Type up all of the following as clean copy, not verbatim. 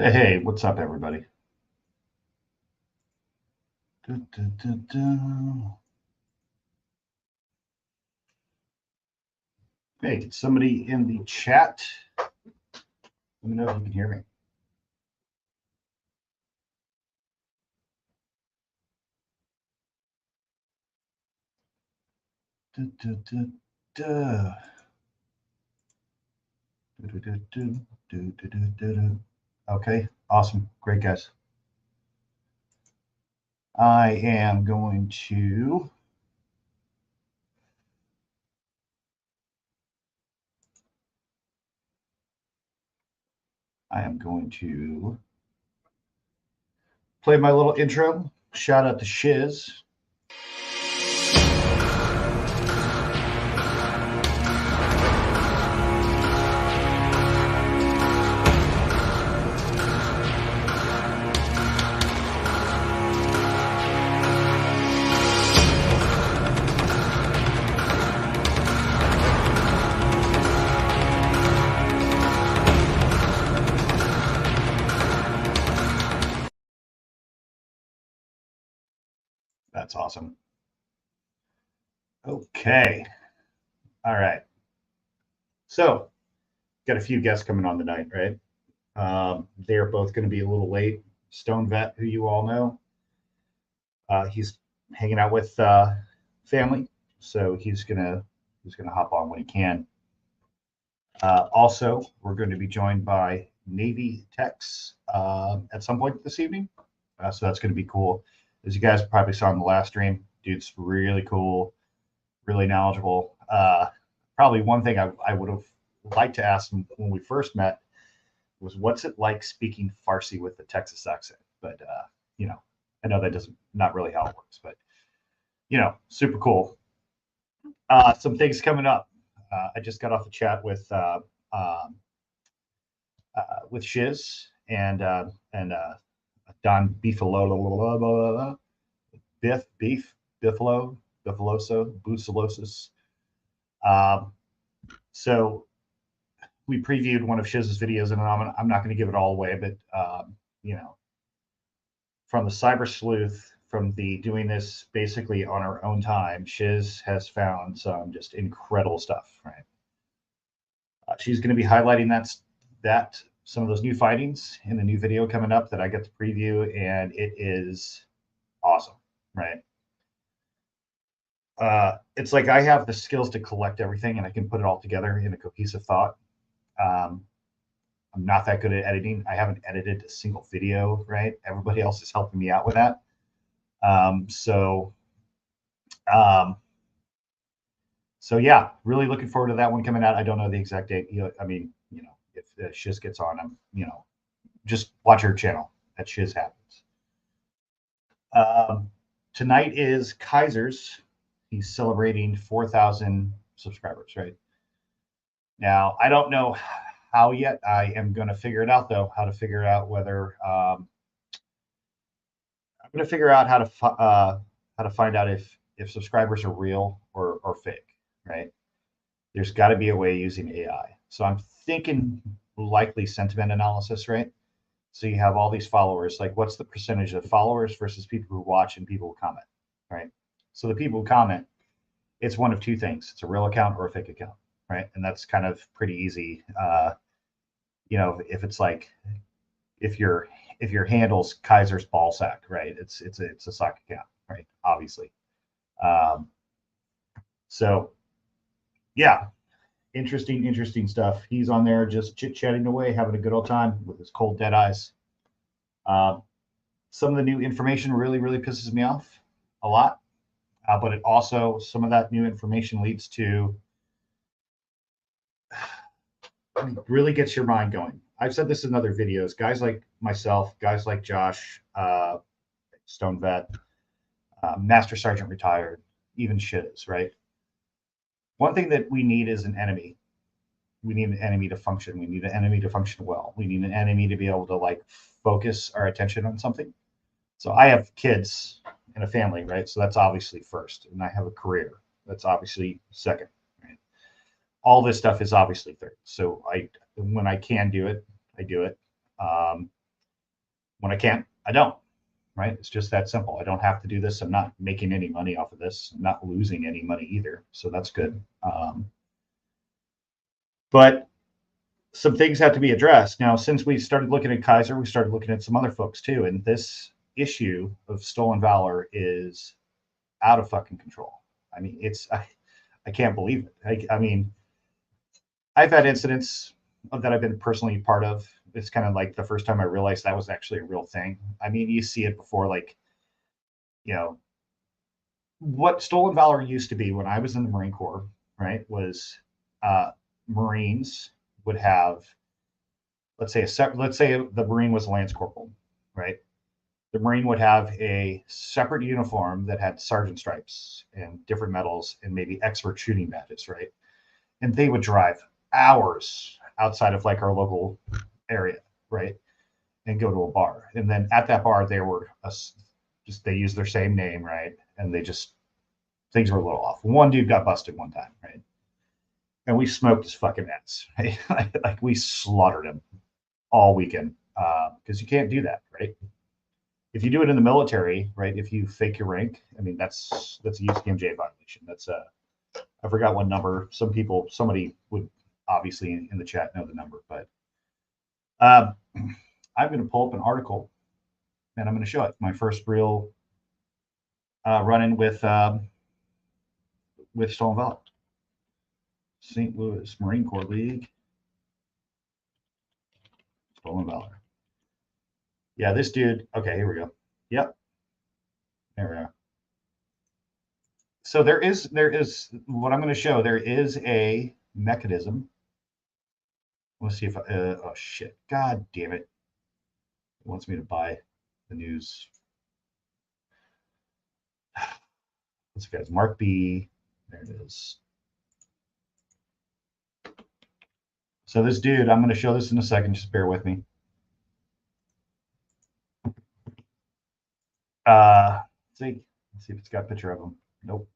Hey, what's up, everybody? Du, du, du, du. Hey, can somebody in the chat let me know if you can hear me? Du, du, du, du. Du, du, du, du, du, du, du, du. Okay, awesome. Great, guys. I am going to play my little intro. Shout out to Shiz. That's awesome. Okay. All right. So, got a few guests coming on tonight, right? They're both going to be a little late. StonedVet, who you all know, he's hanging out with family, so he's gonna hop on when he can. Also, we're going to be joined by NavyTex at some point this evening, so that's going to be cool. As you guys probably saw in the last stream, dude's really cool, really knowledgeable. Probably one thing I would have liked to ask him when we first met was, what's it like speaking Farsi with the Texas accent? But I know that doesn't not really how it works, but super cool. Some things coming up. I just got off the chat with Shiz and Don Beefalo, Biffaloso, Bucelosis. So we previewed one of Shiz's videos, and I'm not going to give it all away, but from the cyber sleuth, from the doing this basically on our own time, Shiz has found some just incredible stuff, right? She's going to be highlighting that some of those new findings in the new video coming up that I get to preview, and it is awesome, right? It's like I have the skills to collect everything, and I can put it all together in a cohesive thought. I'm not that good at editing. I haven't edited a single video, right? Everybody else is helping me out with that. So yeah, really looking forward to that one coming out. I don't know the exact date. If Shiz gets on, just watch her channel at Shiz Happens. Tonight is Kaiser's. He's celebrating 4,000 subscribers, right? Now, I don't know how yet. I am going to figure it out, though, how to figure out whether I'm going to figure out how to find out if subscribers are real or fake, right? There's got to be a way using AI. So I'm thinking likely sentiment analysis, right? So you have all these followers, like what's the percentage of followers versus people who watch and people who comment, right? So the people who comment, it's one of two things. It's a real account or a fake account, right? And that's kind of pretty easy. If it's like, if your handle's Kaiser's ball sack, right? It's a sock account, right? Obviously. So yeah, interesting stuff. He's on there just chit-chatting away, having a good old time with his cold dead eyes. Some of the new information really pisses me off a lot, but it also, some of that new information leads to, really gets your mind going. I've said this in other videos. Guys like myself, guys like Josh, StonedVet, Master Sergeant retired, even Shiz, right? One thing that we need is an enemy. We need an enemy to function. We need an enemy to function well. We need an enemy to be able to like focus our attention on something. So I have kids and a family, right? So that's obviously first. And I have a career. That's obviously second, right? All this stuff is obviously third. So when I can do it, I do it. When I can't, I don't. Right? It's just that simple. I don't have to do this. I'm not making any money off of this. I'm not losing any money either. So that's good. But some things have to be addressed. Now, since we started looking at Kaiser, we started looking at some other folks too. And this issue of stolen valor is out of fucking control. I mean, I can't believe it. I mean, I've had incidents that I've been personally part of. It's kind of like the first time I realized that was actually a real thing. I mean, you see it before, like, you know, what stolen valor used to be when I was in the Marine Corps, right, was Marines would have, let's say the Marine was a Lance Corporal, right? The Marine would have a separate uniform that had sergeant stripes and different medals and maybe expert shooting badges, right? And they would drive hours outside of like our local area, right? And go to a bar. And then at that bar, they used their same name, right? And things were a little off. One dude got busted one time, right? And we smoked his fucking ass, right? Like we slaughtered him all weekend because you can't do that, right? If you do it in the military, right? If you fake your rank, I mean, that's a UCMJ violation. I forgot what number. Somebody would obviously in the chat know the number, but I'm going to pull up an article and I'm going to show it. My first real run-in with stolen valor. St. Louis Marine Corps League. Stolen valor. Yeah, this dude. Okay, here we go. Yep. There we are. So there is what I'm going to show. There is a mechanism. Let's see if oh shit. God damn it. It wants me to buy the news. Let's see, guys. Mark B. There it is. So this dude, I'm going to show this in a second. Just bear with me. Let's see if it's got a picture of him. Nope.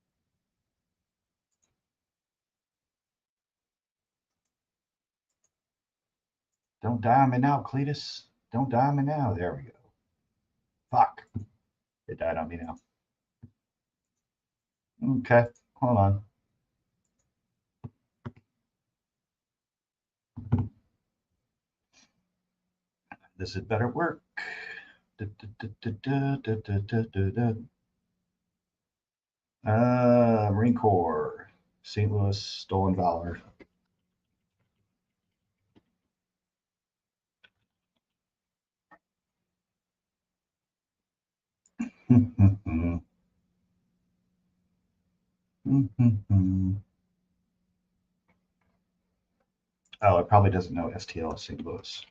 Don't die on me now, Cletus. Don't die on me now. There we go. Fuck. It died on me now. Okay, hold on. This had better work. Marine Corps, St. Louis, stolen valor. Oh, it probably doesn't know STL St. Louis.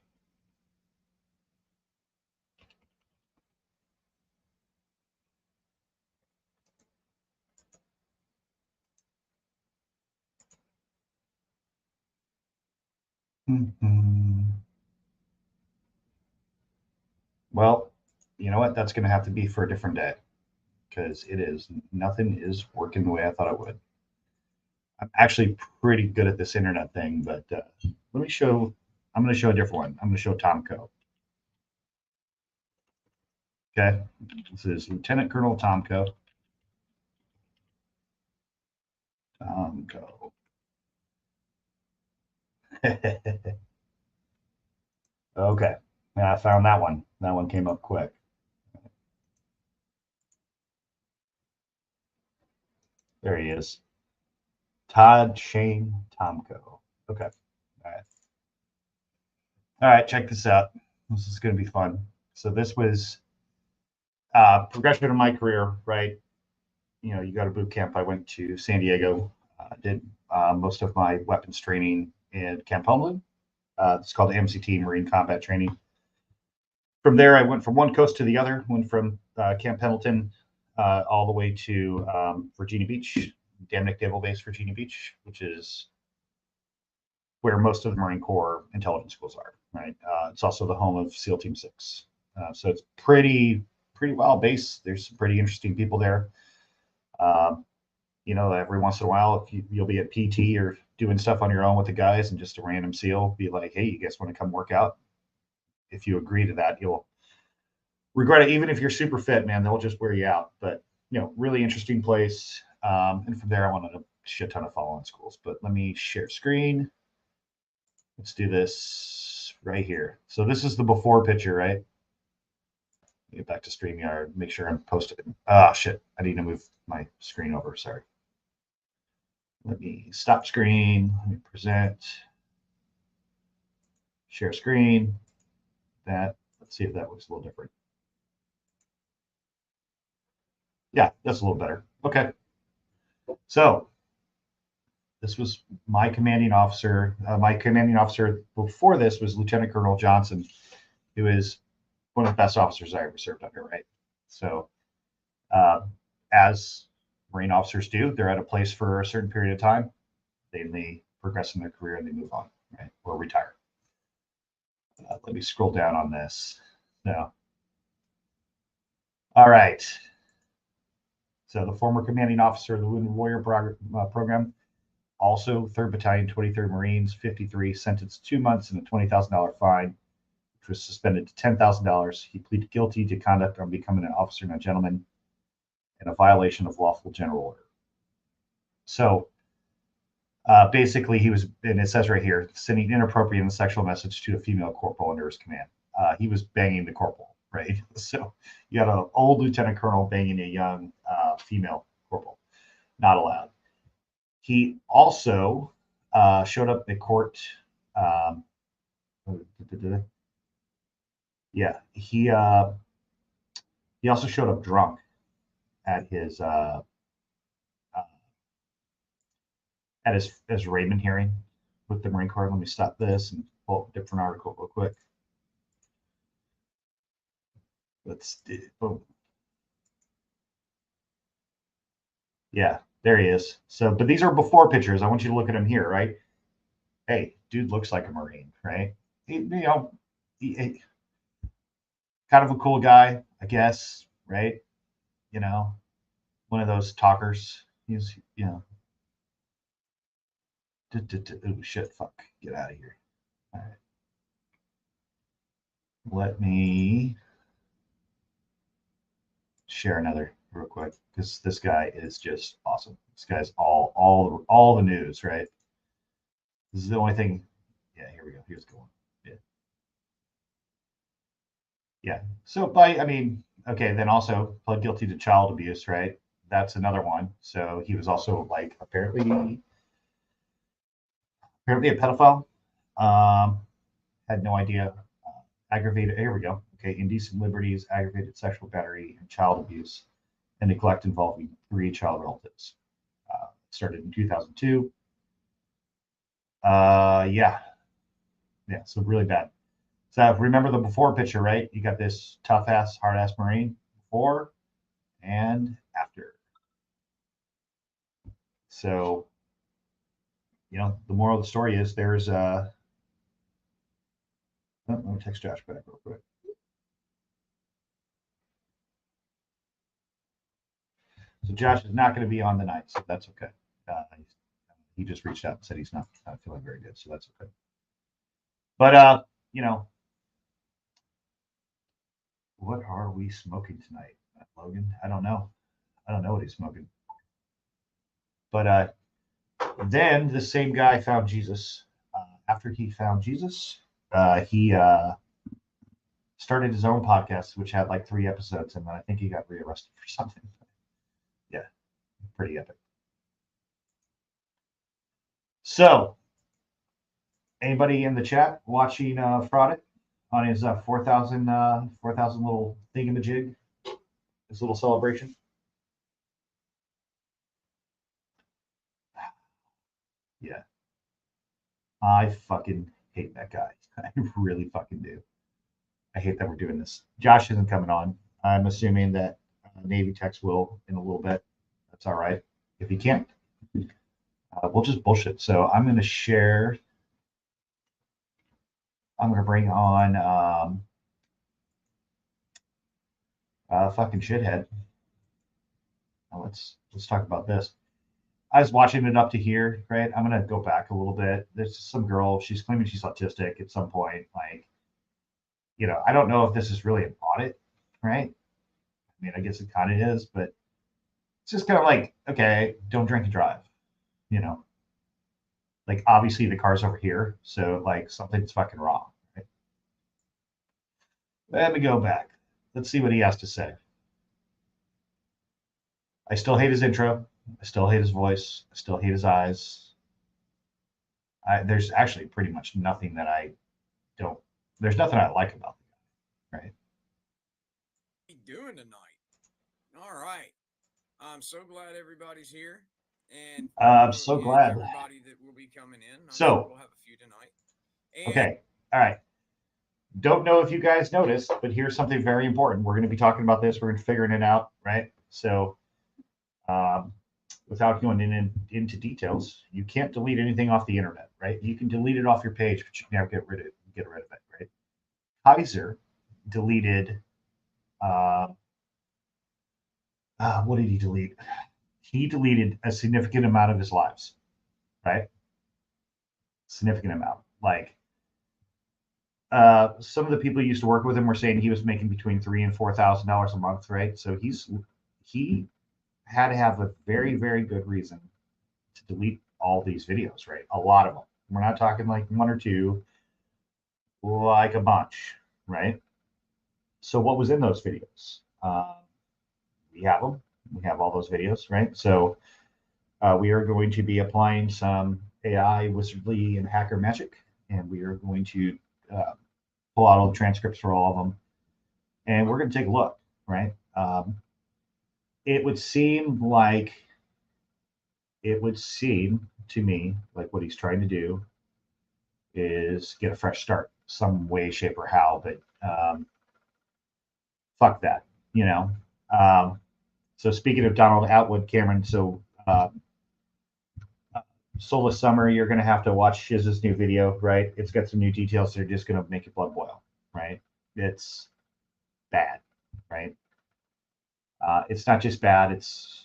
Well, you know what? That's going to have to be for a different day because nothing is working the way I thought it would. I'm actually pretty good at this internet thing, but I'm going to show a different one. I'm going to show Tomco. Okay, this is Lieutenant Colonel Tomco. Tomco. Okay, I found that one. That one came up quick. There he is. Todd Shane Tomco. Okay. All right. All right, check this out. This is going to be fun. So this was progression of my career, right? You know, you go to boot camp. I went to San Diego, did most of my weapons training in Camp Homeland. It's called MCT, Marine Combat Training. From there, I went from one coast to the other, went from Camp Pendleton all the way to Virginia Beach, Dam Naval Base, Virginia Beach, which is where most of the Marine Corps intelligence schools are, right? It's also the home of SEAL Team 6. So it's pretty wild base. There's some pretty interesting people there. You know, every once in a while, you'll be at PT or doing stuff on your own with the guys, and just a random SEAL be like, "Hey, you guys want to come work out?" If you agree to that, you'll regret it. Even if you're super fit, man, they'll just wear you out. But really interesting place. And from there, I wanted a shit ton of follow-on schools. But let me share screen. Let's do this right here. So this is the before picture, right? Get back to StreamYard. Make sure I'm posted. Ah, shit. I need to move my screen over. Sorry. Let me stop screen. Let me present. Share screen. That. Let's see if that looks a little different. Yeah, that's a little better. Okay. So this was my commanding officer. My commanding officer before this was Lieutenant Colonel Johnson, who is one of the best officers I ever served under, right? So as Marine officers do, they're at a place for a certain period of time. Then they progress in their career and they move on, right? Or retire. Let me scroll down on this. No. All right. So the former commanding officer of the Wounded Warrior program, also 3rd Battalion, 23rd Marines, 53, sentenced 2 months and a $20,000 fine, which was suspended to $10,000. He pleaded guilty to conduct on becoming an officer and a gentleman and a violation of lawful general order. So basically, he was, and it says right here, sending inappropriate and sexual message to a female corporal under his command. He was banging the corporal, right? So you had an old lieutenant colonel banging a young female corporal. Not allowed. He also showed up at court. Yeah, he also showed up drunk at his Raymond hearing with the Marine Corps. Let me stop this and pull up a different article real quick. Let's do boom. Yeah, there he is. So, but these are before pictures. I want you to look at him here, right? Hey, dude looks like a Marine, right? He kind of a cool guy, I guess, right? One of those talkers. He's, oh shit, fuck, get out of here. All right. Let me share another real quick because this guy is just awesome. This guy's all the news, right? This is the only thing. Yeah, here we go. Here's the one. Yeah. So okay, then also pled guilty to child abuse, right? That's another one. So he was also like apparently a pedophile. Had no idea. Aggravated. Here we go. Okay, indecent liberties, aggravated sexual battery, and child abuse, and neglect involving 3 child relatives. Started in 2002. Yeah. So really bad. So remember the before picture, right? You got this tough ass, hard ass Marine before and after. So, the moral of the story is there's let me text Josh back real quick. So Josh is not going to be on the night, so that's okay. He just reached out and said he's not feeling very good, so that's okay. But what are we smoking tonight, Logan? I don't know. I don't know what he's smoking. But then the same guy found Jesus. After he found Jesus, he started his own podcast, which had like 3 episodes, and then I think he got rearrested for something. Yeah, pretty epic. So, anybody in the chat watching Fraud on his 4,000 little thingamajig, his little celebration? Yeah. I fucking hate that guy. I really fucking do. I hate that we're doing this. Josh isn't coming on. I'm assuming that NavyTex will in a little bit. That's all right. If he can't, we'll just bullshit. So I'm going to share. I'm going to bring on fucking shithead. Now let's talk about this. I was watching it up to here, right? I'm going to go back a little bit. There's some girl. She's claiming she's autistic at some point. Like, I don't know if this is really an audit, right? I mean, I guess it kind of is, but it's just kind of like, okay, don't drink and drive, you know. Like obviously the car's over here, so like something's fucking wrong. Right? Let me go back. Let's see what he has to say. I still hate his intro. I still hate his voice. I still hate his eyes. There's actually pretty much nothing that I don't. There's nothing I like about the guy, right? What are you doing tonight? All right. I'm so glad everybody's here. And I'm for so glad. everybody that will be coming in, I'm sure So, we'll have a few tonight. And okay, all right. Don't know if you guys noticed, but here's something very important. We're going to be talking about this. We're going to figuring it out, right? So, um, without going into details, you can't delete anything off the internet, right? You can delete it off your page, but you can never get rid of it, right? Kaiser deleted. Uh, what did he delete? He deleted a significant amount of his lives, right? Significant amount. Like some of the people who used to work with him were saying he was making between $3,000 and $4,000 a month, right? So he had to have a very, very good reason to delete all these videos, right? A lot of them. We're not talking like one or two, like a bunch, right? So what was in those videos? We have them. We have all those videos, right? So we are going to be applying some AI wizardly and hacker magic, and we are going to pull out all the transcripts for all of them, and we're going to take a look, right? It would seem to me like what he's trying to do is get a fresh start, some way, shape, or how. But fuck that, you know. So speaking of Donald Atwood, Cameron, so Soulless Summer, you're going to have to watch Shiz's new video, right? It's got some new details that are just going to make your blood boil, right? It's bad, right? It's not just bad, it's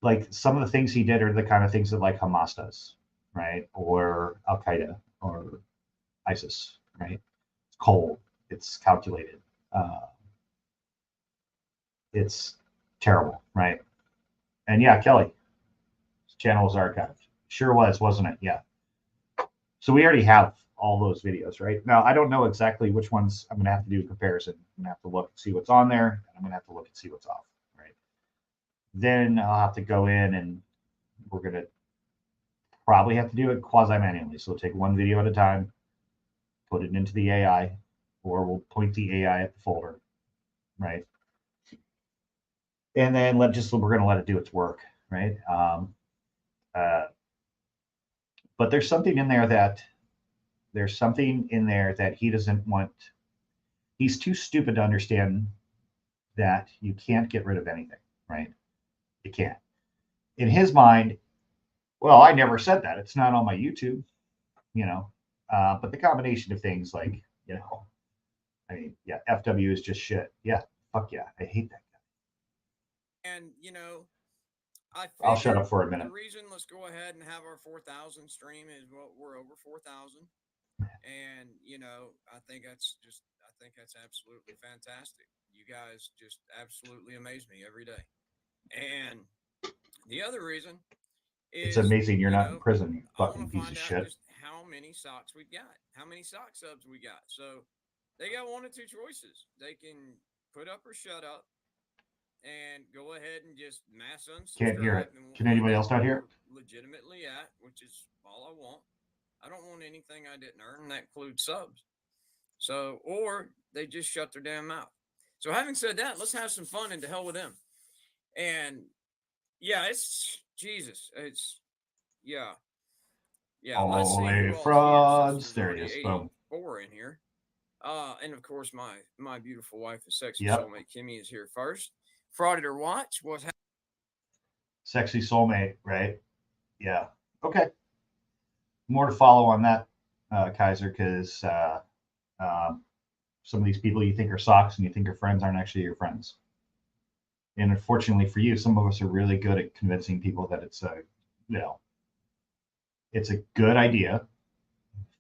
like some of the things he did are the kind of things that like Hamas does, right? Or Al Qaeda or ISIS, right? It's cold, it's calculated, it's terrible, right? And yeah, Kelly, his channel was archived. Sure was, wasn't it? Yeah. So we already have all those videos, right? Now, I don't know exactly which ones I'm going to have to do a comparison. I'm going to have to look and see what's on there, and I'm going to have to look and see what's off, right? Then I'll have to go in and we're going to probably have to do it quasi-manually. So we'll take one video at a time, put it into the AI, or we'll point the AI at the folder, right? And then we're going to let it do its work, right? But there's something in there that he doesn't want. He's too stupid to understand that you can't get rid of anything, right? You can't. In his mind, well, I never said that. It's not on my YouTube, you know. But the combination of things like, you know, I mean, yeah, FW is just shit. Yeah, fuck yeah, I hate that guy. and you know, I I'll shut figured up for a the minute. reason let's go ahead and have our 4,000 stream is well, we're over 4,000. And I think that's absolutely fantastic. You guys just absolutely amaze me every day. And the other reason It's is, amazing you're you not in know, prison, you I want fucking to piece of find out shit. just how many socks we got, how many sock subs we got. So they got one or two choices. They can put up or shut up and go ahead and just mass Can't hear unsubscribe, it. and we'll Can find anybody out else not where hear we're legitimately at, which is all I want. I don't want anything I didn't earn, and that includes subs. So, or they just shut their damn mouth. So, having said that, let's have some fun and to hell with them. And yeah, it's Jesus. It's yeah, it? yeah. Let's see Only who all's here since frauds. there's There it already is. Boom. 84 in here. And of course, my beautiful wife, the sexy Yep. soulmate Kimmy, is here first. Frauded or watch? What's happening? Sexy soulmate, right? Yeah. Okay. More to follow on that, Kaiser, because some of these people you think are socks and you think are friends aren't actually your friends. And unfortunately for you, some of us are really good at convincing people that it's a, you know, it's a good idea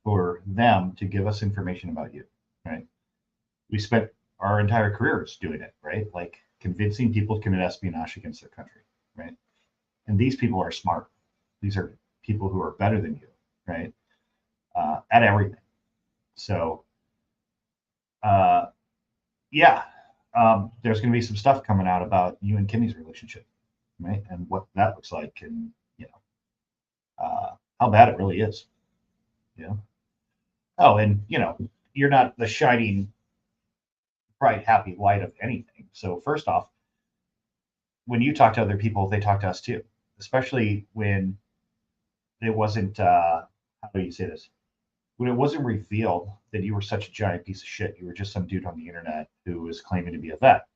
for them to give us information about you, right? we spent our entire careers doing it, right? Like convincing people to commit espionage against their country, right? And these people are smart. These are people who are better than you, right? At everything. So, yeah, there's going to be some stuff coming out about you and Kimmy's relationship, right? And what that looks like, and how bad it really is. Oh, and you're not the shining, bright, happy light of anything. So first off, when you talk to other people, they talk to us too, especially when it wasn't. How do you say this? When it wasn't revealed that you were such a giant piece of shit, you were just some dude on the internet who was claiming to be a vet.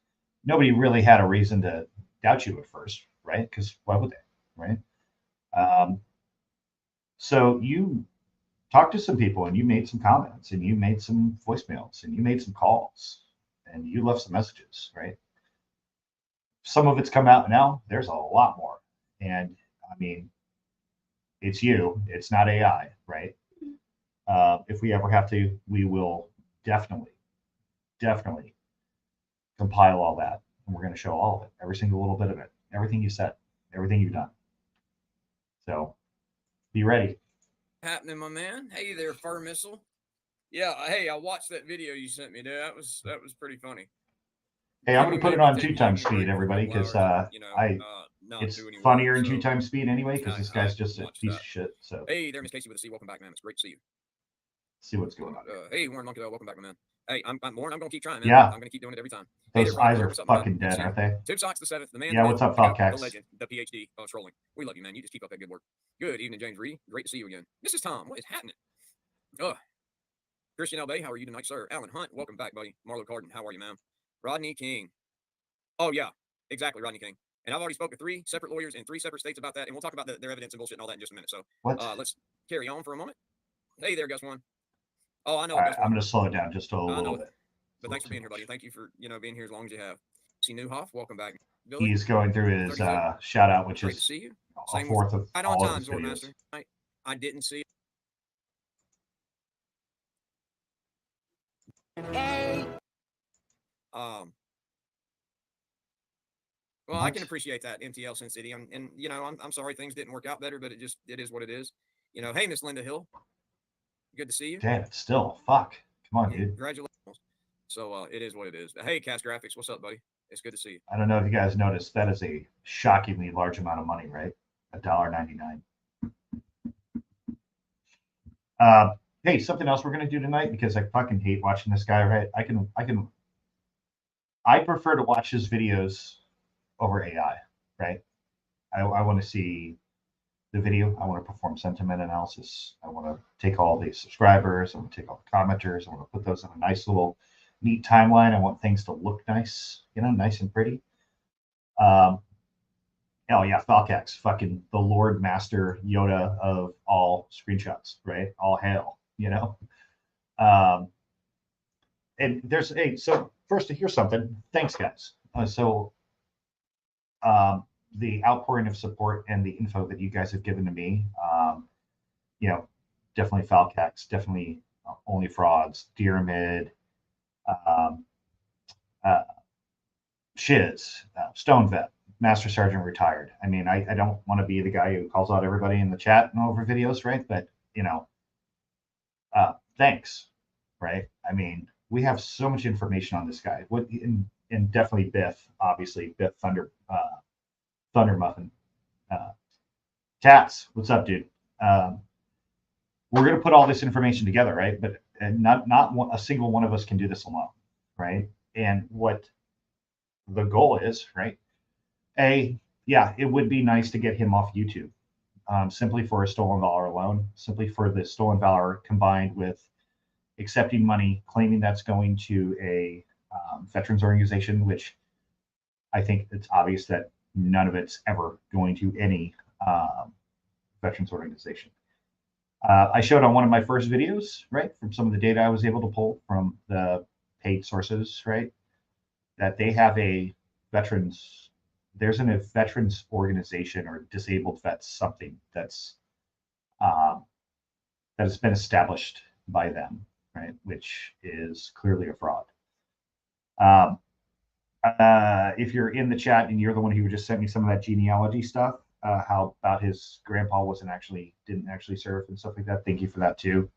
Nobody really had a reason to doubt you at first, right? Because why would they, right? So you talked to some people and you made some comments and you made some voicemails and you made some calls and you left some messages, right? Some of it's come out now. There's a lot more. And I mean, it's you, it's not AI, right? If we ever have to, we will definitely compile all that. And we're going to show all of it, every single little bit of it, everything you said, everything you've done. So be ready. Happening, my man. Hey there, Fur Missile. Yeah, hey, I watched that video you sent me, dude. That was pretty funny. Hey, I'm going to put it on 2x speed, everybody, because it's funnier in 2x speed anyway, because this guy's just a piece of shit. So hey there, Miss Casey with a C. Welcome back, man. It's great to see you. See what's going on. Hey, Warren Monkey, welcome back, man. Hey, I'm Warren. I'm going to keep trying, man. Yeah. I'm going to keep doing it every time. Those eyes are fucking dead, aren't they? Tube Socks the 7th, the man. Yeah, what's up, Falcax? The legend, the PhD, trolling. We love you, man. You just keep up that good work. Good evening, James Reed. Great to see you again. This is Tom. What is happening? Christian L. Bay, how are you tonight, sir? Alan Hunt, welcome back, buddy. Marlo Carden, how are you, man? Rodney King. Oh, yeah, exactly, Rodney King. And I've already spoken to 3 separate lawyers in 3 separate states about that, and we'll talk about their evidence and bullshit and all that in just a minute. So let's carry on for a moment. Hey there, Gus One. Oh, I know. Right, I'm going to slow it down just a little bit. But thanks for being here, buddy. Thank you for being here as long as you have. See Newhoff, welcome back. Billy, he's going through his shout out, which is to see you. A fourth of right all on of time, his videos. Master. I didn't see it. Well, I can appreciate that, MTL Sin City. And I'm sorry things didn't work out better, but it is what it is. Hey, Miss Linda Hill. Good to see you. Damn, still, fuck. Come on, dude. Congratulations. So it is what it is. Hey, Cast Graphics, what's up, buddy? It's good to see you. I don't know if you guys noticed, that is a shockingly large amount of money, right? $1.99. Hey, something else we're gonna do tonight, because I fucking hate watching this guy, right? I prefer to watch his videos over AI, right? I want to see the video. I want to perform sentiment analysis. I want to take all the subscribers. I want to take all the commenters. I want to put those in a nice little neat timeline. I want things to look nice, nice and pretty. Oh yeah, Falcax, fucking the Lord Master Yoda of all screenshots, right? All hail, and there's so first, to hear something. Thanks, guys. The outpouring of support and the info that you guys have given to me, definitely Falcax, definitely OnlyFrauds, Dearmid, Shiz, StonedVet, Master Sergeant retired. I mean, I don't want to be the guy who calls out everybody in the chat and over videos, right? But thanks, right? I mean, we have so much information on this guy. And definitely Biff, obviously Biff Thunder Muffin. Tats, what's up, dude? We're gonna put all this information together, right? But not a single one of us can do this alone, right? And what the goal is, right? It would be nice to get him off YouTube, simply for a stolen valor alone, simply for the stolen valor combined with accepting money, claiming that's going to a veterans organization, which I think it's obvious that none of it's ever going to any veterans organization. I showed on one of my first videos, right, from some of the data I was able to pull from the paid sources, right, that they have there's a veterans organization or disabled vets, something that has been established by them, right, which is clearly a fraud. Um, if you're in the chat and you're the one who just sent me some of that genealogy stuff, how about his grandpa didn't actually serve and stuff like that. Thank you for that too.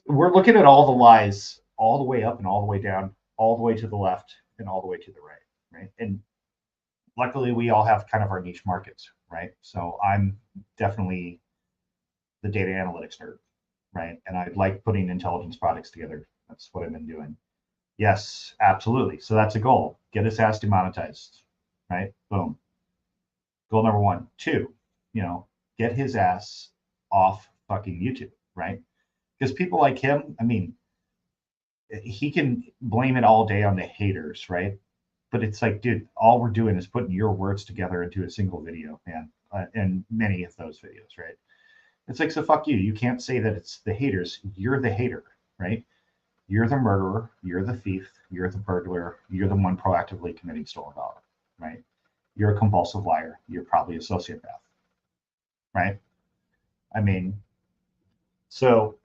We're looking at all the lies all the way up and all the way down, all the way to the left and all the way to the right, right? And luckily we all have kind of our niche markets, right? So I'm definitely the data analytics nerd, right? And I like putting intelligence products together. That's what I've been doing. Yes, absolutely. So that's a goal. Get his ass demonetized, right? Boom. Goal number 1. 2, get his ass off fucking YouTube, right? Because people like him, I mean, he can blame it all day on the haters, right? But it's like, dude, all we're doing is putting your words together into a single video, man, and many of those videos, right? It's like, so fuck you. You can't say that it's the haters. You're the hater, right? You're the murderer. You're the thief. You're the burglar. You're the one proactively committing stolen dollar, right? You're a compulsive liar. You're probably a sociopath, right? I mean, so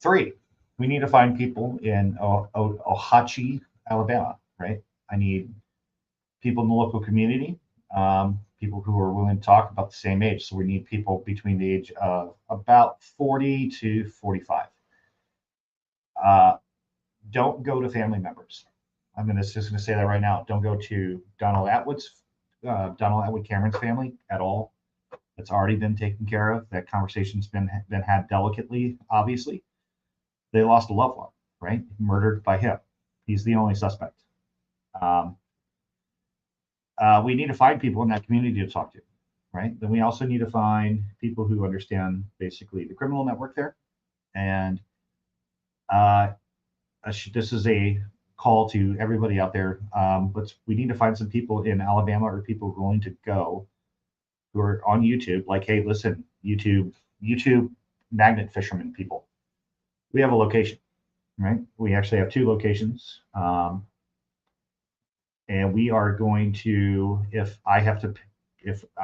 3, we need to find people in Ohatchee, Alabama, right? I need people in the local community, people who are willing to talk about the same age. So we need people between the age of about 40 to 45. Don't go to family members. Just going to say that right now. Don't go to Donald Atwood Cameron's family at all. It's already been taken care of. That conversation's been had delicately, obviously. They lost a loved one, right? Murdered by him. He's the only suspect. We need to find people in that community to talk to, right? Then we also need to find people who understand basically the criminal network there. And this is a call to everybody out there. But we need to find some people in Alabama or people willing to go who are on YouTube. Like, hey, listen, YouTube magnet fishermen people. We have a location, right? We actually have 2 locations. And we are going to, if I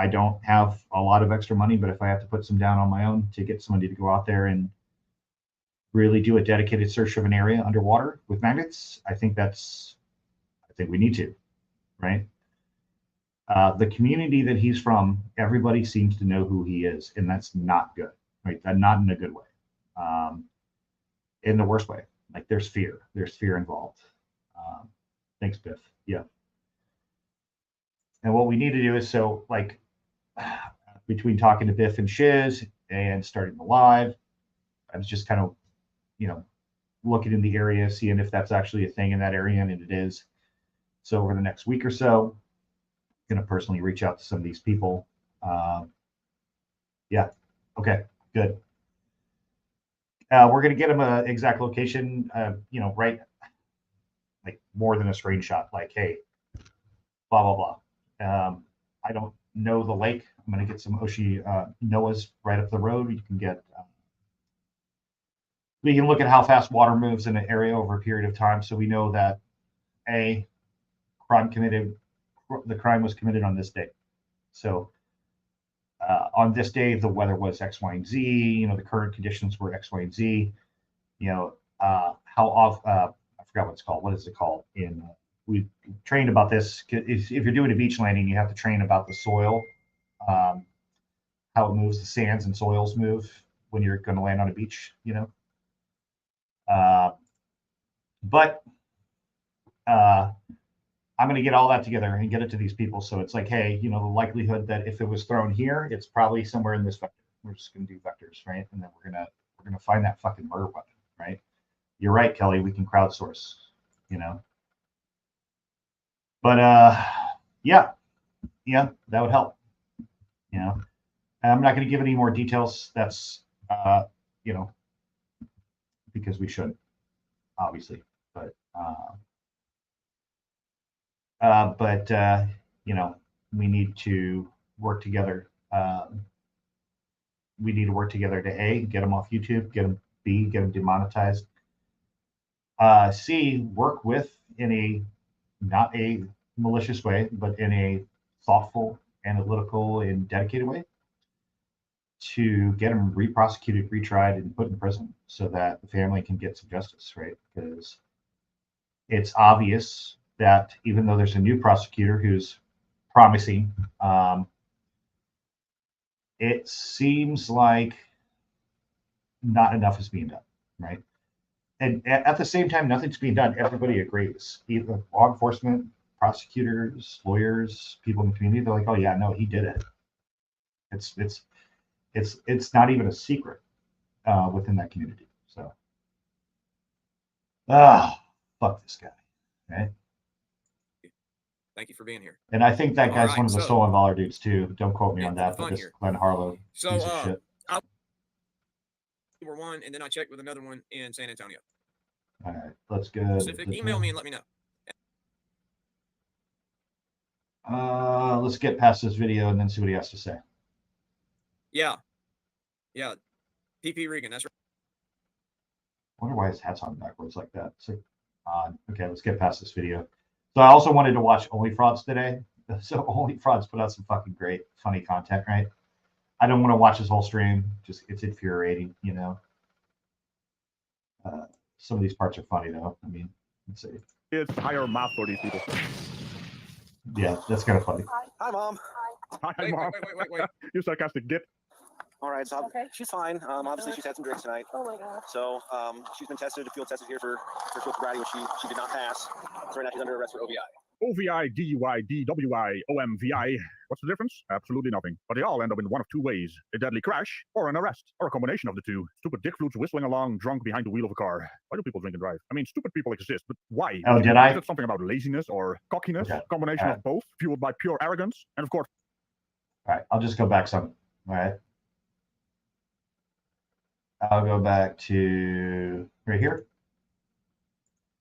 don't have a lot of extra money, but if I have to put some down on my own to get somebody to go out there and really do a dedicated search of an area underwater with magnets, I think we need to, right? The community that he's from, everybody seems to know who he is, and that's not good, right? Not in a good way, in the worst way. Like there's fear involved. Thanks, Biff. Yeah. And what we need to do is between talking to Biff and Shiz and starting the live, I was just kind of, looking in the area, seeing if that's actually a thing in that area, and it is. So over the next week or so, I'm going to personally reach out to some of these people. Yeah. Okay, good. We're going to get them an exact location, right, like more than a screenshot, like, hey, blah, blah, blah. I don't know the lake. I'm going to get some Noah's right up the road. You can get, we can look at how fast water moves in an area over a period of time. So we know that the crime was committed on this day. So on this day, the weather was X, Y, and Z, the current conditions were X, Y, and Z, how often, I forgot what it's called. What is it called? We trained about this. If you're doing a beach landing, you have to train about the soil, how it moves, the sands and soils move when you're going to land on a beach, but I'm going to get all that together and get it to these people. So it's like, hey, the likelihood that if it was thrown here, it's probably somewhere in this vector. We're just going to do vectors, right? And then we're going to find that fucking murder weapon, right? You're right, Kelly. We can crowdsource, But yeah, that would help. And I'm not going to give any more details. That's because we should, obviously. But we need to work together. We need to work together to A, get them off YouTube, get them demonetized. C, work with not a malicious way, but in a thoughtful, analytical, and dedicated way to get them re-prosecuted, retried, and put in prison so that the family can get some justice, right? Because it's obvious that even though there's a new prosecutor who's promising, it seems like not enough is being done, right? And at the same time, nothing's being done. Everybody agrees. Even law enforcement, prosecutors, lawyers, people in the community, they're like, "Oh yeah, no, he did it." It's not even a secret within that community. So, fuck this guy, right? Thank you for being here. And I think that guy's right, one of the so- stolen valor dudes too. Don't quote me on that, but fun this here. Glenn Harlow So, piece of shit. Were one, and then I checked with another one in San Antonio. All right, let's go. Specific, email me and let me know. Let's get past this video and then see what he has to say. Yeah. PP Regan, that's right. I wonder why his hat's on backwards like that. It's like, okay, let's get past this video. So I also wanted to watch OnlyFrauds today. So OnlyFrauds put out some fucking great, funny content, right? I don't want to watch his whole stream. Just it's infuriating, you know. Some of these parts are funny though. I mean, let's see. It's higher math for these people. Yeah, that's kind of funny. Hi, Mom. Hi, Wait, Mom. wait. You sarcastic git. All right, so Okay. she's fine. Obviously, she's had some drinks tonight. Oh my gosh. So she's been tested, field tested here for field sobriety, which she did not pass. So right now she's under arrest for OVI. OVI, DUI, DWI, OMVI. What's the difference? Absolutely nothing. But they all end up in one of two ways. A deadly crash or an arrest. Or a combination of the two. Stupid dick flutes whistling along drunk behind the wheel of a car. Why do people drink and drive? I mean, stupid people exist, but why? Oh, did I? Is it something about laziness or cockiness? Okay. Combination of both, fueled by pure arrogance? And of course... All right, I'll just go back some. All right. I'll go back to right here.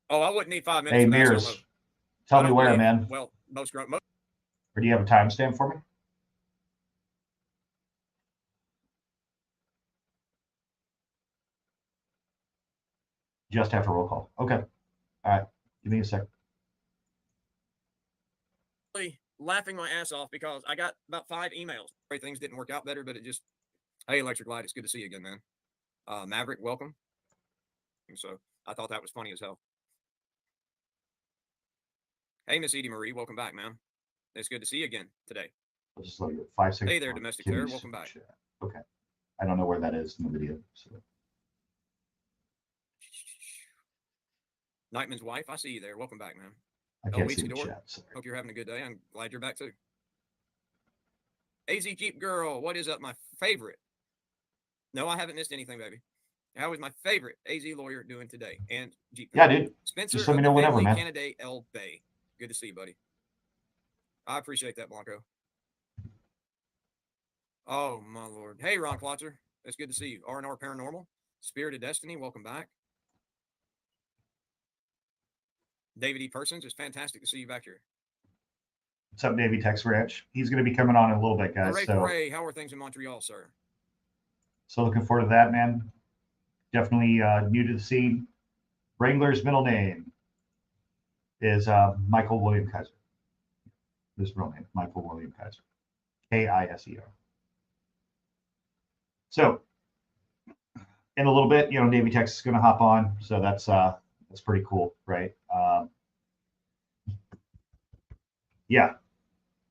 Oh, I wouldn't need 5 minutes. Hey, for that Mears, solo. tell I me don't where, believe- man. Well, most Or do you have a timestamp for me? Just after roll call. Okay. All right. Give me a sec. really laughing my ass off because I got about 5 emails. Things didn't work out better, but it just, hey, Electric Light, it's good to see you again, man. Maverick, welcome. And so I thought that was funny as hell. Hey, Miss Edie Marie, welcome back, man. It's good to see you again today. I'll just let you 5 seconds. Hey there, Domestic Terror, welcome back. Okay. I don't know where that is in the video. So. Nightman's wife, I see you there. Welcome back, man. I can't see Weedsy the Door. chat. Sorry. Hope you're having a good day. I'm glad you're back too. AZ Jeep Girl, what is up? My favorite. No, I haven't missed anything, baby. How is my favorite AZ lawyer doing today? And Jeep Girl. Yeah, dude. Spencer, Just let me know whenever, man. Candidate L Bay. Good to see you, buddy. I appreciate that, Blanco. Oh my lord. Hey, Ron Klotzer. It's good to see you. R&R Paranormal. Spirit of Destiny. Welcome back. David E. Persons. It's fantastic to see you back here. What's up, NavyTex Ranch? He's going to be coming on in a little bit, guys. Hooray, So, hooray. How are things in Montreal, sir? so looking forward to that, man. Definitely new to the scene. Wrangler's middle name is Michael William Kaiser. His real name, Michael William Kaiser. K-I-S-E-R. So, in a little bit, you know, NavyTex is going to hop on. So that's pretty cool, right? Yeah.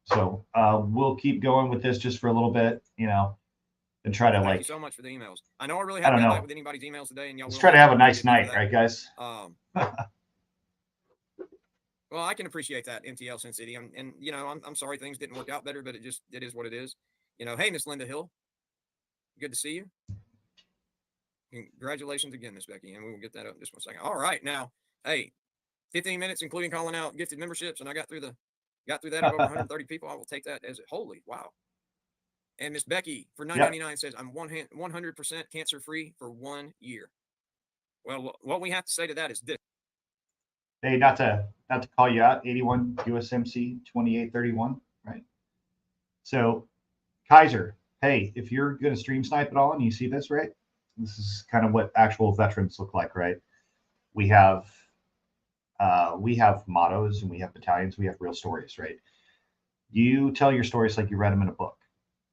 So we'll keep going with this just for a little bit, you know, and try to Thank you so much for the emails. I know I really I haven't don't got know. back with anybody's emails today, and y'all let's will try to have a nice forgive me for night, that. right, guys? Well, I can appreciate that, MTL Sin City. And you know, I'm sorry things didn't work out better, but it is what it is. You know, hey, Miss Linda Hill, good to see you. Congratulations again, Miss Becky, and we will get that up in just 1 second. All right, now, hey, 15 minutes, including calling out gifted memberships, and I got through that at over 130 people. I will take that as holy wow. And Miss Becky for $9.99 says I'm 100% cancer free for 1 year. Well, what we have to say to that is this. Hey, not to call you out, 81 USMC 2831, right? So, Kaiser, hey, if you're going to stream snipe at all and you see this, right? This is kind of what actual veterans look like, right? We have mottos and we have battalions, we have real stories, right? You tell your stories like you read them in a book.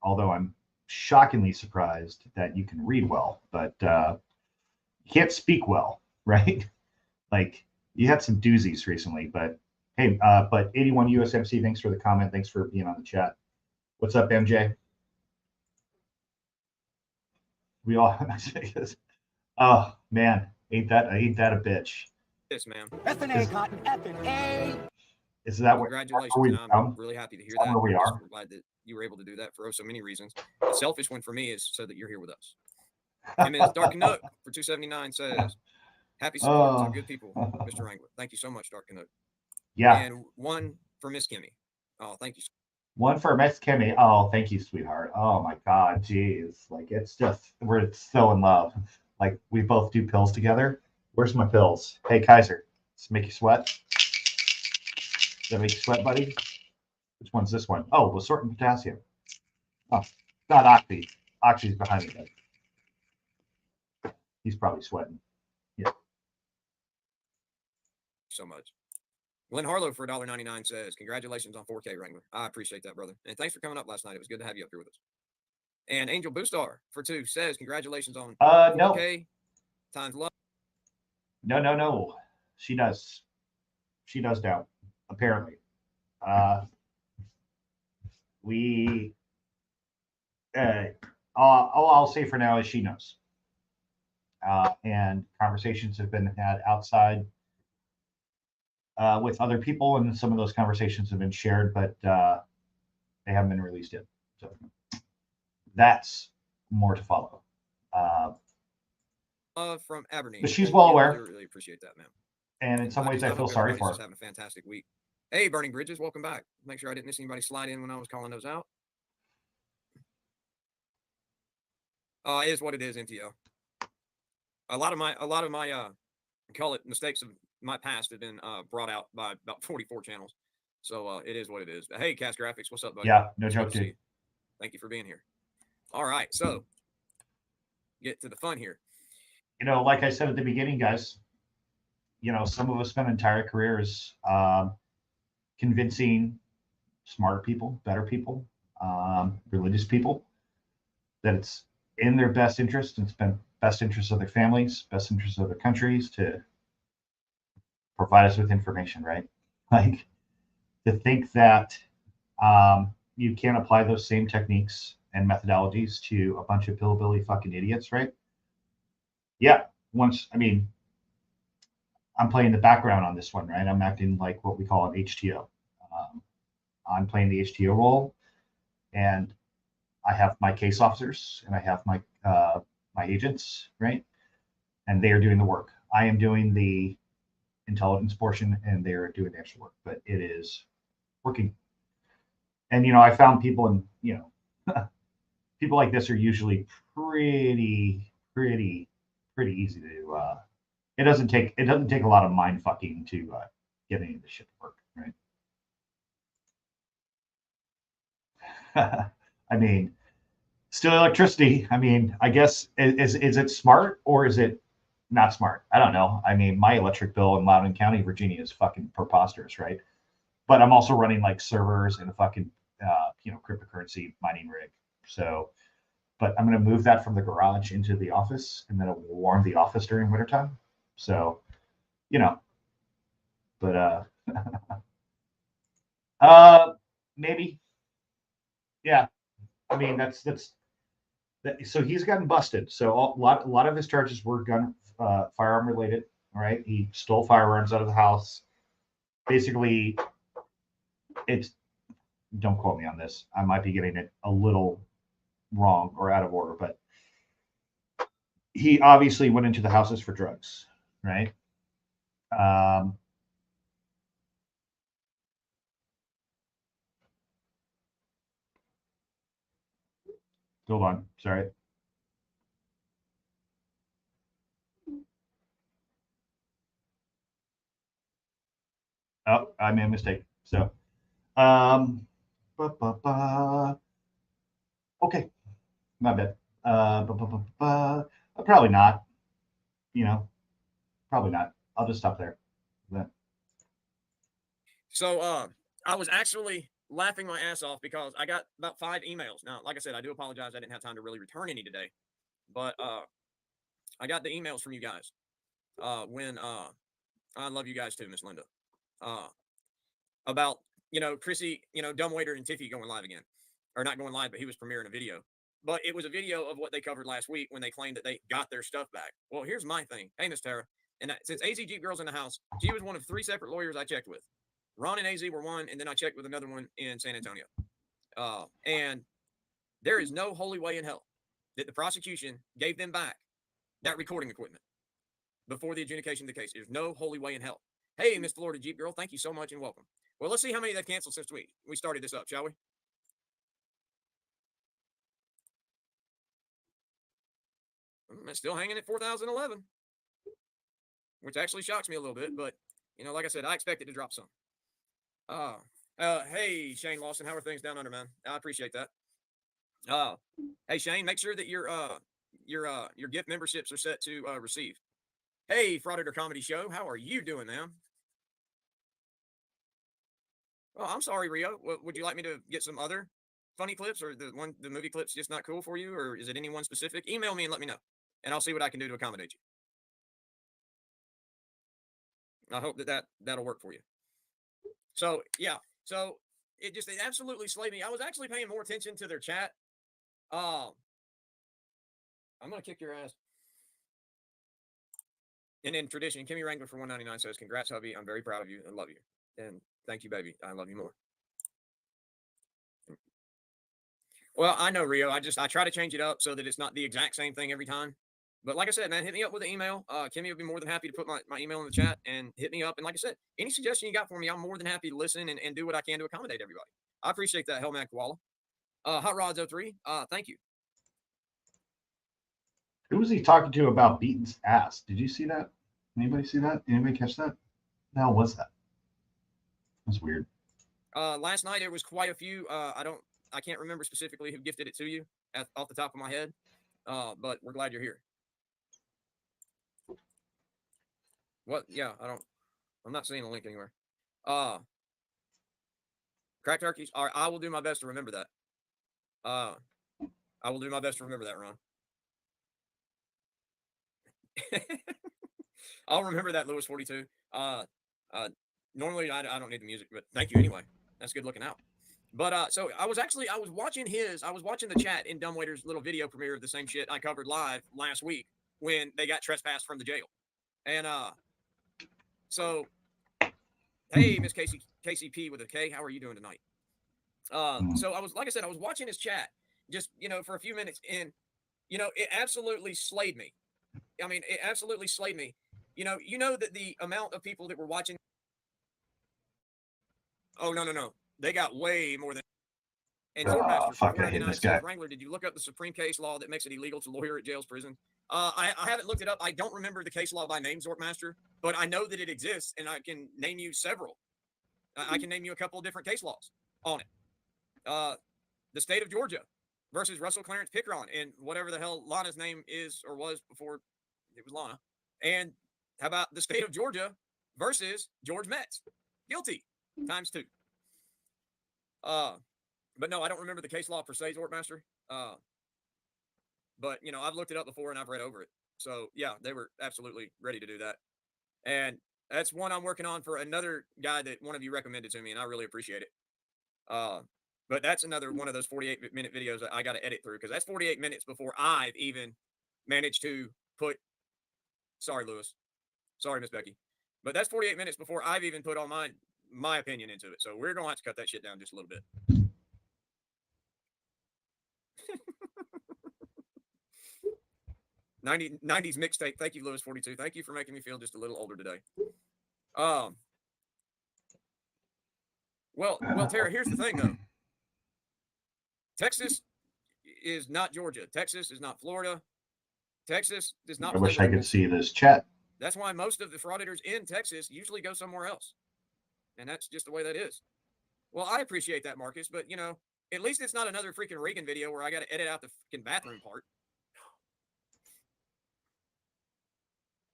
Although I'm shockingly surprised that you can read well, but you can't speak well, right? Like you had some doozies recently, but hey, but 81 USMC, thanks for the comment. Thanks for being on the chat. What's up, MJ? We all, oh man, ain't that a bitch? Yes, ma'am. F&A, Cotton, F&A. Is that what? Congratulations. I'm really happy to hear that. Where we are. I'm glad that you were able to do that for so many reasons. The selfish one for me is so that you're here with us. Ms. Dark Nook for 279 says, happy support to good people, Mr. Wrangler. Thank you so much, Dark Nook. Yeah. And one for Miss Kimmy. Oh, thank you. One for Miss Kimmy. Oh, thank you, sweetheart. Oh my God, geez. Like it's just we're so in love. Like we both do pills together. Where's my pills? Hey Kaiser, does it make you sweat? Does that make you sweat, buddy? Which one's this one? Oh, Losort and potassium. Oh, not Oxy. Oxy's behind me. But he's probably sweating. Yeah. So much. Glenn Harlow for $1.99 says, congratulations on 4K, Wrangler. I appreciate that, brother. And thanks for coming up last night. It was good to have you up here with us. And Angel Boostar for 2 says, congratulations on 4K times love. No. She does now, apparently. All I'll say for now is she knows. And conversations have been had outside with other people, and some of those conversations have been shared, but they haven't been released yet. So that's more to follow. From Aberdeen. But she's well aware. I really appreciate that, man. And in some ways, I feel sorry for her. Just having a fantastic week. Hey, Burning Bridges, welcome back. Make sure I didn't miss anybody slide in when I was calling those out. It is what it is, NTO. A lot of my call it mistakes of my past have been brought out by about 44 channels. So it is what it is. But hey, Cast Graphics, what's up, buddy? Yeah, no joke, dude. Thank you for being here. All right, so get to the fun here. You know, like I said at the beginning, guys, you know, some of us spend entire careers convincing smarter people, better people, religious people that it's in their best interest and it's been best interest of their families, best interest of their countries to provide us with information, right? Like to think that you can't apply those same techniques and methodologies to a bunch of hillbilly fucking idiots, right? Yeah, I'm playing the background on this one, right? I'm acting like what we call an HTO. I'm playing the HTO role, and I have my case officers and I have my my agents, right? And they are doing the work. I am doing the intelligence portion, and they're doing the extra work. But it is working. And you know, I found people, and you know, people like this are usually pretty easy to. It doesn't take a lot of mind fucking to get any of this shit to work, right? I mean, still electricity. I mean, I guess is it smart or is it not smart? I don't know. I mean, my electric bill in Loudoun County, Virginia, is fucking preposterous, right? But I'm also running like servers and a fucking cryptocurrency mining rig. So, but I'm going to move that from the garage into the office, and then it will warm the office during wintertime. So, you know, but maybe, yeah. I mean, that's so he's gotten busted. So a lot of his charges were firearm related. All right, he stole firearms out of the house. Basically, don't quote me on this. I might be getting it a little wrong or out of order, but he obviously went into the houses for drugs, right? Hold on, sorry. Oh, I made a mistake. So, okay, my bad. Probably not. You know, probably not. I'll just stop there. But... So, I was actually laughing my ass off because I got about 5 emails. Now, like I said, I do apologize. I didn't have time to really return any today, but I got the emails from you guys when I love you guys too, Miss Linda. About, Chrissy, Dumbwaiter and Tiffy going live again. Or not going live, but he was premiering a video. But it was a video of what they covered last week when they claimed that they got their stuff back. Well, here's my thing. Hey, Miss Tara. And since AZ Jeep Girl's in the house, she was one of 3 separate lawyers I checked with. Ron and AZ were one, and then I checked with another one in San Antonio. And there is no holy way in hell that the prosecution gave them back that recording equipment before the adjudication of the case. There's no holy way in hell. Hey, Miss Florida Jeep Girl, thank you so much and welcome. Well, let's see how many they've canceled since we started this up, shall we? It's still hanging at 4,011, which actually shocks me a little bit, but, like I said, I expected to drop some. Hey, Shane Lawson, how are things down under, man? I appreciate that. Hey, Shane, make sure that your gift memberships are set to receive. Hey, Frauditor Comedy Show, how are you doing, man? Oh, I'm sorry, Rio. Would you like me to get some other funny clips, or the movie clips just not cool for you, or is it anyone specific? Email me and let me know, and I'll see what I can do to accommodate you. I hope that'll work for you. So yeah, so it absolutely slayed me. I was actually paying more attention to their chat. I'm gonna kick your ass. And in tradition, Kimmy Wrangler for 199 says, "Congrats, hubby. I'm very proud of you and love you." And thank you, baby. I love you more. Well, I know, Rio. I try to change it up so that it's not the exact same thing every time. But like I said, man, hit me up with an email. Kimmy would be more than happy to put my email in the chat and hit me up. And like I said, any suggestion you got for me, I'm more than happy to listen and do what I can to accommodate everybody. I appreciate that, Hellman Koala. Hot Rods 03, thank you. Who was he talking to about Beaton's ass? Did you see that? Anybody see that? Anybody catch that? The hell was that? That's weird. Last night there was quite a few. I can't remember specifically who gifted it to you off the top of my head. But we're glad you're here. What? Yeah, I'm not seeing a link anywhere. Crack turkeys. All right, I will do my best to remember that. I will do my best to remember that, Ron. I'll remember that, Lewis 42. Normally I don't need the music, but thank you anyway. That's good looking out. But so I was watching the chat in Dumbwaiter's little video premiere of the same shit I covered live last week when they got trespassed from the jail. And so hey, Miss KCP with a K, how are you doing tonight? So I was watching his chat just, for a few minutes, and it absolutely slayed me. I mean, it absolutely slayed me. You know that the amount of people that were watching. Oh, no. They got way more than. And fuck, I hate this guy. Wrangler, did you look up the Supreme case law that makes it illegal to lawyer at jails, prison? I haven't looked it up. I don't remember the case law by name, Zorkmaster, but I know that it exists, and I can name you several. I can name you a couple of different case laws on it. The state of Georgia versus Russell Clarence Pickron, and whatever the hell Lana's name is or was before it was Lana. And how about the state of Georgia versus George Metz? Guilty ×2. But no, I don't remember the case law per se, Zorkmaster. But I've looked it up before and I've read over it. So yeah, they were absolutely ready to do that. And that's one I'm working on for another guy that one of you recommended to me, and I really appreciate it. But that's another one of those 48-minute videos that I got to edit through, because that's 48 minutes before I've even managed to put. Sorry, Lewis. Sorry, Miss Becky. But that's 48 minutes before I've even put all my opinion into it. So we're going to have to cut that shit down just a little bit. '90s mixtape. Thank you, Lewis 42. Thank you for making me feel just a little older today. Well, Tara, here's the thing, though. Texas is not Georgia. Texas is not Florida. Texas does not. I wish I could see this chat. That's why most of the frauditors in Texas usually go somewhere else. And that's just the way that is. Well, I appreciate that, Marcus, but, at least it's not another freaking Reagan video where I got to edit out the freaking bathroom part.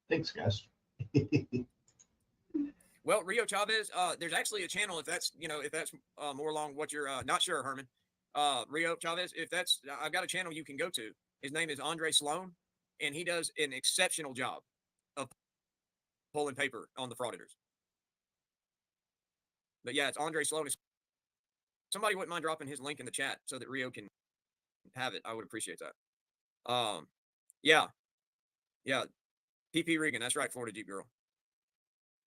Thanks, guys. Well, Rio Chavez, there's actually a channel if that's more along what you're not sure, Herman. Rio Chavez, I've got a channel you can go to. His name is Andre Sloan, and he does an exceptional job of pulling paper on the frauditors. But yeah, it's Andre Sloan. Somebody wouldn't mind dropping his link in the chat so that Rio can have it. I would appreciate that. Yeah. PP Regan, that's right, Florida Jeep Girl.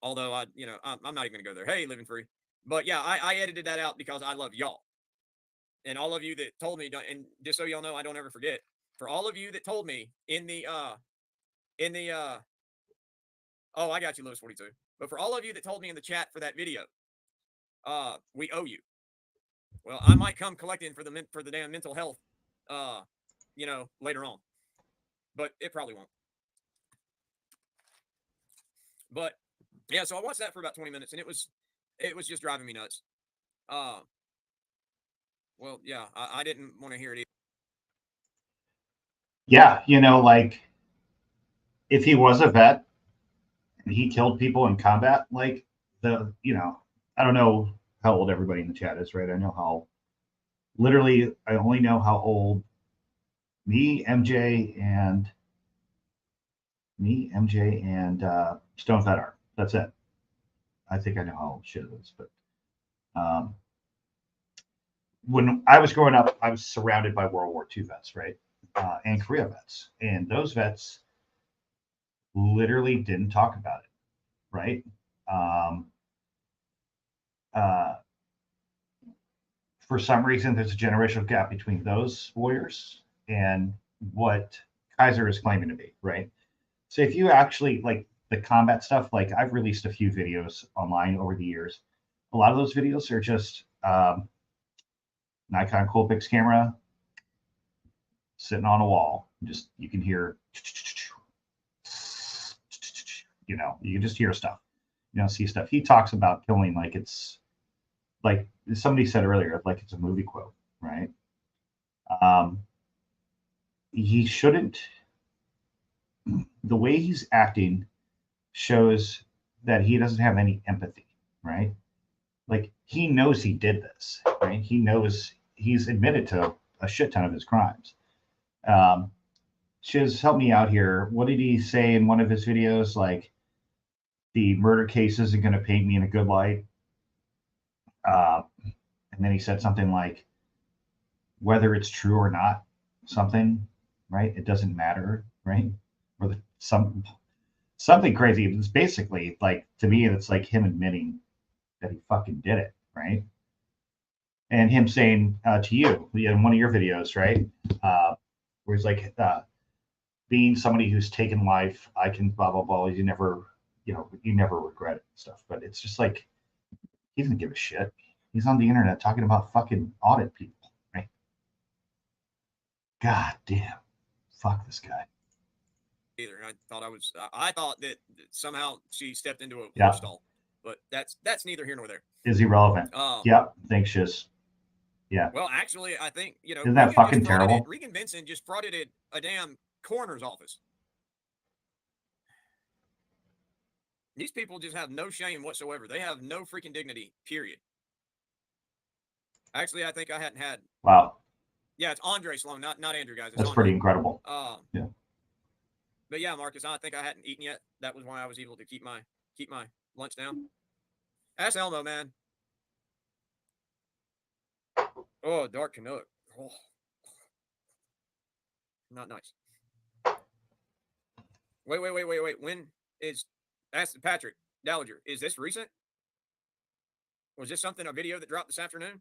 Although I'm not even gonna go there. Hey, living free. But yeah, I edited that out because I love y'all. And all of you that told me, and just so y'all know, I don't ever forget, for all of you that told me oh, I got you, Lewis 42. But for all of you that told me in the chat for that video, we owe you. Well, I might come collecting for the damn mental health, later on, but it probably won't. But yeah, so I watched that for about 20 minutes, and it was just driving me nuts. Well, yeah, I didn't want to hear it either. Yeah, like if he was a vet and he killed people in combat, like I don't know how old everybody in the chat is, right? I know how literally I only know how old me, MJ, and StonedVet are. That's it. I think I know how old shit is, but when I was growing up, I was surrounded by World War II vets, right? And Korea vets. And those vets literally didn't talk about it, right? For some reason, there's a generational gap between those warriors and what Kaiser is claiming to be, right? So if you actually like the combat stuff, like I've released a few videos online over the years. A lot of those videos are just Nikon Coolpix camera sitting on a wall. Just you can hear, you can just hear stuff. You don't see stuff. He talks about killing like it's like somebody said earlier, like it's a movie quote, right? He shouldn't. The way he's acting shows that he doesn't have any empathy, right? Like he knows he did this, right? He knows he's admitted to a shit ton of his crimes. Shiz, help me out here. What did he say in one of his videos? Like the murder case isn't going to paint me in a good light. And then he said something like, whether it's true or not, something, right? It doesn't matter, right? Or something crazy. It's basically like, to me, it's like him admitting that he fucking did it, right? And him saying to you in one of your videos, right? Where he's like, being somebody who's taken life, I can blah, blah, blah. You never regret it and stuff. But it's just like, he doesn't give a shit. He's on the internet talking about fucking audit people, right? God damn. Fuck this guy. Either. I thought that somehow she stepped into a horse stall, but that's neither here nor there. Is irrelevant. Yep. Thanks, Shiz. Yeah. Well, actually, I think, isn't that fucking terrible? Regan Benson just frauded a damn coroner's office. These people just have no shame whatsoever. They have no freaking dignity, period. Actually, I think I hadn't had. Wow. Yeah, it's Andre Sloan, not Andrew, guys. It's That's Andre. pretty incredible. Yeah. But yeah, Marcus, I think I hadn't eaten yet. That was why I was able to keep my lunch down. Ask Elmo, man. Oh, Dark Canuck. Oh. Not nice. Wait. When is, ask Patrick Dallinger, is this recent? Was this a video that dropped this afternoon?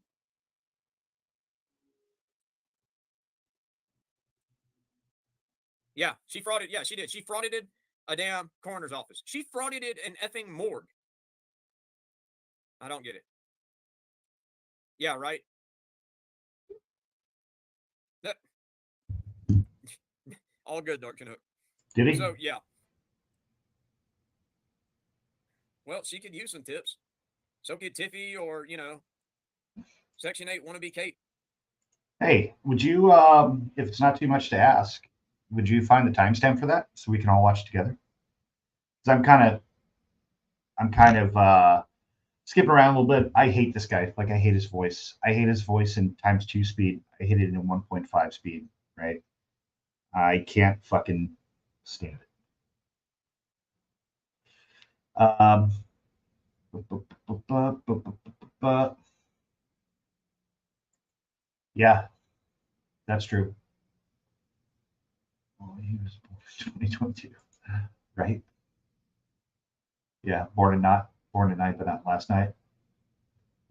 Yeah, she frauded. Yeah, she did. She frauded a damn coroner's office. She frauded an effing morgue. I don't get it. Yeah, right. All good, Dark Canuck. Did he? So, yeah. Well, she could use some tips. So could Tiffy or, Section 8 wannabe Kate. Hey, would you, if it's not too much to ask, would you find the timestamp for that so we can all watch together? Because I'm kind of skipping around a little bit. I hate this guy. Like, I hate his voice. I hate his voice in ×2 speed. I hate it in 1.5 speed, right? I can't fucking stand it. Um, yeah, that's true. Well, he was 2022, right? Yeah, born tonight, but not last night.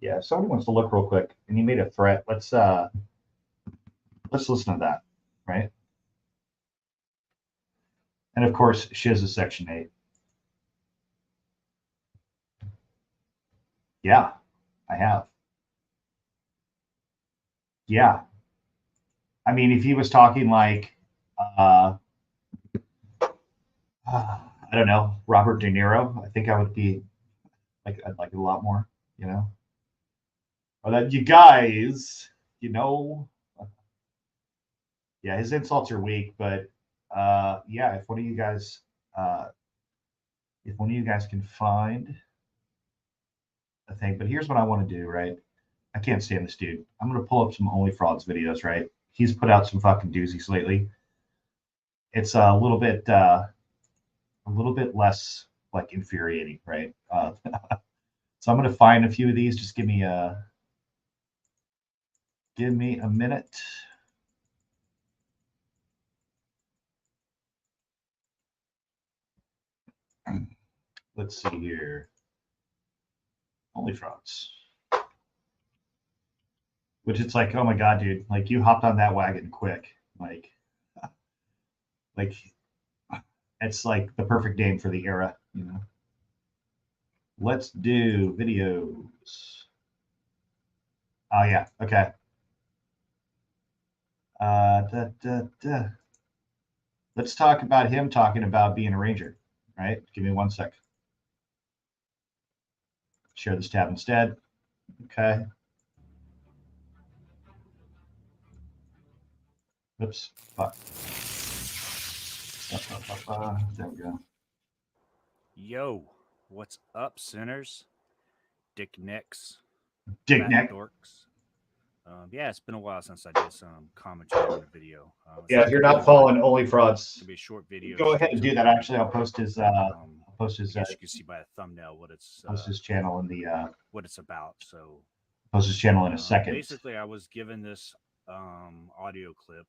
Yeah, if somebody wants to look real quick, and he made a threat. Let's listen to that, right? And of course, Shiz is Section 8. Yeah, I have. Yeah. I mean, if he was talking like, I don't know, Robert De Niro, I think I would be like, I'd like it a lot more, you know? Or that you guys, you know, yeah, his insults are weak, but yeah, if one of you guys can find a thing, but here's what I want to do, right? I can't stand this dude. I'm gonna pull up some OnlyFrauds videos, right? He's put out some fucking doozies lately. It's a little bit less like infuriating, right? So I'm gonna find a few of these. Just give me a minute. Let's see here. OnlyFrauds. Which it's like, oh my god, dude, like you hopped on that wagon quick. Like it's like the perfect name for the era, you know. Let's do videos. Oh yeah, okay. Let's talk about him talking about being a ranger, right? Give me 1 sec. Share this tab instead. Okay. Oops. Fuck. There we go. Yo, what's up, sinners? Dick necks. Dick fat neck. dorks. Yeah, it's been a while since I did some commentary on a video. Yeah, if you're not following OnlyFrauds, it'll be a short video. go ahead and do that. Actually, I'll post his. Post his. As you can see by the thumbnail, what it's post his channel in the. What it's about. So. Post his channel in a second. Basically, I was given this audio clip,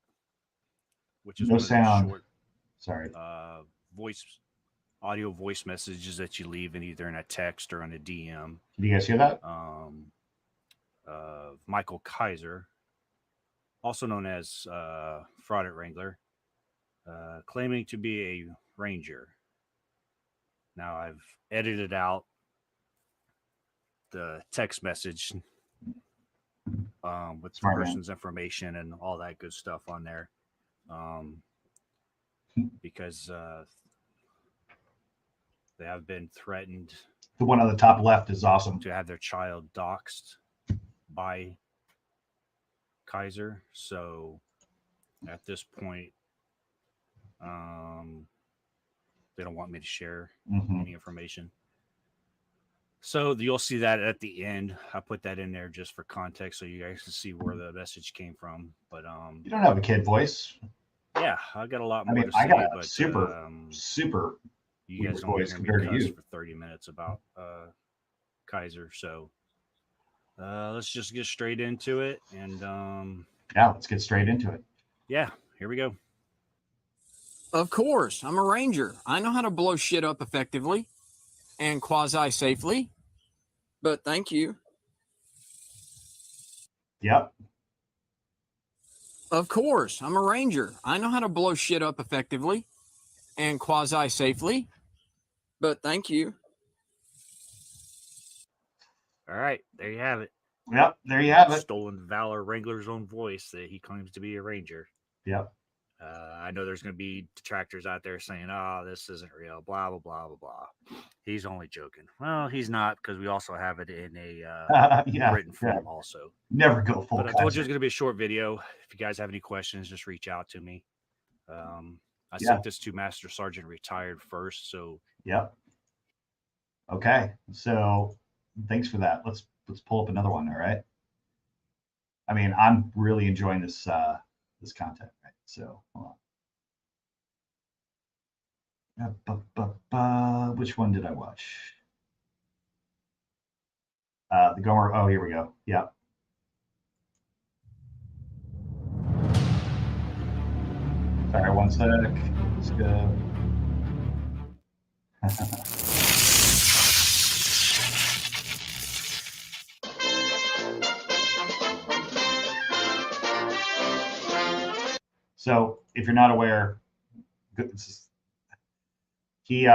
which is no one sound. Of the short, sorry. Audio voice messages that you leave in either in a text or in a DM. Did you guys hear that? Michael Kaiser, also known as Fraud at Wrangler, claiming to be a ranger. Now I've edited out the text message with the person's information and all that good stuff on there, because they have been threatened. The one on the top left is awesome. To have their child doxxed by Kaiser. So at this point, they don't want me to share any information. So you'll see that at the end. I put that in there just for context so you guys can see where the message came from. But you don't have a kid voice. Yeah, I got a lot more to say. I got a but super you guys don't voice hear compared me to cuss you for 30 minutes about Kaiser. So let's just get straight into it. And yeah, let's get straight into it. Yeah, here we go. Of course, I'm a ranger. I know how to blow shit up effectively and quasi-safely. But thank you. Yep. Of course, I'm a ranger. I know how to blow shit up effectively and quasi-safely. But thank you. All right, there you have it. Yep, there you have it. Stolen Valor Wrangler's own voice that he claims to be a ranger. Yep. I know there's going to be detractors out there saying, oh, this isn't real, blah, blah, blah, blah, blah. He's only joking. Well, he's not, because we also have it in a written form also. Never go full. But I told you it's going to be a short video. If you guys have any questions, just reach out to me. I sent this to Master Sergeant Retired first, so. Yep. Okay, so thanks for that. Let's pull up another one, all right? I mean, I'm really enjoying this this content, right? So hold Which one did I watch? The Gomer. Oh, here we go. Yeah. Sorry, one sec. Let's go. So, if you're not aware, he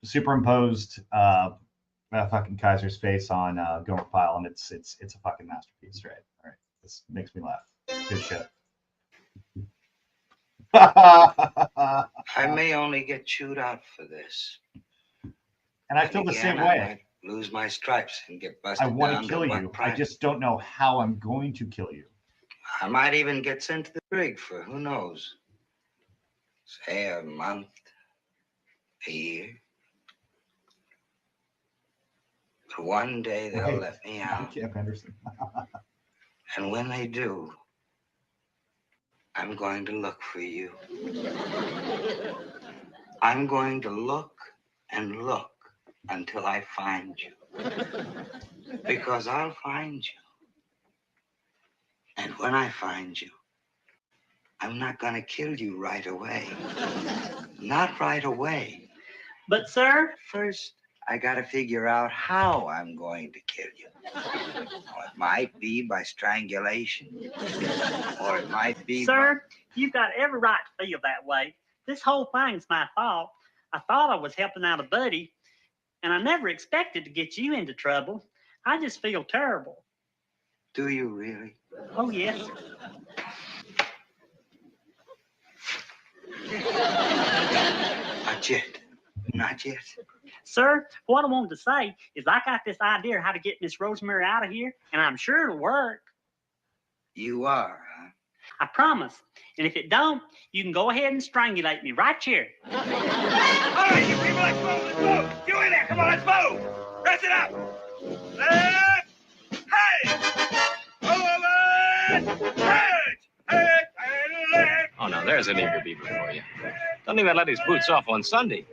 superimposed fucking Kaiser's face on Gomer Pyle, and it's a fucking masterpiece, right? All right, this makes me laugh. Good shit. I may only get chewed out for this. And I feel the same way. I might lose my stripes and get busted. I want to kill you. I just don't know how I'm going to kill you. I might even get sent to the brig for who knows. Say a month, a year. But one day they'll let me out. I can't understand. And when they do, I'm going to look for you. I'm going to look and look until I find you. Because I'll find you. And when I find you, I'm not going to kill you right away. Not right away. But, sir, first, I got to figure out how I'm going to kill you. It might be by strangulation. Or it might be sir, you've got every right to feel that way. This whole thing's my fault. I thought I was helping out a buddy, and I never expected to get you into trouble. I just feel terrible. Do you really? Oh, yes, sir. Not yet. Not yet. Sir, what I wanted to say is I got this idea how to get Miss Rosemary out of here, and I'm sure it'll work. You are, huh? I promise. And if it don't, you can go ahead and strangulate me right here. All right, you people, let's move, let's move. You in there, come on, let's move. Press it up. Left. Hey. Over. Hey, left. Oh, now there's an eager beaver for you. Don't even let his boots off on Sunday.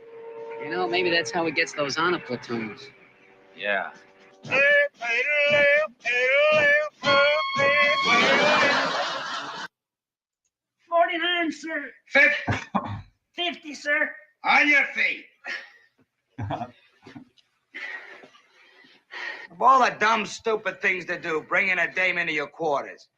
You know, maybe that's how he gets those honor platoons. Yeah. Left, left, left, 49, sir. 50. 50, sir. On your feet. Of all the dumb, stupid things to do, bringing a dame into your quarters.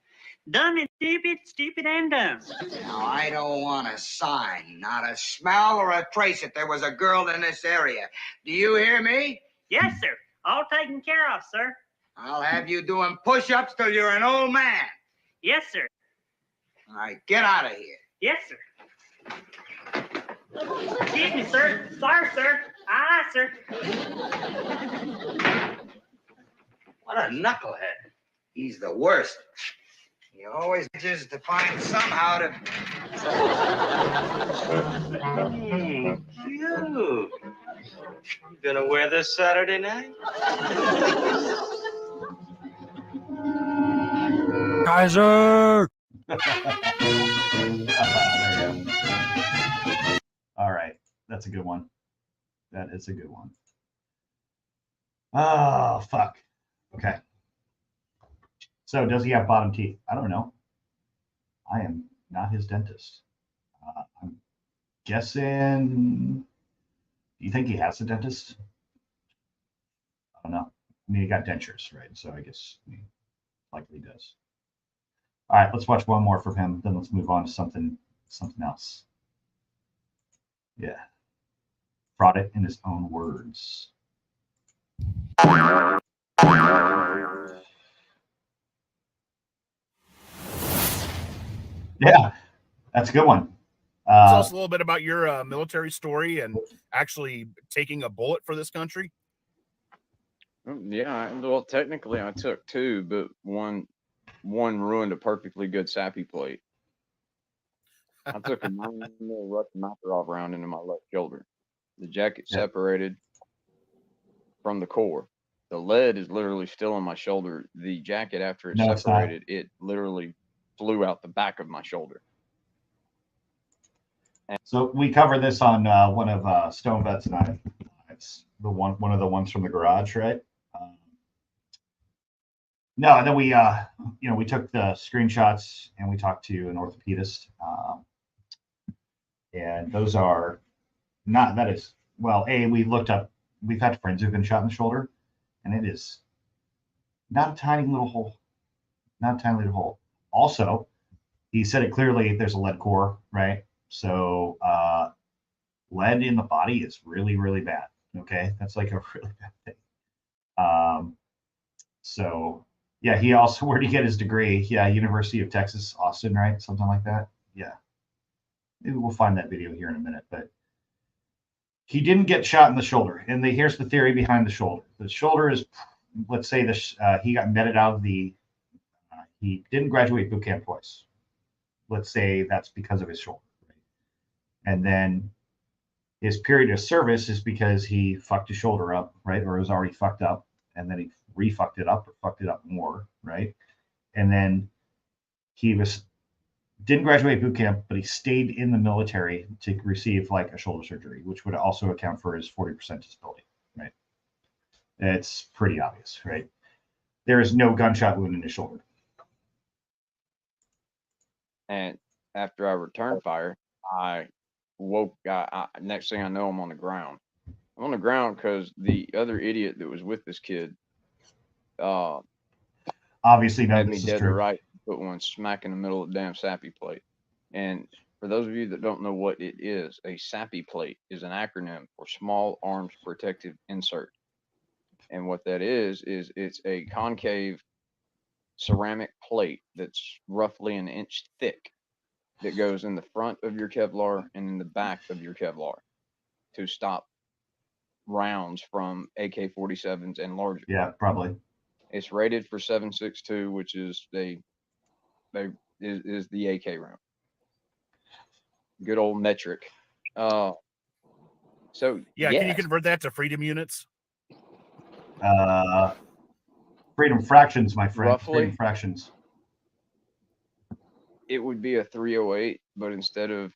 Dumb and stupid, stupid and dumb. Now, I don't want a sign, not a smell or a trace if there was a girl in this area. Do you hear me? Yes, sir. All taken care of, sir. I'll have you doing push-ups till you're an old man. Yes, sir. All right, get out of here. Yes, sir. Excuse me, sir. Sorry, sir. Aye, sir. What a knucklehead. He's the worst. He always manages to find somehow to... Cute. You gonna wear this Saturday night? Kaiser! All right. That's a good one. That is a good one. Oh, fuck. Okay. So does he have bottom teeth? I don't know. I am not his dentist. I'm guessing. Do you think he has a dentist? I don't know. I mean, he got dentures, right? So I guess he likely does. All right, let's watch one more from him. Then let's move on to something else. Yeah. Fraud it in his own words. Yeah, that's a good one. Tell us a little bit about your military story and actually taking a bullet for this country. Yeah, well, technically I took two, but one ruined a perfectly good sappy plate. I took a 9mm Russian Makarov round into my left shoulder. The jacket separated from the core. The lead is literally still on my shoulder. The jacket, after it separated, it literally flew out the back of my shoulder. So we covered this on one of StonedVet's knives, the one of the ones from the garage, right? No, and then we we took the screenshots and we talked to an orthopedist, and those are not that is well. We looked up. We've had friends who've been shot in the shoulder, and it is not a tiny little hole, not a tiny little hole. Also, he said it clearly. There's a lead core, right? So lead in the body is really, really bad. Okay, that's like a really bad thing. So yeah, he also where did he get his degree? Yeah, University of Texas, Austin, right? Something like that. Yeah, maybe we'll find that video here in a minute. But he didn't get shot in the shoulder, and here's the theory behind the shoulder. The shoulder is, let's say this, he got meted out of the. He didn't graduate boot camp twice. Let's say that's because of his shoulder, right? And then his period of service is because he fucked his shoulder up, right? Or it was already fucked up, and then he re-fucked it up or fucked it up more, right? And then he didn't graduate boot camp, but he stayed in the military to receive like a shoulder surgery, which would also account for his 40% disability, right? It's pretty obvious, right? There is no gunshot wound in his shoulder. And after I returned fire, I woke. Next thing I know, I'm on the ground. I'm on the ground because the other idiot that was with this kid, obviously had me dead to right. Put one smack in the middle of the damn SAPI plate. And for those of you that don't know what it is, a SAPI plate is an acronym for Small Arms Protective Insert. And what that is it's a concave ceramic plate that's roughly an inch thick that goes in the front of your Kevlar and in the back of your Kevlar to stop rounds from AK-47s and larger. Yeah, probably. It's rated for 7.62, which is the AK round. Good old metric. So yeah, can you convert that to freedom units? Freedom fractions, my friend. Roughly, freedom fractions. It would be a 308, but instead of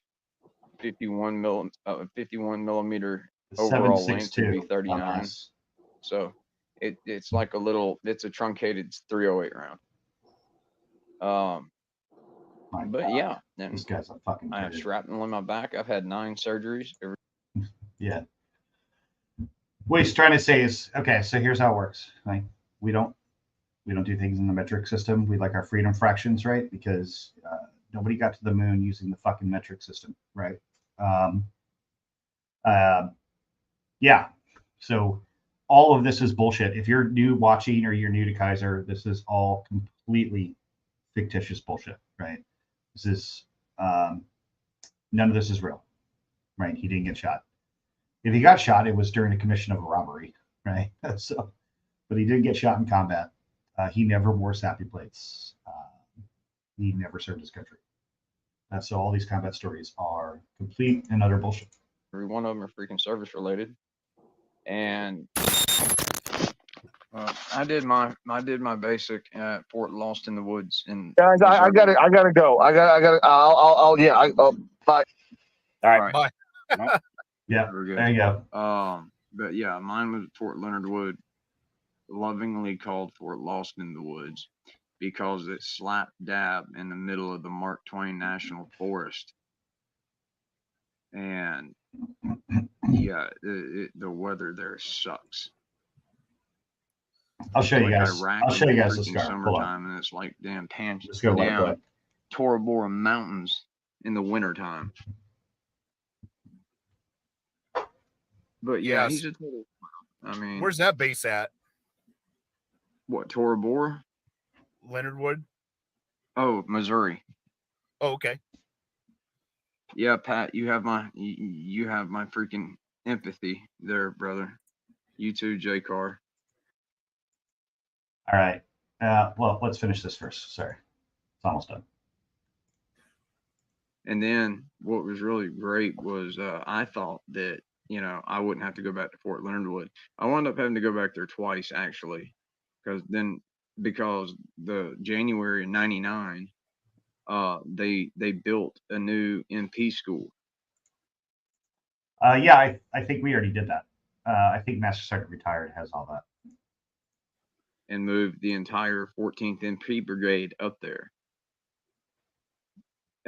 51 millimeter overall length, it'd be 39. So it's like it's a truncated 308 round. But yeah, this guy's a fucking. I have shrapnel in my back. I've had 9 surgeries. Yeah. What he's trying to say is, okay, so here's how it works. Like we don't do things in the metric system. We like our freedom fractions, right? Because nobody got to the moon using the fucking metric system, right? Yeah. So all of this is bullshit. If you're new watching or you're new to Kaiser, this is all completely fictitious bullshit, right? This is none of this is real, right? He didn't get shot. If he got shot, it was during a commission of a robbery, right? So, but he didn't get shot in combat. He never wore SAPI plates. He never served his country. So all these combat stories are complete and utter bullshit. Every one of them are freaking service related. And I did my basic at Fort Lost in the Woods. And guys, I gotta go. Bye. All right. Bye. Yeah, there you go. But yeah, mine was Fort Leonard Wood, lovingly called Fort Lost in the Woods, because it's slap dab in the middle of the Mark Twain National Forest. And yeah, the weather there sucks. I'll show you like guys. Iraq I'll show you guys the freaking scar. Hold on. Summertime, and it's like damn Let's go down Tora Bora Mountains in the wintertime. But yeah, he's a total. I mean, where's that base at? What, Tora Bora? Leonard Wood. Oh, Missouri. Oh, okay. Yeah, Pat, you have my freaking empathy there, brother. You too, J Carr. All right. Well, let's finish this first. Sorry, it's almost done. And then what was really great was I thought that I wouldn't have to go back to Fort Leonard Wood. I wound up having to go back there twice actually, because the January of '99, they built a new MP school Yeah, I think we already did that. I think Master Sergeant Retired has all that. And moved the entire 14th MP Brigade up there.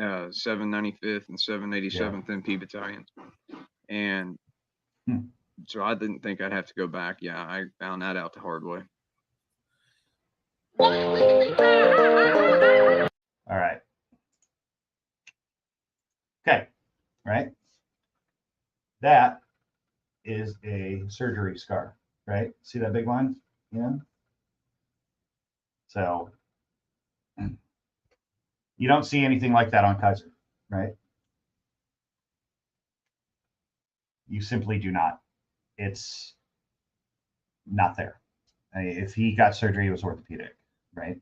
795th and 787th MP Battalions. And so I didn't think I'd have to go back. Yeah, I found that out the hard way. All right. Okay. Right. That is a surgery scar, right? See that big one? Yeah. So you don't see anything like that on Kaiser, right? You simply do not. It's not there. I mean, if he got surgery, it was orthopedic, right?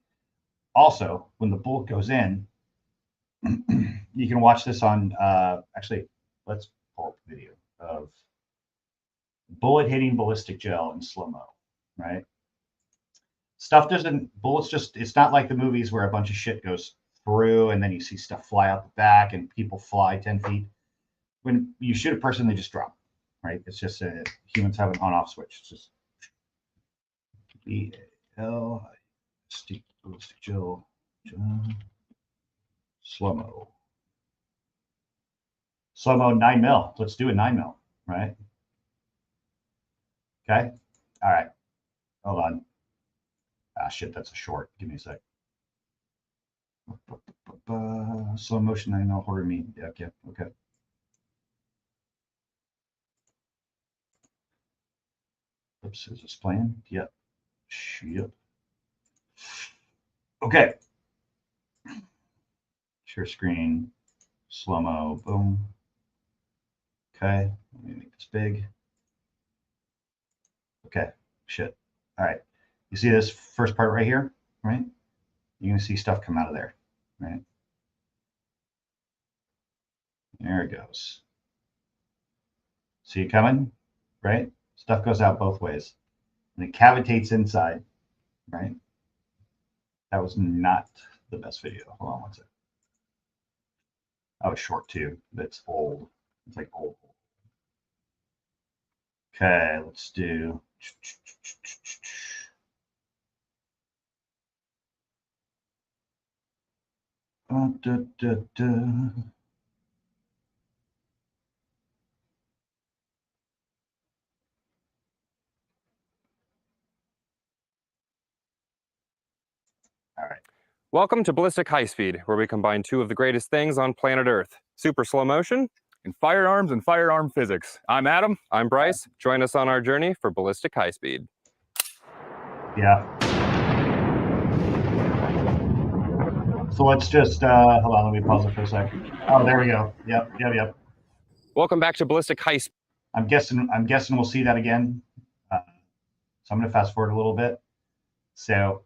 Also, when the bullet goes in, you can watch this on, actually, let's pull up the video of bullet hitting ballistic gel in slow-mo, right? Stuff doesn't, bullets just, it's not like the movies where a bunch of shit goes through and then you see stuff fly out the back and people fly 10 feet. When you shoot a person, they just drop, right? It's just humans have an on-off switch. It's just ballistic gel, slow-mo. Slow-mo 9mm. Let's do a 9mm, right? Okay. All right. Hold on. Ah, shit, that's a short. Give me a sec. Slow motion 9mm horror me. Yeah, okay. Okay. Oops, is this playing? Yep. Shit. Okay. Share screen. Slow-mo. Boom. Okay. Let me make this big. Okay. Shit. All right. You see this first part right here, right? You're going to see stuff come out of there, right? There it goes. See it coming, right? Stuff goes out both ways. And it cavitates inside, right? That was not the best video. Hold on one second. That was short too. That's old. It's like old. Okay, let's do. All right. Welcome to Ballistic High Speed, where we combine two of the greatest things on planet Earth, super slow motion and firearms and firearm physics. I'm Adam. I'm Bryce. Join us on our journey for Ballistic High Speed. Yeah. So let's just, hold on, let me pause it for a second. Oh, there we go. Yep. Welcome back to Ballistic High Speed. I'm guessing we'll see that again. So I'm going to fast forward a little bit. So,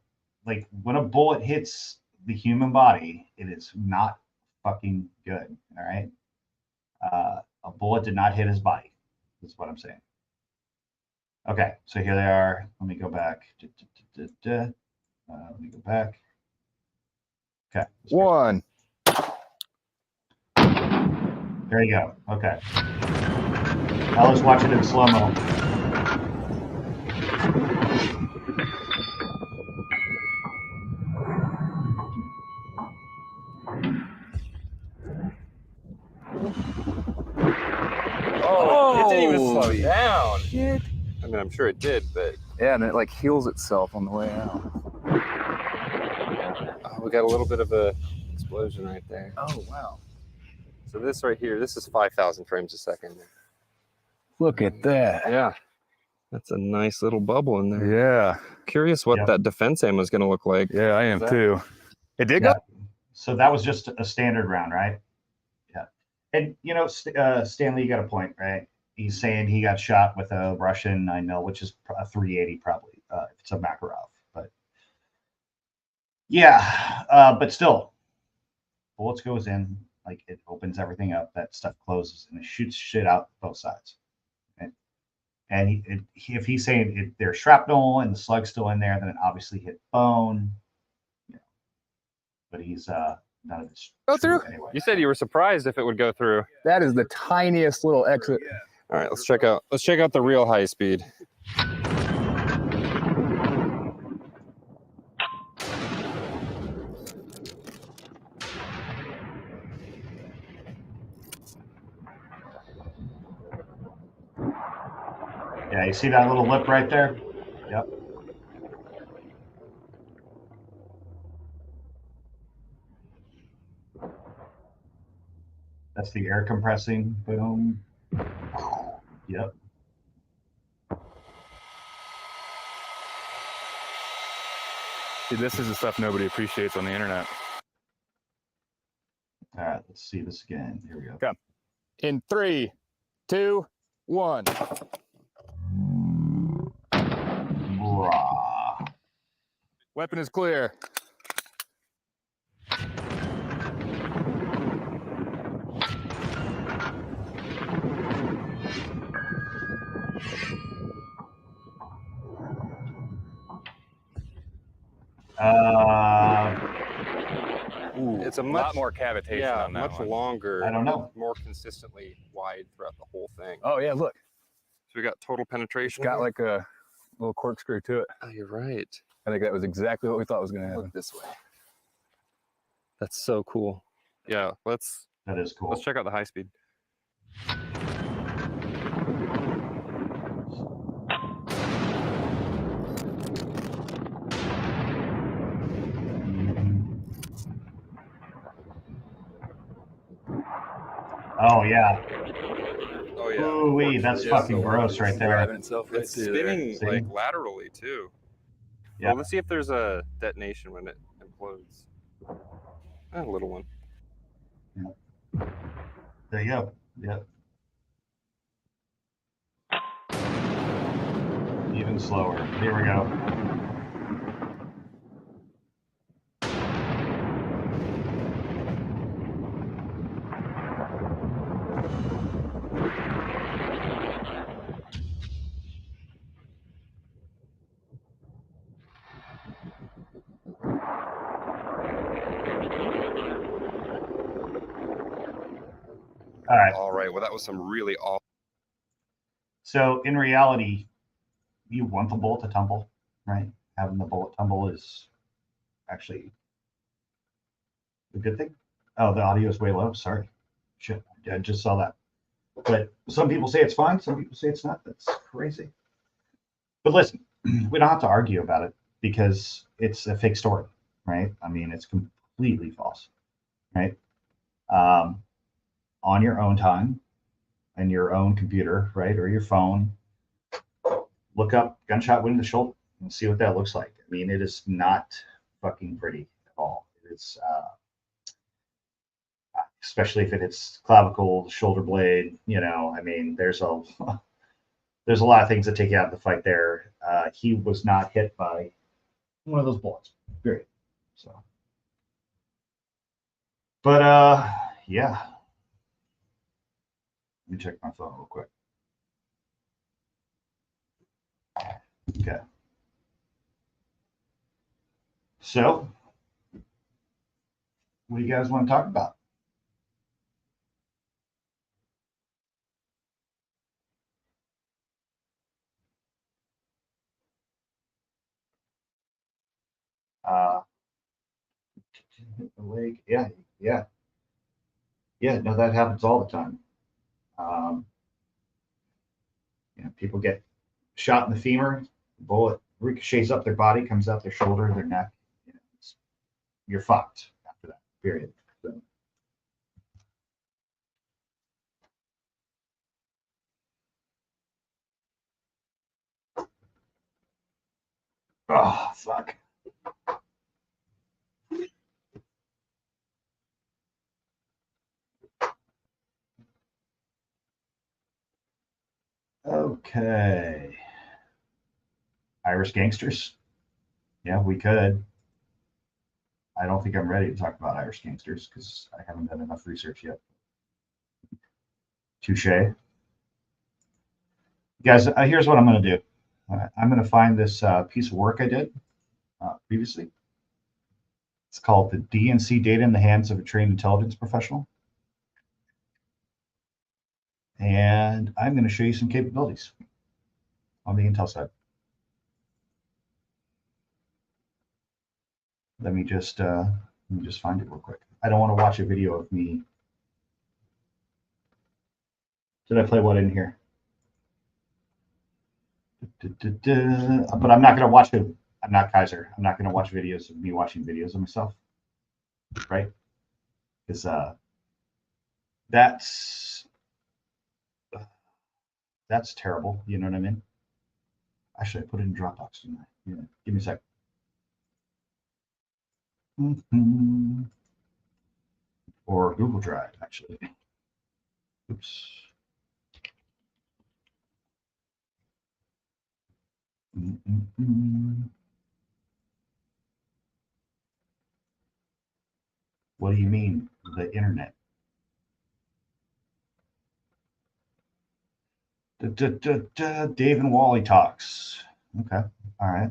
like, when a bullet hits the human body, it is not fucking good. All right. A bullet did not hit his body. That's what I'm saying. Okay. So here they are. Let me go back. Let me go back. Okay. One. There you go. Okay. Now let's watch it in slow-mo. Oh, it didn't even slow down. Shit. I mean, I'm sure it did, but yeah, and it like heals itself on the way out. Oh, we got a little bit of a explosion right there. Oh wow! So this right here, this is 5,000 frames a second. Look at that. Yeah, that's a nice little bubble in there. Yeah. Curious what that defense ammo is going to look like. Yeah, I am too. It did go. So that was just a standard round, right? Yeah. And you know, Stanley, you got a point, right? He's saying he got shot with a Russian 9mm, which is a 380 probably, if it's a Makarov. But yeah, but still, bullets goes in, like it opens everything up, that stuff closes, and it shoots shit out both sides. Okay? And if he's saying there's shrapnel and the slug's still in there, then it obviously hit bone. You know, but he's none of this go through. Anyway. You said you were surprised if it would go through. That is the tiniest little exit. All right, let's check out the real high speed. Yeah, you see that little lip right there? Yep. That's the air compressing. Boom. Yep. See, this is the stuff nobody appreciates on the internet. All right, let's see this again. Here we go. Okay. In 3, 2, 1. Rah. Weapon is clear. It's a lot more cavitation on that much one. longer. I don't know. More consistently wide throughout the whole thing. Oh yeah, look. So we got total penetration. It's got like a little corkscrew to it. Oh, you're right. I think that was exactly what we thought was going to happen. Look this way. That's so cool. Yeah, that is cool. Let's check out the high speed. Oh yeah. Oh yeah. Ooh-wee, that's fucking gross right there. It's spinning like laterally too. Yeah. Well, let's see if there's a detonation when it implodes. A little one. Yeah. There you go. Yep. Even slower. Here we go. All right. Well, that was some really awful. So in reality, you want the bullet to tumble, right? Having the bullet tumble is actually a good thing. Oh, the audio is way low. Sorry. Shit. I just saw that. But some people say it's fine. Some people say it's not. That's crazy. But listen, we don't have to argue about it because it's a fake story, right? I mean, it's completely false, right? On your own time and your own computer, right, or your phone, look up gunshot wound in the shoulder and see what that looks like. I mean, it is not fucking pretty at all. It's especially if it hits clavicle, shoulder blade. You know, I mean, there's a lot of things that take you out of the fight there. He was not hit by one of those bullets. Period. So, but yeah. Let me check my phone real quick. Okay. So, what do you guys want to talk about? The leg. Yeah. No, that happens all the time. People get shot in the femur, the bullet ricochets up their body, comes out their shoulder, their neck. You're fucked after that. Period. So. Oh, fuck. Okay. Irish gangsters. Yeah, we could. I don't think I'm ready to talk about Irish gangsters because I haven't done enough research yet. Touche. Guys, here's what I'm going to do. I'm going to find this piece of work I did previously. It's called the DNC Data in the Hands of a Trained Intelligence Professional. And I'm going to show you some capabilities on the Intel side. Let me just find it real quick. I don't want to watch a video of me. Did I play what in here? But I'm not going to watch it. I'm not Kaiser. I'm not going to watch videos of me watching videos of myself, right? Because that's terrible. You know what I mean? Actually, I put it in Dropbox, didn't I? Yeah. Give me a sec. Or Google Drive, actually. Oops. What do you mean, the internet? Dave and Wally talks. Okay, all right.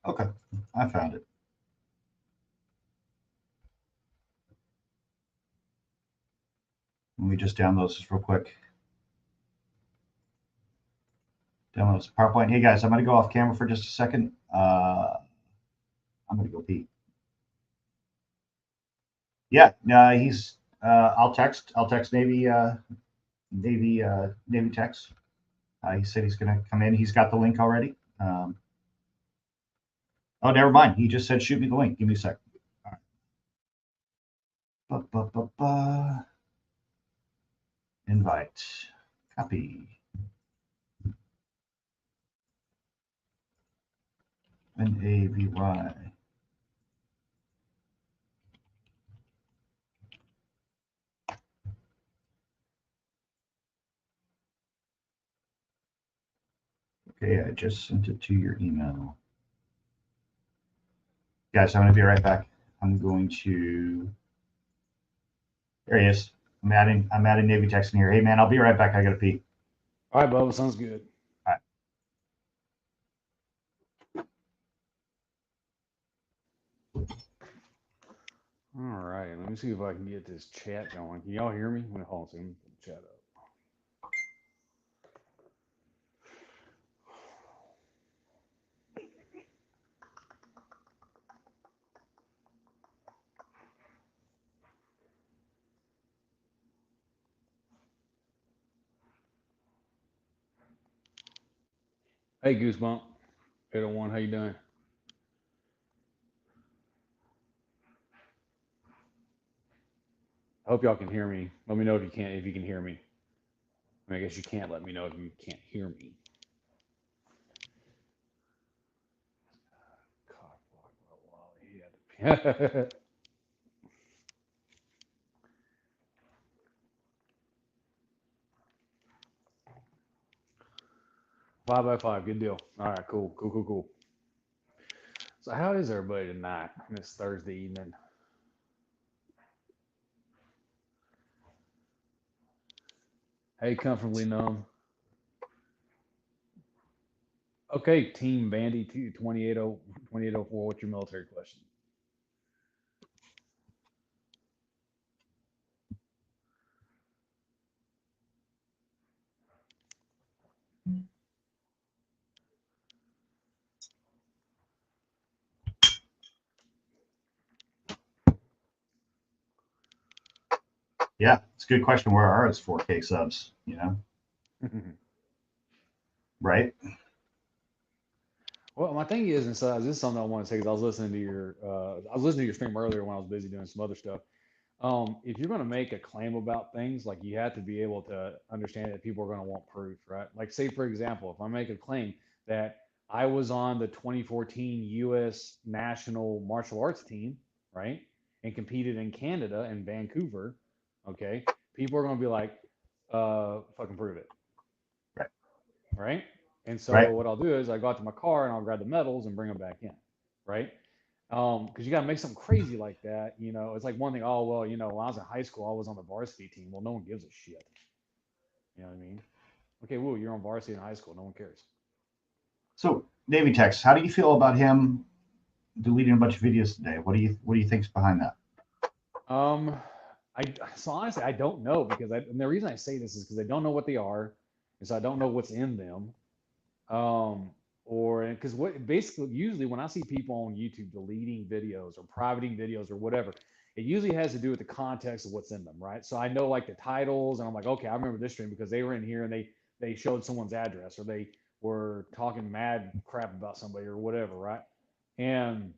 Okay, I found it. Let me just download this real quick. Download this PowerPoint. Hey guys, I'm going to go off camera for just a second. I'm going to go pee. Yeah, he's. I'll text NavyTex. He said he's going to come in. He's got the link already. Oh, never mind. He just said shoot me the link. Give me a sec. All right. Invite. Copy. NAVY. Okay, I just sent it to your email. Guys, I'm going to be right back. I'm going to. There he is. I'm adding NavyTex in here. Hey man, I'll be right back. I got to pee. All right, Bubba. Sounds good. All right. All right. Let me see if I can get this chat going. Can y'all hear me? Hold on a second. Put the chat up. Hey, Goosebump. 801, how you doing? I hope y'all can hear me. Let me know if you can hear me. I guess you can't let me know if you can't hear me. God, 5 by 5, good deal. All right, cool. So how is everybody tonight, this Thursday evening? Hey, comfortably numb. Okay, Team Bandy 2804, what's your military question? Yeah, it's a good question. Where are his 4K subs? You know, right? Well, my thing is, and so this is something I want to say because I was listening to your stream earlier when I was busy doing some other stuff. If you're going to make a claim about things, like you have to be able to understand that people are going to want proof, right? Like, say for example, if I make a claim that I was on the 2014 U.S. national martial arts team, right, and competed in Canada in Vancouver, okay, people are going to be like, fucking prove it, right? And so what I'll do is I go out to my car and I'll grab the medals and bring them back in, right? Because you got to make something crazy like that. You know, it's like one thing, oh, well, you know, when I was in high school, I was on the varsity team. Well, no one gives a shit. You know what I mean? Okay, woo, you're on varsity in high school. No one cares. So, NavyTex, how do you feel about him deleting a bunch of videos today. What do you think's behind that? So honestly, I don't know, because and the reason I say this is because I don't know what they are, and so I don't know what's in them. Or because what basically usually when I see people on YouTube deleting videos or privating videos or whatever, it usually has to do with the context of what's in them, right? So I know like the titles, and I'm like, okay, I remember this stream because they were in here and they showed someone's address, or they were talking mad crap about somebody or whatever, right? And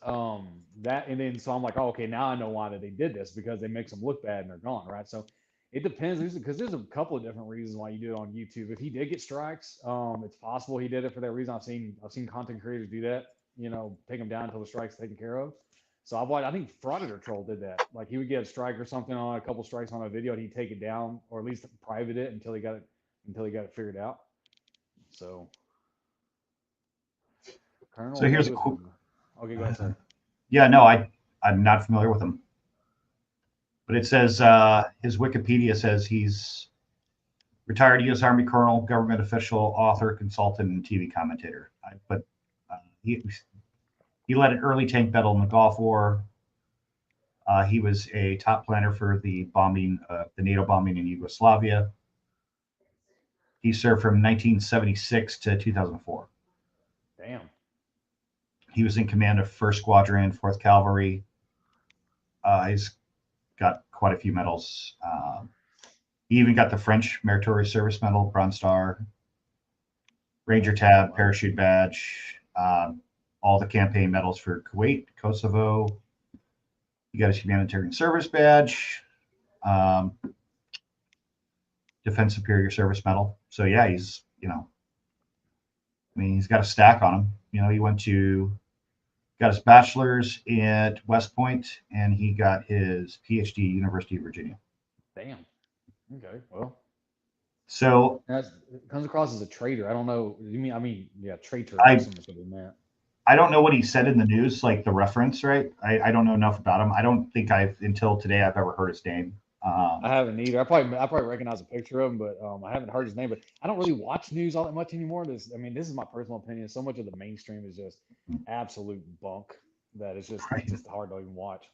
and then so I'm like, oh, okay, now I know why that they did this, because they make them look bad and they're gone, right? So it depends, because there's a couple of different reasons why you do it on YouTube. If he did get strikes, it's possible he did it for that reason. I've seen content creators do that, take them down until the strike's taken care of. So I think Frauditor Troll did that. Like he would get a strike or something on a couple strikes on a video, and he'd take it down, or at least private it until he got it figured out. So Colonel. So here's a cool. Okay, go ahead, sir. Yeah, no, I'm not familiar with him. But it says his Wikipedia says he's retired U.S. Army colonel, government official, author, consultant, and TV commentator. But he led an early tank battle in the Gulf War. He was a top planner for the NATO bombing in Yugoslavia. He served from 1976 to 2004. Damn. He was in command of 1st Squadron, 4th Cavalry. He's got quite a few medals. He even got the French Meritorious Service Medal, Bronze Star, Ranger Tab, Parachute Badge, all the campaign medals for Kuwait, Kosovo. He got his Humanitarian Service Badge, Defense Superior Service Medal. So yeah, he's, he's got a stack on him. He got his bachelor's at West Point, and he got his PhD at University of Virginia. Damn. Okay. Well. So it comes across as a traitor. I don't know. Yeah, traitor. I don't know what he said in the news, like the reference, right? I don't know enough about him. I don't think until today I've ever heard his name. I haven't either. I probably recognize a picture of him, but I haven't heard his name. But I don't really watch news all that much anymore. This is my personal opinion. So much of the mainstream is just absolute bunk that it's just hard to even watch.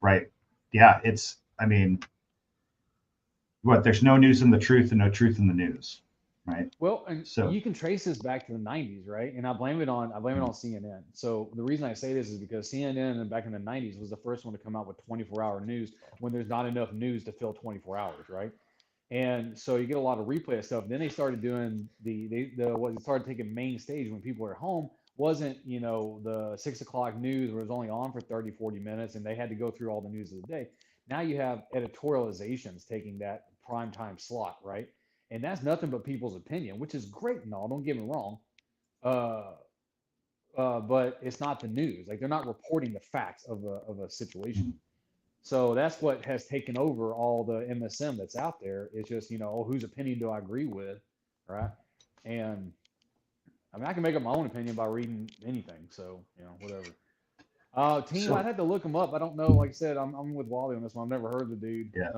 Right. Yeah. There's no news in the truth and no truth in the news, right? Well, and so you can trace this back to the 90s, right? And I blame it on CNN. So the reason I say this is because CNN back in the 90s was the first one to come out with 24-hour news when there's not enough news to fill 24 hours, right? And so you get a lot of replay of stuff. Then they started doing they started taking main stage when people were at home. Wasn't the 6 o'clock news where it was only on for 30-40 minutes and they had to go through all the news of the day. Now you have editorializations taking that prime time slot, right? And that's nothing but people's opinion, which is great and all, don't get me wrong. But it's not the news. Like they're not reporting the facts of a situation. So that's what has taken over all the MSM that's out there. It's just, whose opinion do I agree with, right? And I can make up my own opinion by reading anything. So, whatever. Team, I'd have to look him up. I don't know. Like I said, I'm with Wally on this one. I've never heard the dude. Yeah.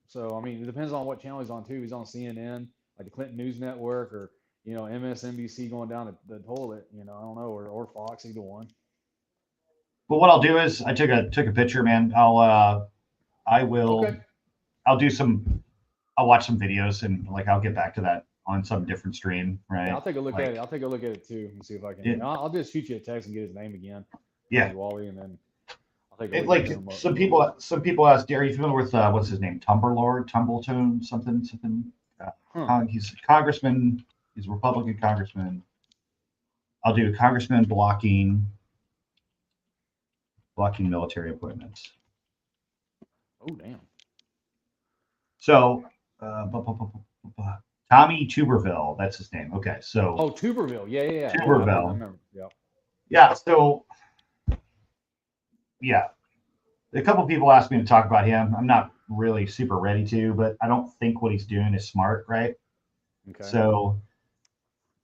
So, it depends on what channel he's on, too. He's on CNN, like the Clinton News Network, or, MSNBC going down the toilet, I don't know, or Fox, either one. But what I'll do is I took a picture, man. I'll watch some videos and I'll get back to that on some different stream, right? Yeah, I'll take a look at it. I'll take a look at it, too, and see if I can. Yeah. I'll just shoot you a text and get his name again. Yeah. Wally, and then I'll take a look at him. Some people ask, are you familiar with what's his name? Tumbletone, something. He's a congressman. He's a Republican congressman. I'll do congressman blocking military appointments. Oh, damn. So, Tommy Tuberville, that's his name. Okay, so. Oh, Tuberville. Yeah. Tuberville. I remember. Yeah. Yeah. So. Yeah, a couple of people asked me to talk about him. I'm not really super ready to, but I don't think what he's doing is smart, right? Okay. So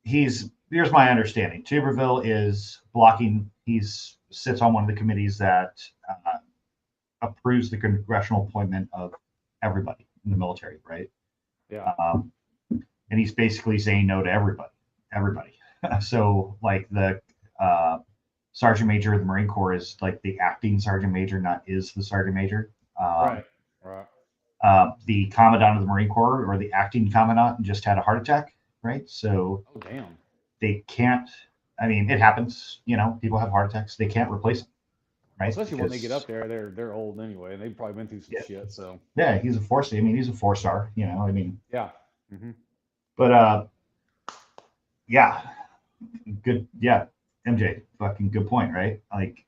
here's my understanding. Tuberville is blocking. Sits on one of the committees that approves the congressional appointment of everybody in the military, right? Yeah. And he's basically saying no to everybody. So like the sergeant major of the Marine Corps is like the acting sergeant major, not is the sergeant major. Right. The commandant of the Marine Corps or the acting commandant just had a heart attack, right? So oh damn, they can't. I mean, it happens. You know, people have heart attacks. They can't replace them, right? Especially when they get up there, they're old anyway, and they've probably been through some shit. So yeah, he's a force. I mean, he's a 4-star. You know, I mean, yeah. Mm-hmm. But yeah, good. Yeah, MJ, fucking good point, right? Like,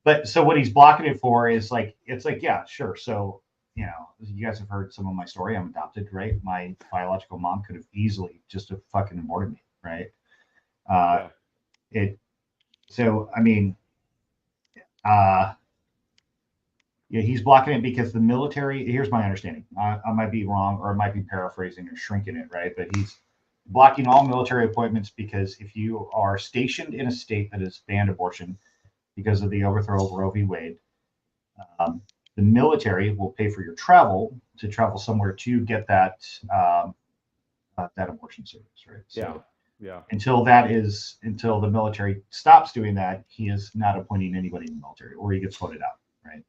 but so what he's blocking it for is like, it's like, yeah, sure. So, you know, you guys have heard some of my story. I'm adopted, right? My biological mom could have easily just have fucking aborted me, right? So I mean, yeah, he's blocking it because the military. Here's my understanding. I might be wrong, or I might be paraphrasing or shrinking it, right? But he's blocking all military appointments because if you are stationed in a state that has banned abortion because of the overthrow of Roe v. Wade, the military will pay for your travel to travel somewhere to get that that abortion service, right? So, yeah. Until the military stops doing that, he is not appointing anybody in the military, or he gets voted out, right?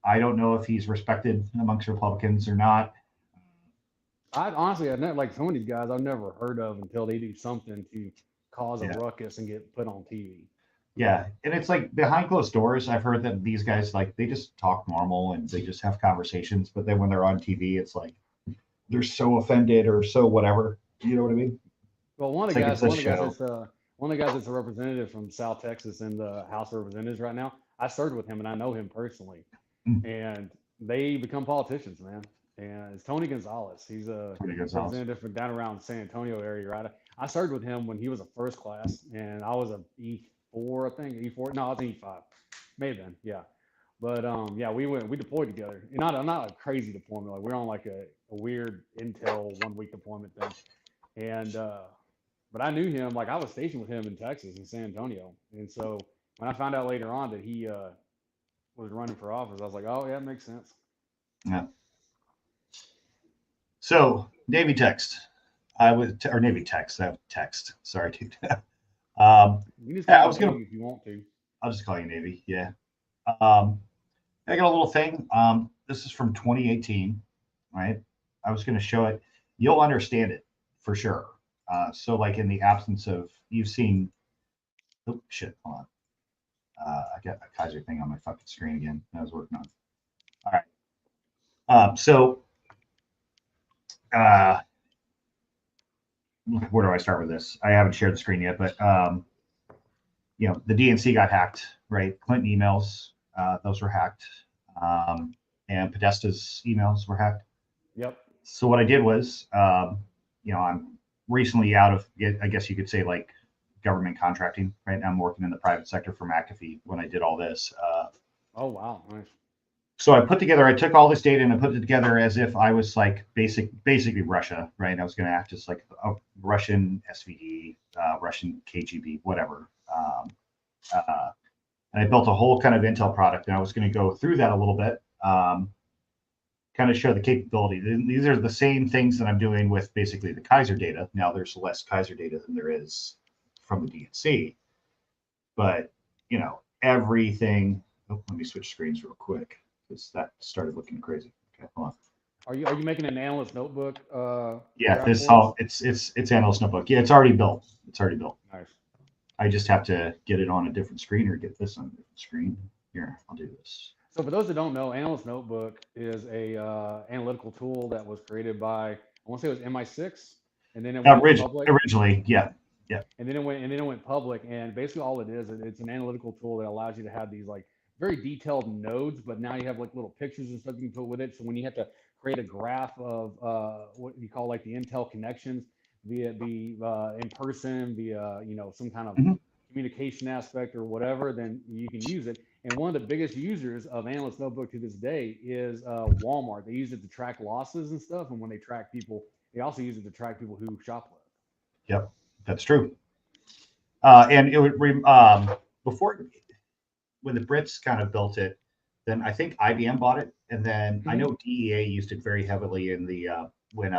I don't know if he's respected amongst Republicans or not. I honestly, I've never, like some of these guys I've never heard of until they do something to cause a ruckus and get put on TV. Yeah, and it's like behind closed doors. I've heard that these guys, like, they just talk normal and they just have conversations, but then when they're on TV, it's like they're so offended or so whatever. You know what I mean? Well, one of the guys that's a representative from South Texas in the House of Representatives right now. I served with him and I know him personally, and they become politicians, man. And it's Tony Gonzalez. He's a representative from down around San Antonio area, right? I served with him when he was a first class, and I was a E4, I think. E4? No, I was an E5. May have been, yeah. But yeah, we deployed together. And not a crazy deployment. Like we're on like a weird intel 1 week deployment thing. And but I knew him, like I was stationed with him in Texas, in San Antonio. And so when I found out later on that he was running for office, I was like, oh yeah, it makes sense. Yeah. So NavyTex, or NavyTex, that text. Sorry, dude. You can just call Navy if you want to. I'll just call you Navy. Yeah. I got a little thing. This is from 2018, right? I was going to show it. You'll understand it for sure. So like in the absence of, you've seen, oh shit, hold on. I got a Kaiser thing on my fucking screen again. I was working on. All right. So where do I start with this? I haven't shared the screen yet, but you know, the DNC got hacked, right? Clinton emails, those were hacked, and Podesta's emails were hacked. Yep. So what I did was, you know, I'm recently out of, I guess you could say, like government contracting. Right now, I'm working in the private sector for McAfee. When I did all this. Oh wow, nice. So I took all this data and I put it together as if I was like basically Russia, right? I was going to act as like a Russian SVD, Russian KGB, whatever. And I built a whole kind of intel product, and I was going to go through that a little bit, kind of show the capability. These are the same things that I'm doing with basically the Kaiser data. Now there's less Kaiser data than there is from the DNC, but you know, everything. Oh, let me switch screens real quick because that started looking crazy. Okay, hold on. Are you making an analyst notebook? Yeah, this is all it's analyst notebook. Yeah, it's already built. It's already built. Nice. I just have to get it on a different screen or get this on a different screen. Here, I'll do this. So for those that don't know, Analyst Notebook is a analytical tool that was created by, I want to say it was MI6, and then it went public. Originally, yeah. And then it went public, and basically all it is, it's an analytical tool that allows you to have these like very detailed nodes, but now you have like little pictures and stuff you can put with it. So when you have to create a graph of what you call like the intel connections, via the in person, via some kind of communication aspect or whatever, then you can use it. And one of the biggest users of Analyst Notebook to this day is Walmart. They use it to track losses and stuff, and when they track people, they also use it to track people who shoplift. Yep, that's true. And it would before, when the Brits kind of built it, then I think IBM bought it, and then I know DEA used it very heavily in the when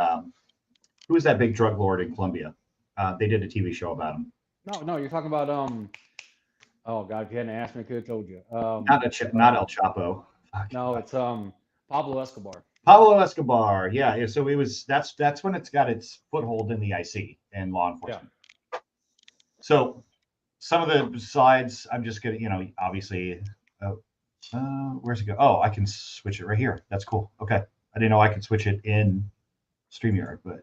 who was that big drug lord in Colombia? They did a TV show about him. No, you're talking about oh God, if you hadn't asked me, I could have told you. Not El Chapo. No, it's Pablo Escobar. Pablo Escobar. Yeah. So it was that's when it's got its foothold in the IC and law enforcement. Yeah. So some of the slides, I'm just gonna, obviously, where's it go? Oh, I can switch it right here. That's cool. Okay. I didn't know I could switch it in StreamYard, but.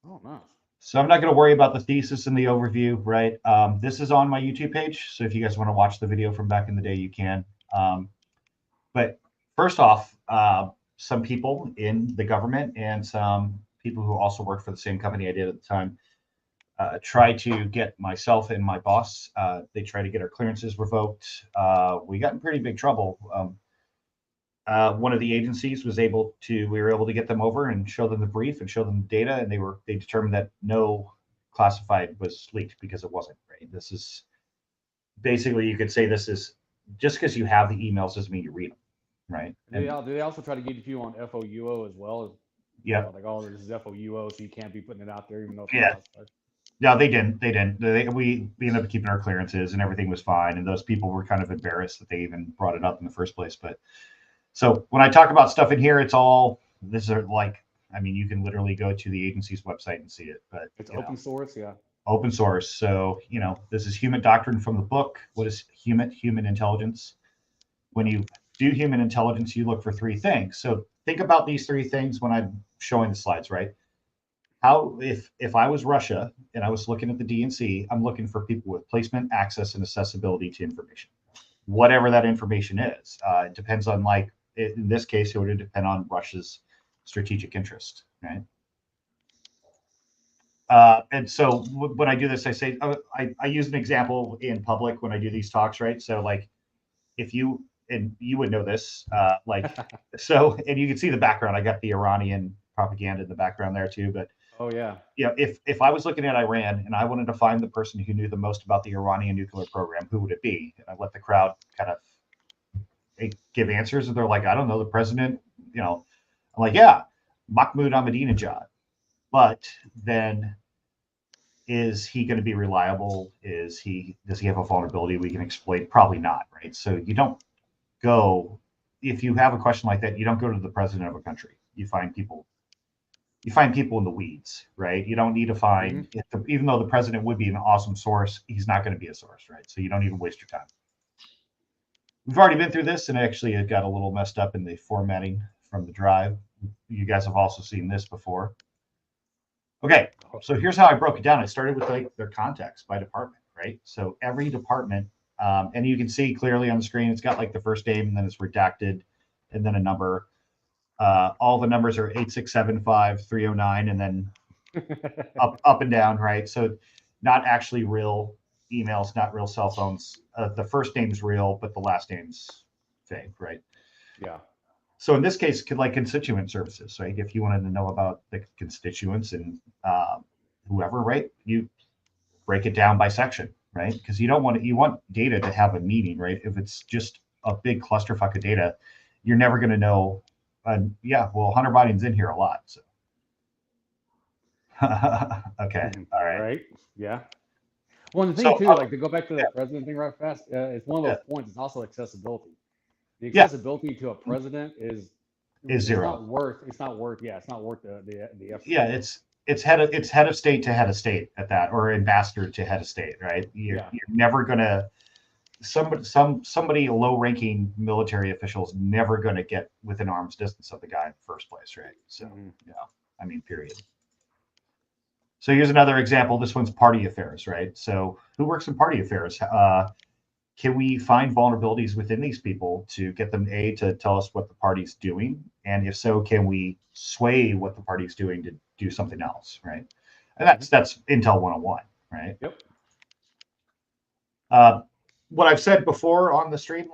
Oh, nice. So I'm not going to worry about the thesis and the overview, right? This is on my YouTube page. So if you guys want to watch the video from back in the day, you can. But first off, some people in the government and some people who also work for the same company I did at the time tried to get myself and my boss, they tried to get our clearances revoked. We got in pretty big trouble. One of the agencies we were able to get them over and show them the brief and show them the data, and they determined that no classified was leaked because it wasn't, right? This is basically, you could say this is just because you have the emails doesn't mean you read them, right? Do they also try to get you on FOUO as well? Yeah. Like, oh, this is FOUO, so you can't be putting it out there even though it's classified. No, they didn't. We ended up keeping our clearances and everything was fine. And those people were kind of embarrassed that they even brought it up in the first place. But so when I talk about stuff in here, you can literally go to the agency's website and see it. But it's open source, yeah. Open source. So, this is human doctrine from the book. What is human intelligence? When you do human intelligence, you look for three things. So think about these three things when I'm showing the slides, right? How, if I was Russia and I was looking at the DNC, I'm looking for people with placement, access, and accessibility to information, whatever that information is. It depends on, in this case, it would depend on Russia's strategic interest, right? And so when I do this, I say, I use an example in public when I do these talks, right? So if you, and you would know this, so, and you can see the background, I got the Iranian propaganda in the background there too, but oh yeah. If I was looking at Iran and I wanted to find the person who knew the most about the Iranian nuclear program, who would it be? And I let the crowd kind of give answers, and they're like, I don't know, the president, I'm like, yeah, Mahmoud Ahmadinejad. But then is he going to be reliable? Does he have a vulnerability we can exploit? Probably not, right? So you don't go, if you have a question like that, you don't go to the president of a country. You find people in the weeds, right? You don't need to find, even though the president would be an awesome source, he's not going to be a source, right? So you don't even waste your time. We've already been through this, and actually it got a little messed up in the formatting from the drive. You guys have also seen this before. Okay, so here's how I broke it down. I started with their context by department, right? So every department, and you can see clearly on the screen, it's got the first name, and then it's redacted, and then a number. All the numbers are 8675 309, and then up and down, right? So not actually real emails, not real cell phones. The first name's real, but the last name's fake, right? Yeah. So in this case, constituent services, right? If you wanted to know about the constituents and whoever, right? You break it down by section, right? Because you want data to have a meaning, right? If it's just a big clusterfuck of data, you're never going to know. Hunter Biden's in here a lot. So. Okay. All right. Right. Yeah. Well, the thing too, to go back to that president thing right fast, it's one of those points. It's also accessibility. The accessibility to a president is zero. It's not worth the effort. Yeah, it's head of state to head of state at that, or ambassador to head of state, right? You're never gonna somebody low-ranking military official is never gonna get within arm's distance of the guy in the first place, right? So period. So here's another example. This one's party affairs, right? So who works in party affairs? Can we find vulnerabilities within these people to get them to tell us what the party's doing? And if so, can we sway what the party's doing to do something else, right? And that's Intel 101, right? Yep. What I've said before on the stream,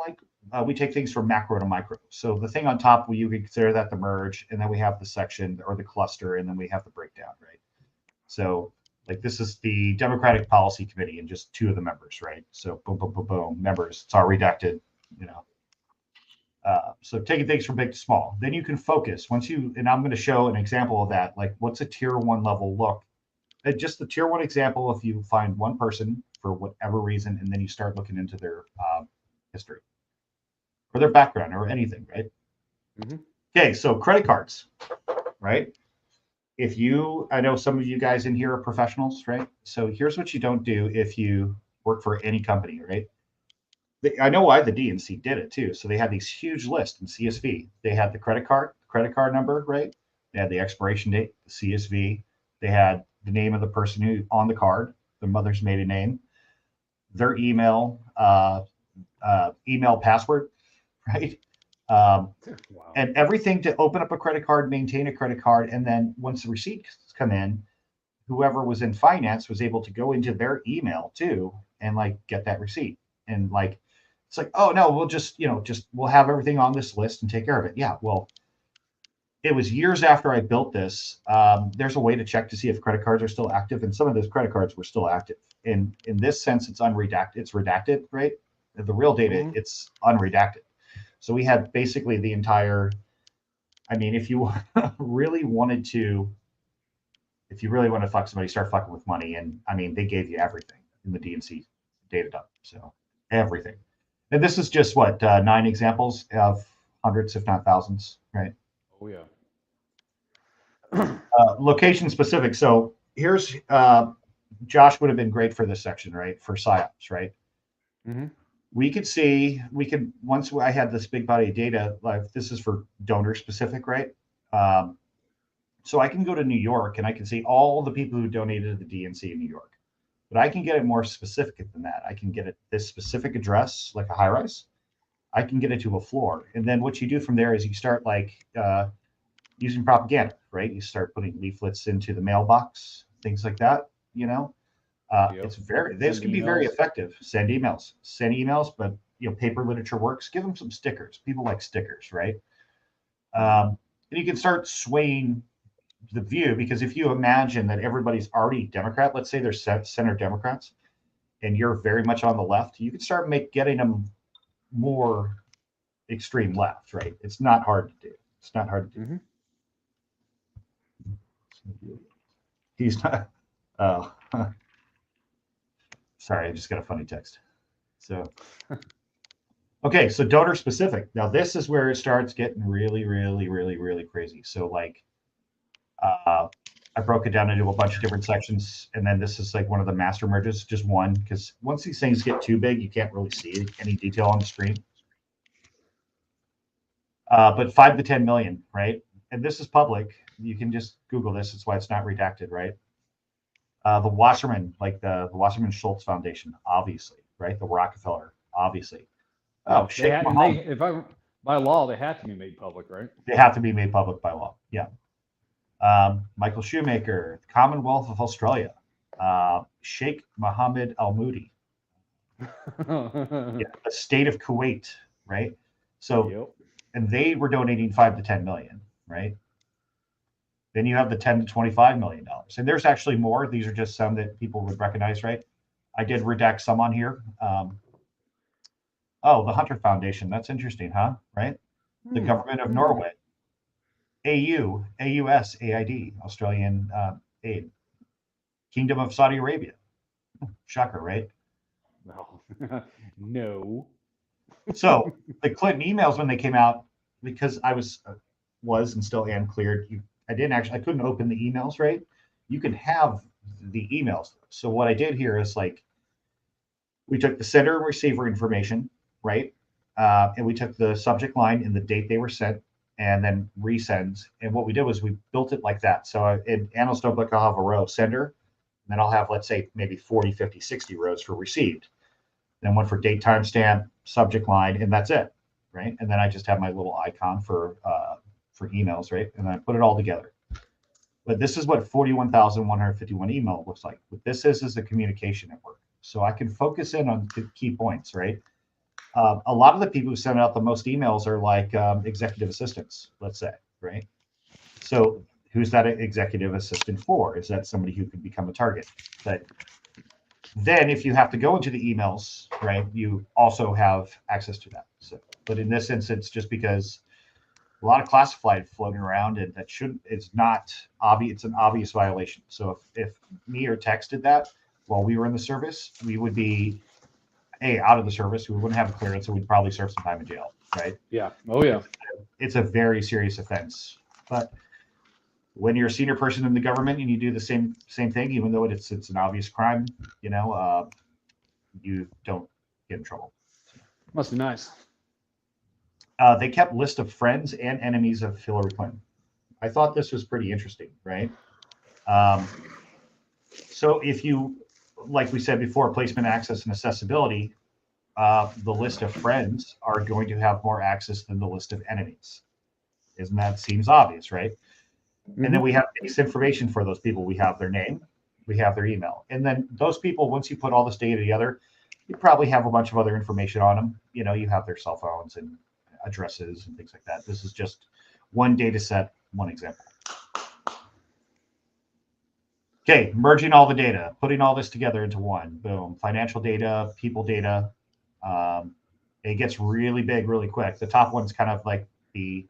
we take things from macro to micro. So the thing on top, you can consider that the merge, and then we have the section or the cluster, and then we have the breakdown, right? So this is the Democratic Policy Committee and just two of the members, right? So boom, boom, boom, boom, members. It's all redacted, So taking things from big to small. Then you can focus. And I'm going to show an example of that. What's a tier 1 level look just the tier 1 example, if you find one person for whatever reason, and then you start looking into their history or their background or anything, right? Okay, so credit cards, right? I know some of you guys in here are professionals, right? So here's what you don't do if you work for any company, right? I know why the DNC did it too. So they had these huge lists in CSV. They had the credit card number, right? They had the expiration date, the CSV. They had the name of the person who on the card, their mother's maiden name, their email, email password, right? And everything to open up a credit card, maintain a credit card, and then once the receipts come in, whoever was in finance was able to go into their email too and like get that receipt. And like it's like, oh no, we'll have everything on this list and take care of it. Yeah, well, it was years after I built this. There's a way to check to see if credit cards are still active, and some of those credit cards were still active. In this sense, it's unredacted. It's redacted, right? The real data, it's unredacted. So we had basically the entire. I mean, if you really wanted to fuck somebody, start fucking with money, and I mean, they gave you everything in the DNC data dump. So everything. And this is just 9 examples of hundreds, if not thousands, right? Oh yeah. Location specific. So here's Josh would have been great for this section, right? For PSYOPs, right? Once I had this big body of data, like this is for donor specific, right? So I can go to New York and I can see all the people who donated to the DNC in New York. But I can get it more specific than that. I can get it this specific address, like a high rise. I can get it to a floor. And then what you do from there is you start using propaganda, right? You start putting leaflets into the mailbox, things like that, This can be very effective. Send emails, but paper literature works. Give them some stickers. People like stickers, right? And you can start swaying the view, because if you imagine that everybody's already Democrat, let's say they're center Democrats, and you're very much on the left, you can start getting them more extreme left, right? It's not hard to do. He's not. Oh, sorry, I just got a funny text. So, okay, so donor specific. Now this is where it starts getting really, really, really, really crazy. So I broke it down into a bunch of different sections, and then this is like one of the master merges, just one, because once these things get too big, you can't really see any detail on the screen. But 5 to 10 million, right? And this is public. You can just Google this. That's why it's not redacted, right? The Wasserman, like the Wasserman Schultz Foundation, obviously, right? The Rockefeller, obviously. Oh, by law, they have to be made public, right? They have to be made public by law. Yeah. Michael Shoemaker, the Commonwealth of Australia, Sheikh Mohammed Al Moody, the state of Kuwait, right? So, and they were donating 5 to 10 million, right? Then you have the 10 to 25 million dollars, and there's actually more. These are just some that people would recognize, right? I did redact some on here. The Hunter Foundation. That's interesting, huh? Right? The government of Norway. AUS, AID, Australian aid. Kingdom of Saudi Arabia. Shocker, right? No. No. So the Clinton emails, when they came out, because I was and still am cleared, I couldn't open the emails, right? You can have the emails. So what I did here is we took the sender and receiver information, right? And we took the subject line and the date they were sent, and then resends. And what we did was we built it like that. So in Annals Notebook, I'll have a row sender, and then I'll have, let's say, maybe 40, 50, 60 rows for received. Then one for date, timestamp, subject line, and that's it, right? And then I just have my little icon for emails, right? And then I put it all together. But this is what 41,151 email looks like. What this is a communication network. So I can focus in on key points, right? A lot of the people who send out the most emails are like executive assistants, let's say, right? So who's that executive assistant for? Is that somebody who could become a target? But then if you have to go into the emails, right, you also have access to that. So, but in this instance, just because a lot of classified floating around, and that it's not obvious. It's an obvious violation. So if me or Tex did that while we were in the service, we would be out of the service. We wouldn't have a clearance, so we'd probably serve some time in jail, right? Yeah. Oh yeah. It's a very serious offense. But when you're a senior person in the government and you do the same thing, even though it's an obvious crime, you don't get in trouble. Must be nice. They kept list of friends and enemies of Hillary Clinton. I thought this was pretty interesting, right? So if you, like we said before, placement, access, and accessibility, the list of friends are going to have more access than the list of enemies. Seems obvious, right? Mm-hmm. And then we have base information for those people. We have their name, we have their email. And then those people, once you put all this data together, you probably have a bunch of other information on them. You have their cell phones and addresses and things like that. This is just one data set, one example. Okay, merging all the data, putting all this together into one. Boom. Financial data, people data. It gets really big really quick. The top one's kind of like the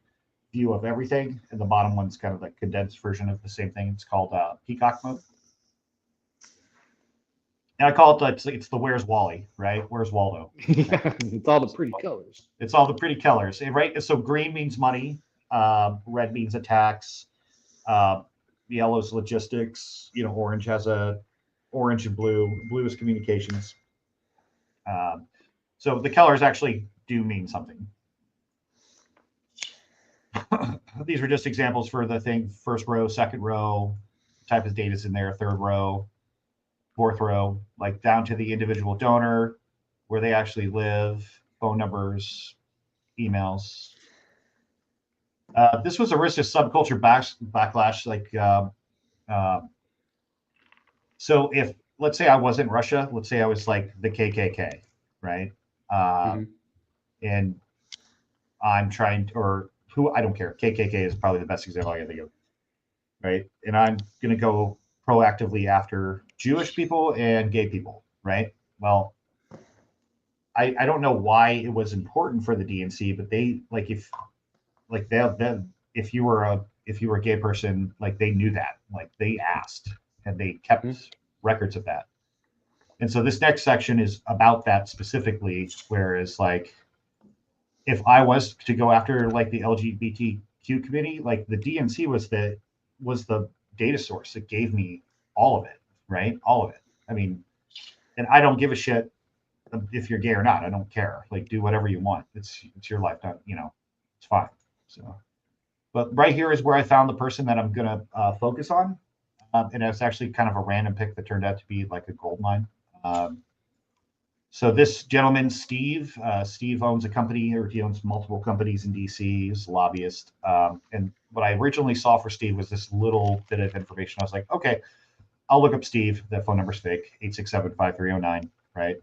view of everything, and the bottom one's kind of like condensed version of the same thing. It's called peacock mode. And I call it it's the Where's Wally, right? Where's Waldo? Yeah, it's all the pretty colors. It's all the pretty colors, right? So green means money, red means attacks, yellow's logistics. Orange has orange and blue. Blue is communications. So the colors actually do mean something. These are just examples for the thing. First row, second row, type of data's in there. Third row, fourth row, like down to the individual donor, where they actually live, phone numbers, emails. This was a risk of subculture backlash. So if, let's say I was in Russia, let's say I was like the KKK, right? And I'm trying, I don't care. KKK is probably the best example I can think of, right? And I'm going to go proactively after Jewish people and gay people, right? Well, I don't know why it was important for the DNC, but they if you were a gay person, like they knew that, like they asked and they kept records of that. And so this next section is about that specifically, whereas like if I was to go after like the LGBTQ community, like the DNC was the data source that gave me all of it, right? All of it. I mean, and I don't give a shit if you're gay or not. I don't care. Like, do whatever you want. It's your life. It's fine. So, but right here is where I found the person that I'm gonna focus on, and it's actually kind of a random pick that turned out to be like a gold mine. So this gentleman, Steve owns a company, or he owns multiple companies in DC. He's a lobbyist. And what I originally saw for Steve was this little bit of information. I was like, okay, I'll look up Steve. That phone number's fake, 867-5309, right?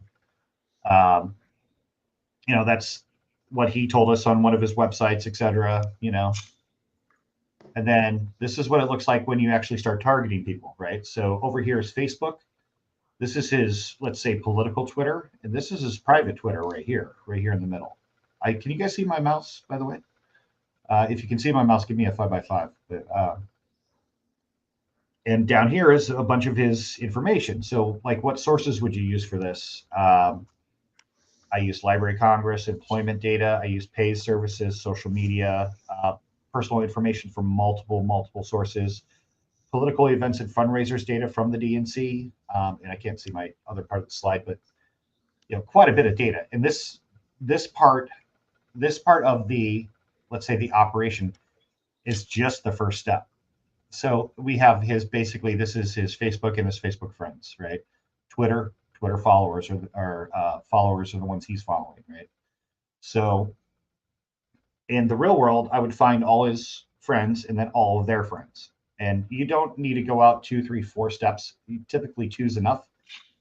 That's what he told us on one of his websites, etc. And then this is what it looks like when you actually start targeting people, right? So over here is Facebook. This is his, let's say, political Twitter, and this is his private Twitter right here in the middle. Can you guys see my mouse, by the way? If you can see my mouse, give me a 5x5. And down here is a bunch of his information. So, like, what sources would you use for this? I use Library of Congress, employment data. I use paid services, social media, personal information from multiple sources. Political events and fundraisers data from the DNC, and I can't see my other part of the slide, but quite a bit of data. And this part of the, let's say, the operation is just the first step. So we have this is his Facebook and his Facebook friends, right? Twitter followers are followers are the ones he's following, right? So in the real world, I would find all his friends and then all of their friends. And you don't need to go out 2, 3, 4 steps. Typically 2 is enough.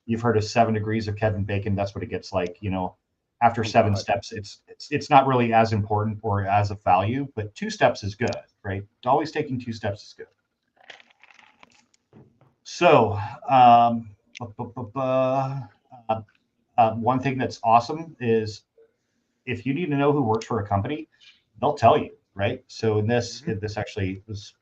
You've heard of 7 degrees of Kevin Bacon. That's what it gets like. After 7 steps, it's not really as important or as of value, but 2 steps is good, right? Always taking 2 steps is good. So one thing that's awesome is if you need to know who works for a company, they'll tell you. right? So in this, this actually was.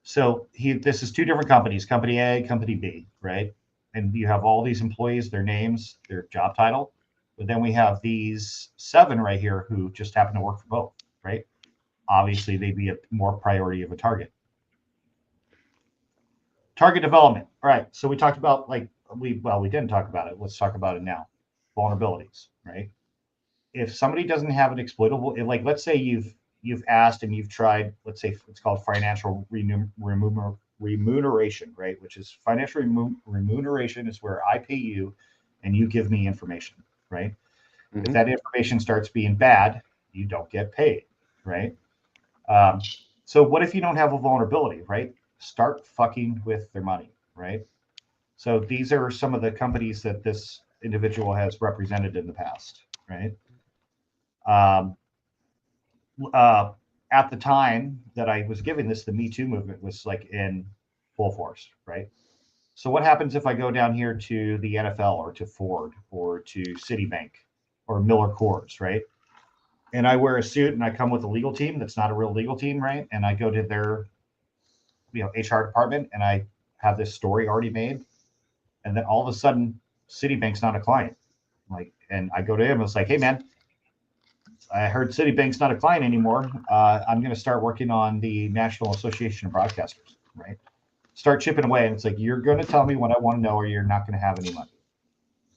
This is two different companies, Company A, Company B, right? And you have all these employees, their names, their job title, but then we have these 7 right here who just happen to work for both, right? Obviously, they'd be a more priority of a target. Target development. All right. So we talked about we didn't talk about it. Let's talk about it now. Vulnerabilities, right? If somebody doesn't have an exploitable, let's say you've asked and you've tried, let's say it's called financial remuneration, right? Which is financial remuneration is where I pay you and you give me information, right? If that information starts being bad, you don't get paid, right? So what if you don't have a vulnerability, right? Start fucking with their money, right? So these are some of the companies that this individual has represented in the past, right? At the time that I was giving this, the Me Too movement was in full force, right? So what happens if I go down here to the NFL or to Ford or to Citibank or Miller Coors, right? And I wear a suit and I come with a legal team that's not a real legal team, right? And I go to their HR department and I have this story already made. And then all of a sudden, Citibank's not a client. And I go to him and it's like, hey man, I heard Citibank's not a client anymore. I'm going to start working on the National Association of Broadcasters, right? Start chipping away. And it's like, you're going to tell me what I want to know or you're not going to have any money,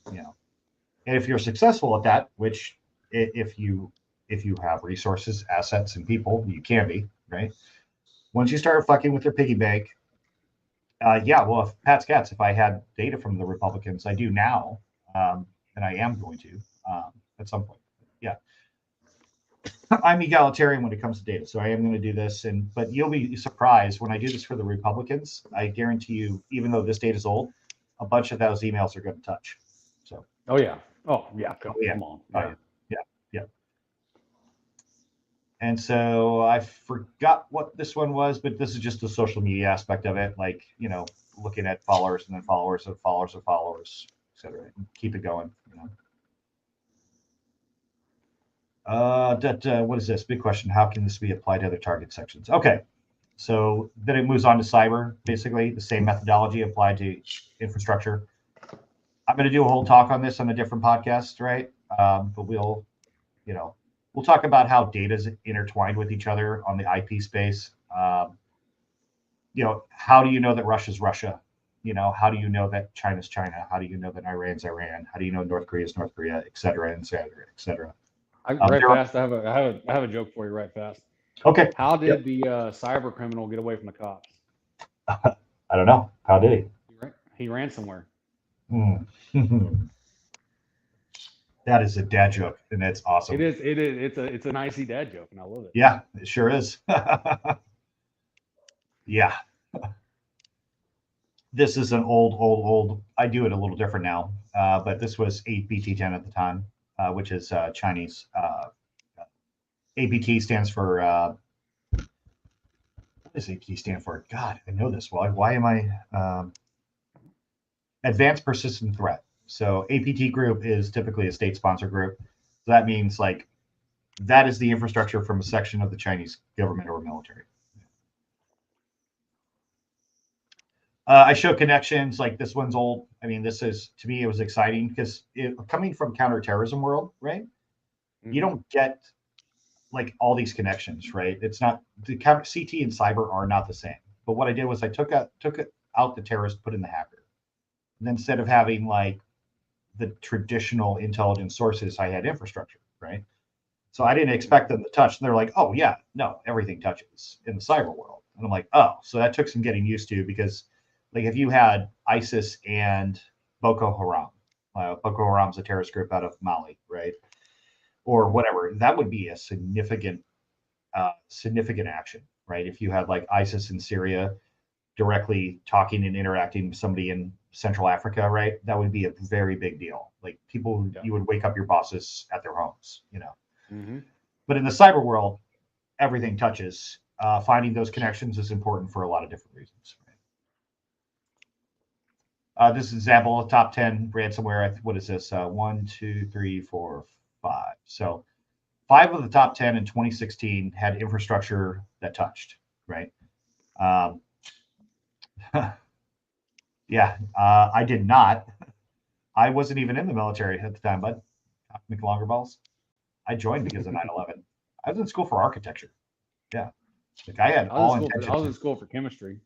And if you're successful at that, which if you have resources, assets, and people, you can be, right? Once you start fucking with their piggy bank, if Pat's Cats, if I had data from the Republicans, I do now, and I am going to at some point. Yeah. I'm egalitarian when it comes to data, so I am going to do this. But you'll be surprised when I do this for the Republicans. I guarantee you, even though this data is old, a bunch of those emails are going to touch. So. Oh yeah. Come on. Yeah. And so I forgot what this one was, but this is just the social media aspect of it, looking at followers and then followers of followers of followers, etc. Keep it going. What is this? Big question. How can this be applied to other target sections? Okay. So then it moves on to cyber, basically the same methodology applied to infrastructure. I'm going to do a whole talk on this on a different podcast, right? But we'll talk about how data is intertwined with each other on the IP space. How do you know that Russia's Russia? How do you know that China's China? How do you know that Iran's Iran? How do you know North Korea's North Korea, et cetera, et cetera, et cetera? I have a joke for you right fast. Okay. How did the cyber criminal get away from the cops? I don't know. How did he? He ran somewhere. That is a dad joke, and that's awesome. It is. It's an icy dad joke, and I love it. Yeah, it sure is. Yeah. This is an old. I do it a little different now, but this was APT10 at the time, which is Chinese. APT stands for. What does APT stand for? God, I know this. Why am I? Advanced Persistent Threat. So APT group is typically a state-sponsored group. So that means that is the infrastructure from a section of the Chinese government or military. I show connections like this one's old. I mean, this is, to me, it was exciting because coming from counterterrorism world, right? Mm-hmm. You don't get all these connections, right? It's not the CT and cyber are not the same. But what I did was I took out the terrorist, put in the hacker. And then instead of having the traditional intelligence sources, I had infrastructure, right? So I didn't expect them to touch. And they're like, oh yeah, no, everything touches in the cyber world. And I'm like, oh, so that took some getting used to because if you had ISIS and Boko Haram, Boko Haram's a terrorist group out of Mali, right? Or whatever, that would be a significant action, right? If you had ISIS in Syria directly talking and interacting with somebody in Central Africa, right? That would be a very big deal. People, you would wake up your bosses at their homes, Mm-hmm. But in the cyber world, everything touches. Finding those connections is important for a lot of different reasons. Right? This is an example of top 10 ransomware. What is this? 1, 2, 3, 4, 5. So 5 of the top 10 in 2016 had infrastructure that touched, right? Yeah, I did not. I wasn't even in the military at the time, bud. McLongerballs. I joined because of 9/11. I was in school for architecture. Yeah, like I had all intention. I was in school for chemistry.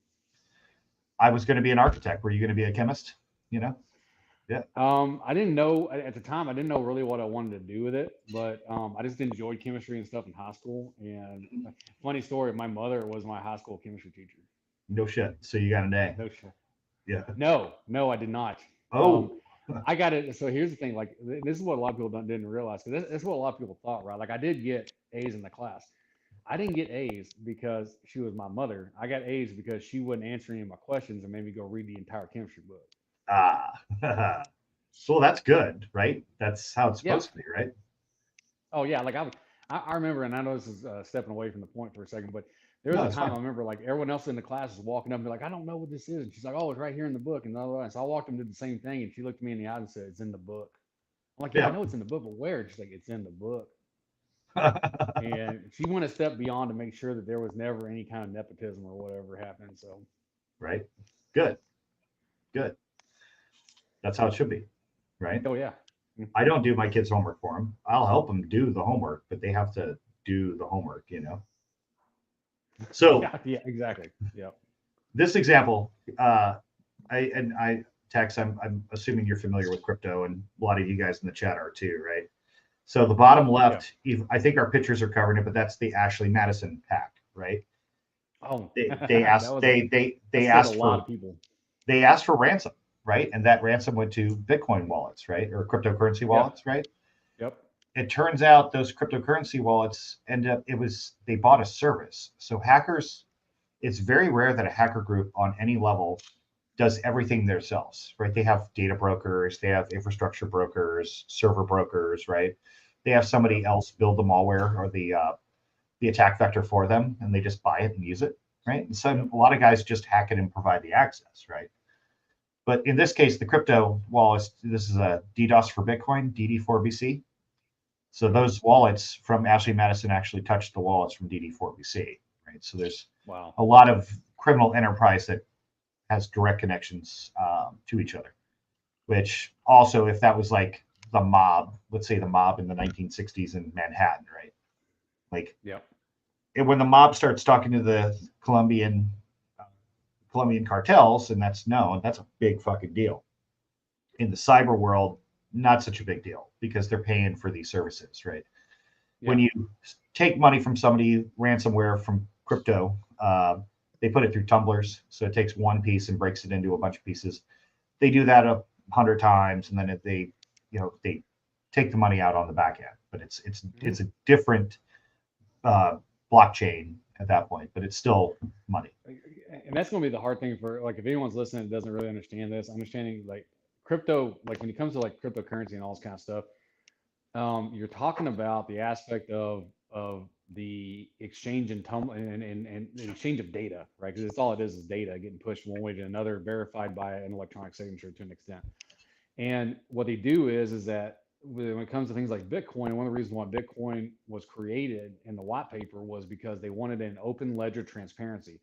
I was going to be an architect. Were you going to be a chemist? You know? Yeah. I didn't know at the time. I didn't know really what I wanted to do with it, but I just enjoyed chemistry and stuff in high school. And funny story, my mother was my high school chemistry teacher. No shit. So you got an A? No shit. Yeah. No, I did not. Oh. I got it. So here's the thing. Like, this is what a lot of people didn't realize. Because this is what a lot of people thought, right? Like, I did get A's in the class. I didn't get A's because she was my mother. I got A's because she wouldn't answer any of my questions and made me go read the entire chemistry book. Ah. So that's good, right? That's how it's supposed to be, right? Oh yeah, like I remember, and I know this is stepping away from the point for a second, but there was a time I remember like everyone else in the class was walking up and be like, I don't know what this is. And she's like, oh, it's right here in the book. And so I walked up and did the same thing, and she looked me in the eye and said, it's in the book. I'm like, yeah, I know it's in the book, but where? She's like, it's in the book. And she went a step beyond to make sure that there was never any kind of nepotism or whatever happened. So, right, good. That's how it should be, right? Oh yeah. I don't do my kids' homework for them. I'll help them do the homework, but they have to do the homework, you know. So yeah, exactly. Yeah. This example, Tex, I'm assuming you're familiar with crypto, and a lot of you guys in the chat are too, right? So the bottom left, I think our pictures are covering it, but that's the Ashley Madison hack, right? Oh, they asked a lot of people. They asked for ransom, right? And that ransom went to Bitcoin wallets, right? Or cryptocurrency wallets, right? Yep. It turns out those cryptocurrency wallets they bought a service. So hackers, it's very rare that a hacker group on any level does everything themselves, right? They have data brokers, they have infrastructure brokers, server brokers, right? They have somebody else build the malware or the attack vector for them, and they just buy it and use it, right? And so a lot of guys just hack it and provide the access, right? But in this case, the crypto wallet, this is a DDoS for Bitcoin, DD4BC. So those wallets from Ashley Madison actually touched the wallets from DD4BC, right? So there's a lot of criminal enterprise that has direct connections to each other, which also, if that was like the mob, let's say the mob in the 1960s in Manhattan, right? Like, when the mob starts talking to the Colombian cartels, and that's known, that's a big fucking deal. In the cyber world, not such a big deal because they're paying for these services, right? Yeah. When you take money from somebody, ransomware from crypto, they put it through tumblers. So it takes one piece and breaks it into a bunch of pieces. They do that 100 times, and then they take the money out on the back end. But it's a different blockchain at that point, but it's still money. And that's going to be the hard thing for, like, if anyone's listening that doesn't really understand this, understanding like crypto, like when it comes to like cryptocurrency and all this kind of stuff, you're talking about the aspect of the exchange and the exchange of data, right? Because it's all it is data getting pushed from one way to another, verified by an electronic signature to an extent. And what they do is that when it comes to things like Bitcoin, one of the reasons why Bitcoin was created in the white paper was because they wanted an open ledger transparency.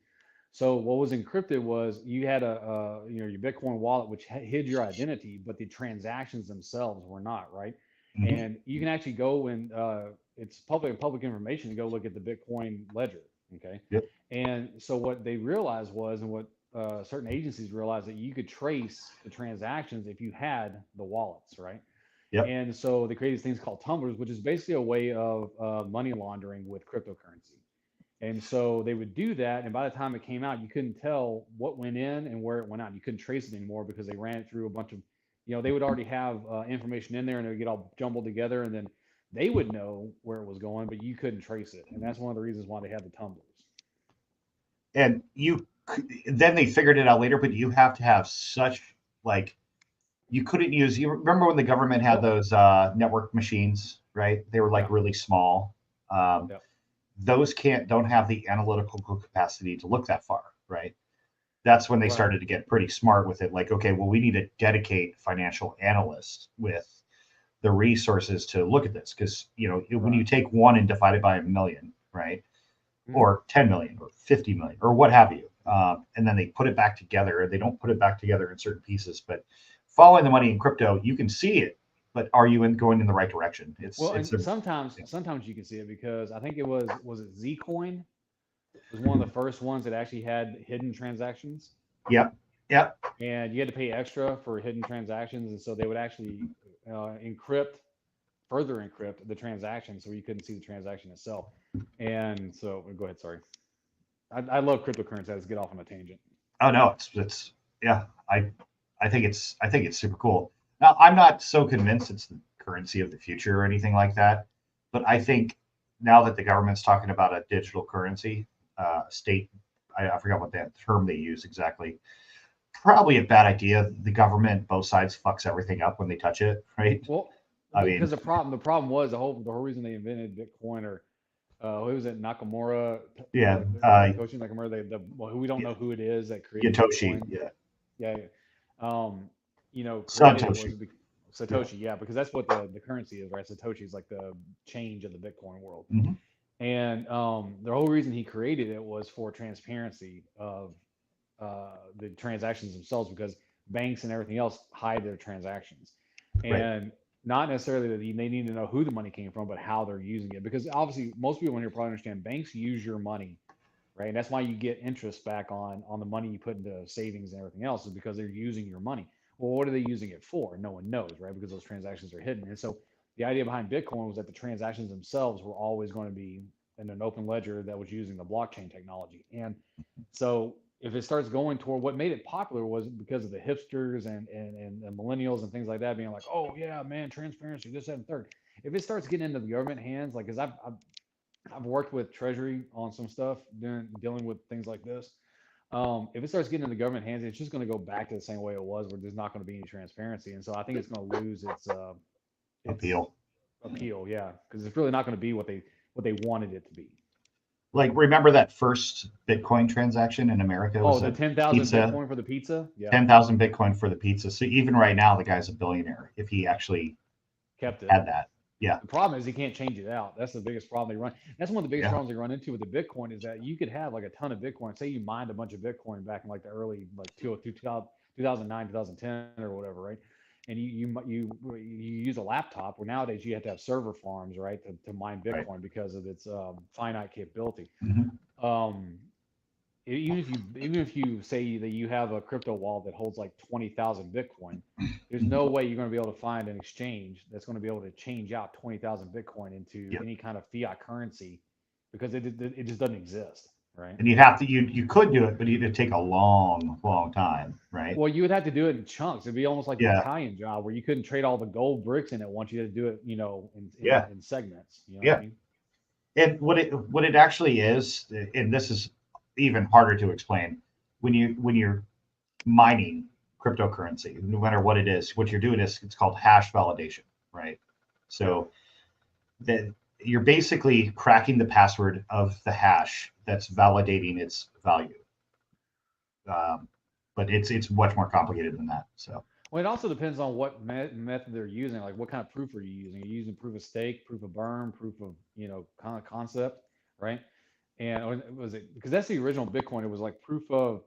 So what was encrypted was you had your Bitcoin wallet, which hid your identity, but the transactions themselves were not, right? Mm-hmm. And you can actually go and it's public information to go look at the Bitcoin ledger, okay? Yep. And so what they realized was, and what certain agencies realized, that you could trace the transactions if you had the wallets, right? Yep. And so they created these things called tumblers, which is basically a way of money laundering with cryptocurrency. And so they would do that, and by the time it came out, you couldn't tell what went in and where it went out. You couldn't trace it anymore because they ran it through a bunch of, they would already have information in there, and it would get all jumbled together, and then they would know where it was going, but you couldn't trace it. And that's one of the reasons why they had the tumblers. And then they figured it out later, but you have to have such, like, you couldn't use, you remember when the government had those network machines, right? They were like really small. Those don't have the analytical capacity to look that far, right? That's when they started to get pretty smart with it. Like, okay, well, we need to dedicate financial analysts with the resources to look at this, because when you take one and divide it by 1 million, right, or 10 million or 50 million or what have you, and then they put it back together. They don't put it back together in certain pieces, but following the money in crypto, you can see it, but are you going in the right direction? Sometimes you can see it, because I think it was it Zcoin was one of the first ones that actually had hidden transactions. Yep. And you had to pay extra for hidden transactions, and so they would actually further encrypt the transaction, so you couldn't see the transaction itself. And so, go ahead. Sorry, I love cryptocurrency. Let's get off on a tangent. Oh no, it's I think it's super cool. Now, I'm not so convinced it's the currency of the future or anything like that, but I think now that the government's talking about a digital currency, state, I forgot what that term they use exactly. Probably a bad idea. The government, both sides, fucks everything up when they touch it, right? Well, because the problem was the whole reason they invented Bitcoin, or who was it, Nakamura? Yeah, Satoshi Nakamura. Who we don't know who it is that created Satoshi. Bitcoin. Yeah. Satoshi. Satoshi, yeah, because that's what the currency is, right? Satoshi is like the change of the Bitcoin world. Mm-hmm. And the whole reason he created it was for transparency of the transactions themselves, because banks and everything else hide their transactions, and not necessarily that they need to know who the money came from, but how they're using it. Because obviously, most people in here probably understand banks use your money, right? And that's why you get interest back on the money you put into savings and everything else, is because they're using your money. Well, what are they using it for? No one knows, right? Because those transactions are hidden. And so the idea behind Bitcoin was that the transactions themselves were always going to be in an open ledger that was using the blockchain technology. And so if it starts going toward, what made it popular was because of the hipsters and millennials and things like that being like, oh yeah, man, transparency, this, that, and third. If it starts getting into the government hands, like, because I've worked with Treasury on some stuff, dealing with things like this. If it starts getting in the government hands, it's just going to go back to the same way it was, where there's not going to be any transparency. And so I think it's going to lose its appeal. Yeah, because it's really not going to be what they wanted it to be. Like, remember that first Bitcoin transaction in America? Oh, the 10,000 Bitcoin for the pizza? Yeah. 10,000 Bitcoin for the pizza. So even right now, the guy's a billionaire if he actually had that. Yeah. The problem is he can't change it out. That's the biggest problem they run. That's one of the biggest problems they run into with the Bitcoin, is that you could have like a ton of Bitcoin. Say you mined a bunch of Bitcoin back in like the early, like 2009, 2010 or whatever, right? And you use a laptop, where nowadays you have to have server farms, right, to mine Bitcoin because of its finite capability. Mm-hmm. Even if you say that you have a crypto wallet that holds like 20,000 Bitcoin, there's no way you're going to be able to find an exchange that's going to be able to change out 20,000 Bitcoin into any kind of fiat currency, because it just doesn't exist, right? And you'd have to, you could do it, but it'd take a long time, right? Well, you would have to do it in chunks. It'd be almost like the Italian job, where you couldn't trade all the gold bricks in at once. You had to do it, in segments. You know what I mean? And what it actually is, and this is even harder to explain, when you're mining cryptocurrency, no matter what it is, what you're doing is, it's called hash validation, right? So that you're basically cracking the password of the hash that's validating its value. But it's much more complicated than that. So. Well, it also depends on what method they're using. Like, what kind of proof are you using? Are you using proof of stake, proof of burn, proof of kind of concept, right? And was it, because that's the original Bitcoin? It was like proof of,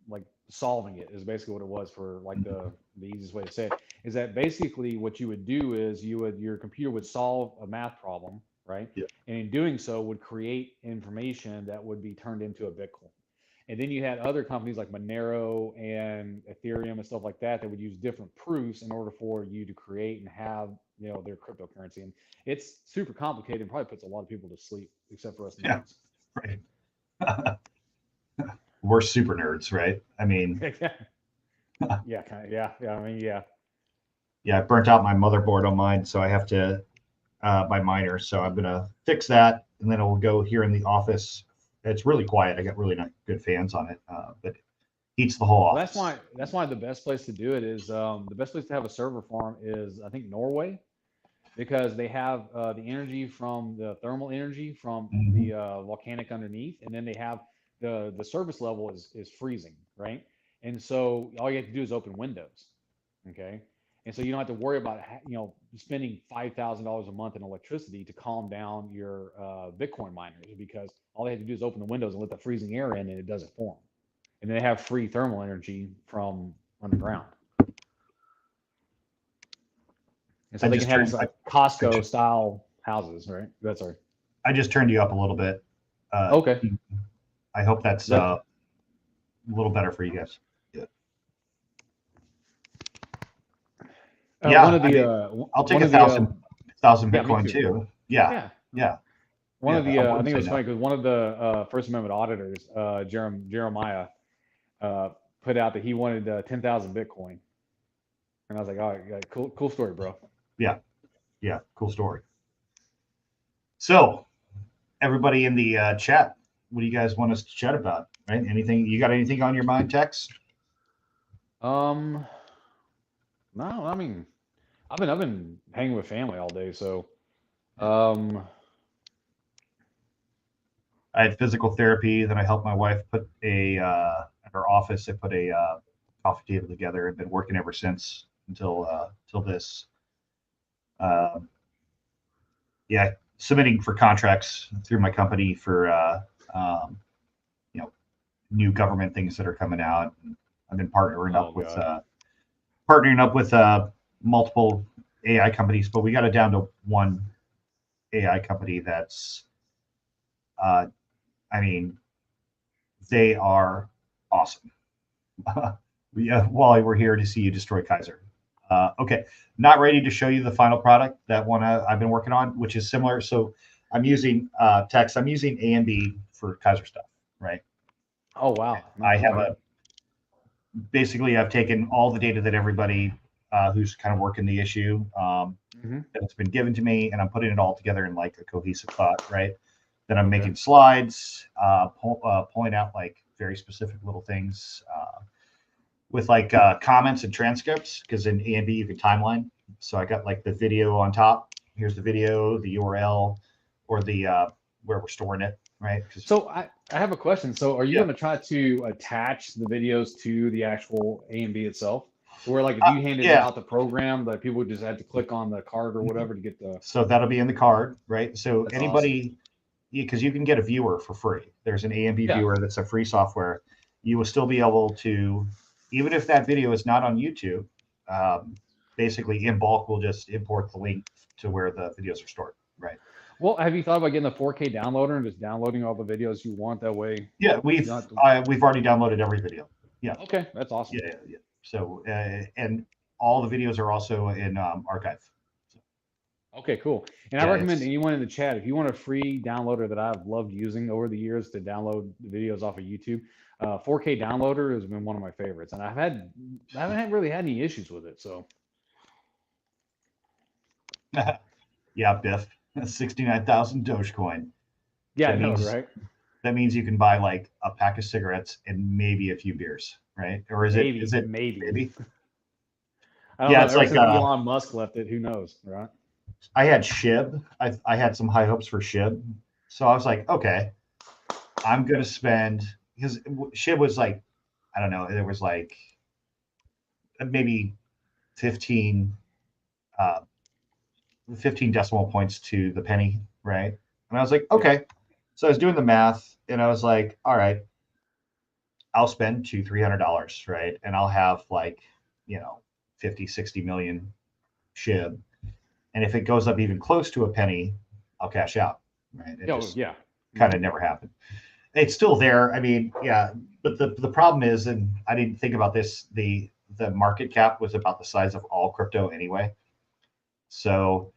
like, solving it is basically what it was, for like the easiest way to say it, is that basically what you would do is your computer would solve a math problem, right? Yeah. And in doing so would create information that would be turned into a Bitcoin. And then you had other companies like Monero and Ethereum and stuff like that would use different proofs in order for you to create and have, their cryptocurrency. And it's super complicated and probably puts a lot of people to sleep, except for us nerds. Right. We're super nerds, right? I mean, yeah, kind of, yeah. I mean, yeah. Yeah, I burnt out my motherboard on mine, so I have to my miner. So I'm gonna fix that, and then it will go here in the office. It's really quiet. I got really not good fans on it, but it heats the whole office. That's why the best place to do it is the best place to have a server farm is, I think, Norway, because they have the energy from the thermal energy from the volcanic underneath, and then they have the surface level is freezing, right? And so all you have to do is open windows, okay? And so you don't have to worry about spending $5,000 a month in electricity to calm down your Bitcoin miners, because all they have to do is open the windows and let the freezing air in, and it does it for them. And they have free thermal energy from underground. And so they can have like Costco style houses, right? That's right. I just turned you up a little bit. Okay. I hope that's a little better for you guys. Yeah. One of the, I'll take 1,000 Bitcoin too. Yeah. One of the, I think it was funny because one of the First Amendment auditors, Jeremiah, put out that he wanted 10,000 Bitcoin. And I was like, all right, cool story, bro. Yeah, cool story. So, everybody in the chat, what do you guys want us to chat about? Right? Anything? You got anything on your mind, Tex? No, I mean, I've been hanging with family all day, so I had physical therapy. Then I helped my wife put at her office. I put a coffee table together. I've been working ever since until this. Submitting for contracts through my company for new government things that are coming out. I've been partnering up with multiple AI companies, but we got it down to one AI company that's they are awesome. While we're here to see you destroy Kaiser. Okay, not ready to show you the final product, that one I've been working on, which is similar. So I'm using Tex. I'm using AMB for Kaiser stuff, right? Oh, wow. I have basically I've taken all the data that everybody who's kind of working the issue that's been given to me, and I'm putting it all together in like a cohesive thought, right? Then I'm making slides, pulling out like very specific little things with like comments and transcripts, because in AMB you can timeline. So I got like the video on top. Here's the video, the URL, or the where we're storing it, right? So I have a question. So are you going to try to attach the videos to the actual AMB itself? Where like if you handed out the program, that people just had to click on the card or whatever to get the. So that'll be in the card, right? So that's anybody, because you can get a viewer for free. There's an AMB viewer that's a free software. You will still be able to, even if that video is not on YouTube, basically in bulk we'll just import the link to where the videos are stored, right? Well, have you thought about getting a 4K downloader and just downloading all the videos you want that way? Yeah, we've already downloaded every video. Yeah. Okay, that's awesome. Yeah. So and all the videos are also in archive. Okay, cool. And I recommend anyone in the chat, if you want a free downloader that I've loved using over the years to download the videos off of YouTube, 4K downloader has been one of my favorites, and I haven't really had any issues with it. So. Yeah, Biff. 69,000 Dogecoin. Yeah, right? That means you can buy like a pack of cigarettes and maybe a few beers, right? Or is it maybe? I don't know. It's like Elon Musk left it. Who knows, right? I had SHIB. I had some high hopes for SHIB, so I was like, okay, I'm gonna spend, because SHIB was like, I don't know, there was like maybe 15 decimal points to the penny, right? And I was like, okay. So I was doing the math, and I was like, all right, I'll spend $200-300, right? And I'll have like, 50-60 million SHIB. And if it goes up even close to a penny, I'll cash out, right? It kind of never happened. It's still there. I mean, yeah, but the problem is, and I didn't think about this, the market cap was about the size of all crypto anyway. So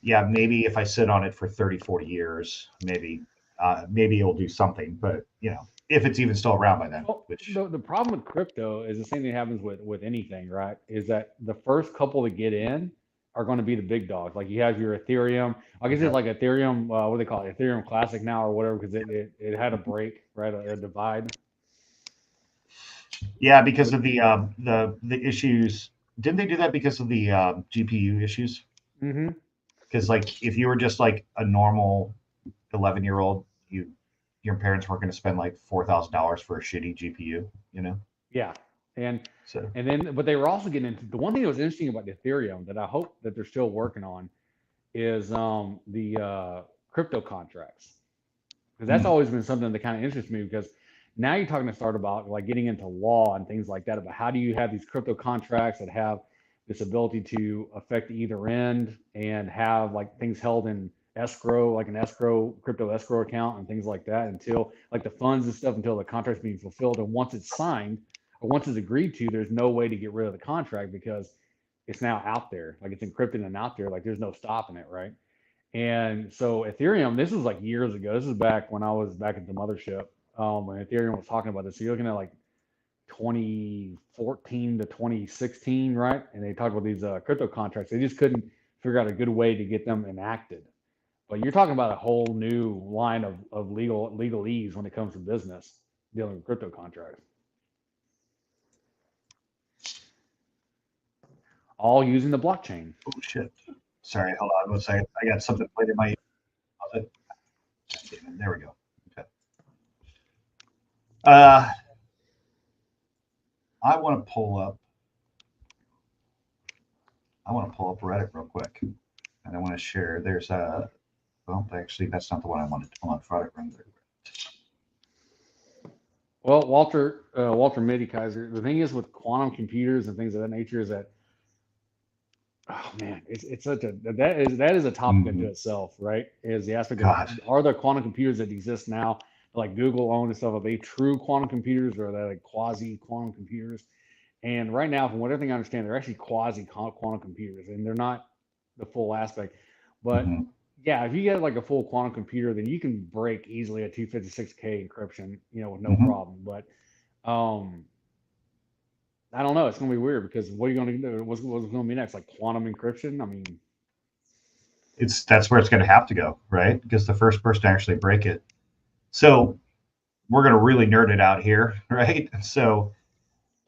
yeah, maybe if I sit on it for 30-40 years, maybe it'll do something, but if it's even still around by then. Well, the problem with crypto is the same thing happens with anything, right? Is that the first couple to get in are going to be the big dogs. Like you have your Ethereum. I guess it's like Ethereum, what do they call it? Ethereum Classic now or whatever, because it had a break, right? A divide. Yeah, because of the issues. Didn't they do that because of the GPU issues? Mm-hmm. Because like if you were just like a normal 11-year-old, your parents weren't going to spend like $4,000 for a shitty GPU, Yeah. And So, and then, but they were also getting into the one thing that was interesting about Ethereum that I hope that they're still working on is the crypto contracts, because that's always been something that kind of interests me, because now you're talking to start about like getting into law and things like that, about how do you have these crypto contracts that have this ability to affect either end and have like things held in escrow, like an escrow, crypto escrow account and things like that, until like the funds and stuff, until the contract's being fulfilled. And once it's signed or once it's agreed to, there's no way to get rid of the contract because it's now out there, like it's encrypted and out there, like there's no stopping it, right? And so Ethereum, this was like years ago. This is back when I was back at the mothership, when Ethereum was talking about this. So you're looking at like 2014 to 2016, right? And they talked about these crypto contracts. They just couldn't figure out a good way to get them enacted. But you're talking about a whole new line of legalese when it comes to business dealing with crypto contracts. All using the blockchain. Oh shit! Sorry, hold on 1 second. I got something played in my. There we go. Okay. I want to pull up Reddit real quick, and I want to share. There's a. Well, actually, that's not the one I wanted. Hold on, product Wrangler. Well, Walter Mitty Kaiser. The thing is with quantum computers and things of that nature is that, oh man, it's such a that is a topic unto itself, right? Is the aspect of are there quantum computers that exist now, like Google own and stuff? Are they true quantum computers or are they like quasi quantum computers? And right now, from what everything I understand, they're actually quasi quantum computers, and they're not the full aspect. But yeah, if you get like a full quantum computer, then you can break easily a 256K encryption, with no problem. But I don't know. It's gonna be weird because what are you gonna do? What's gonna be next? Like quantum encryption? I mean, that's where it's gonna have to go, right? Because the first person to actually break it. So we're gonna really nerd it out here, right? So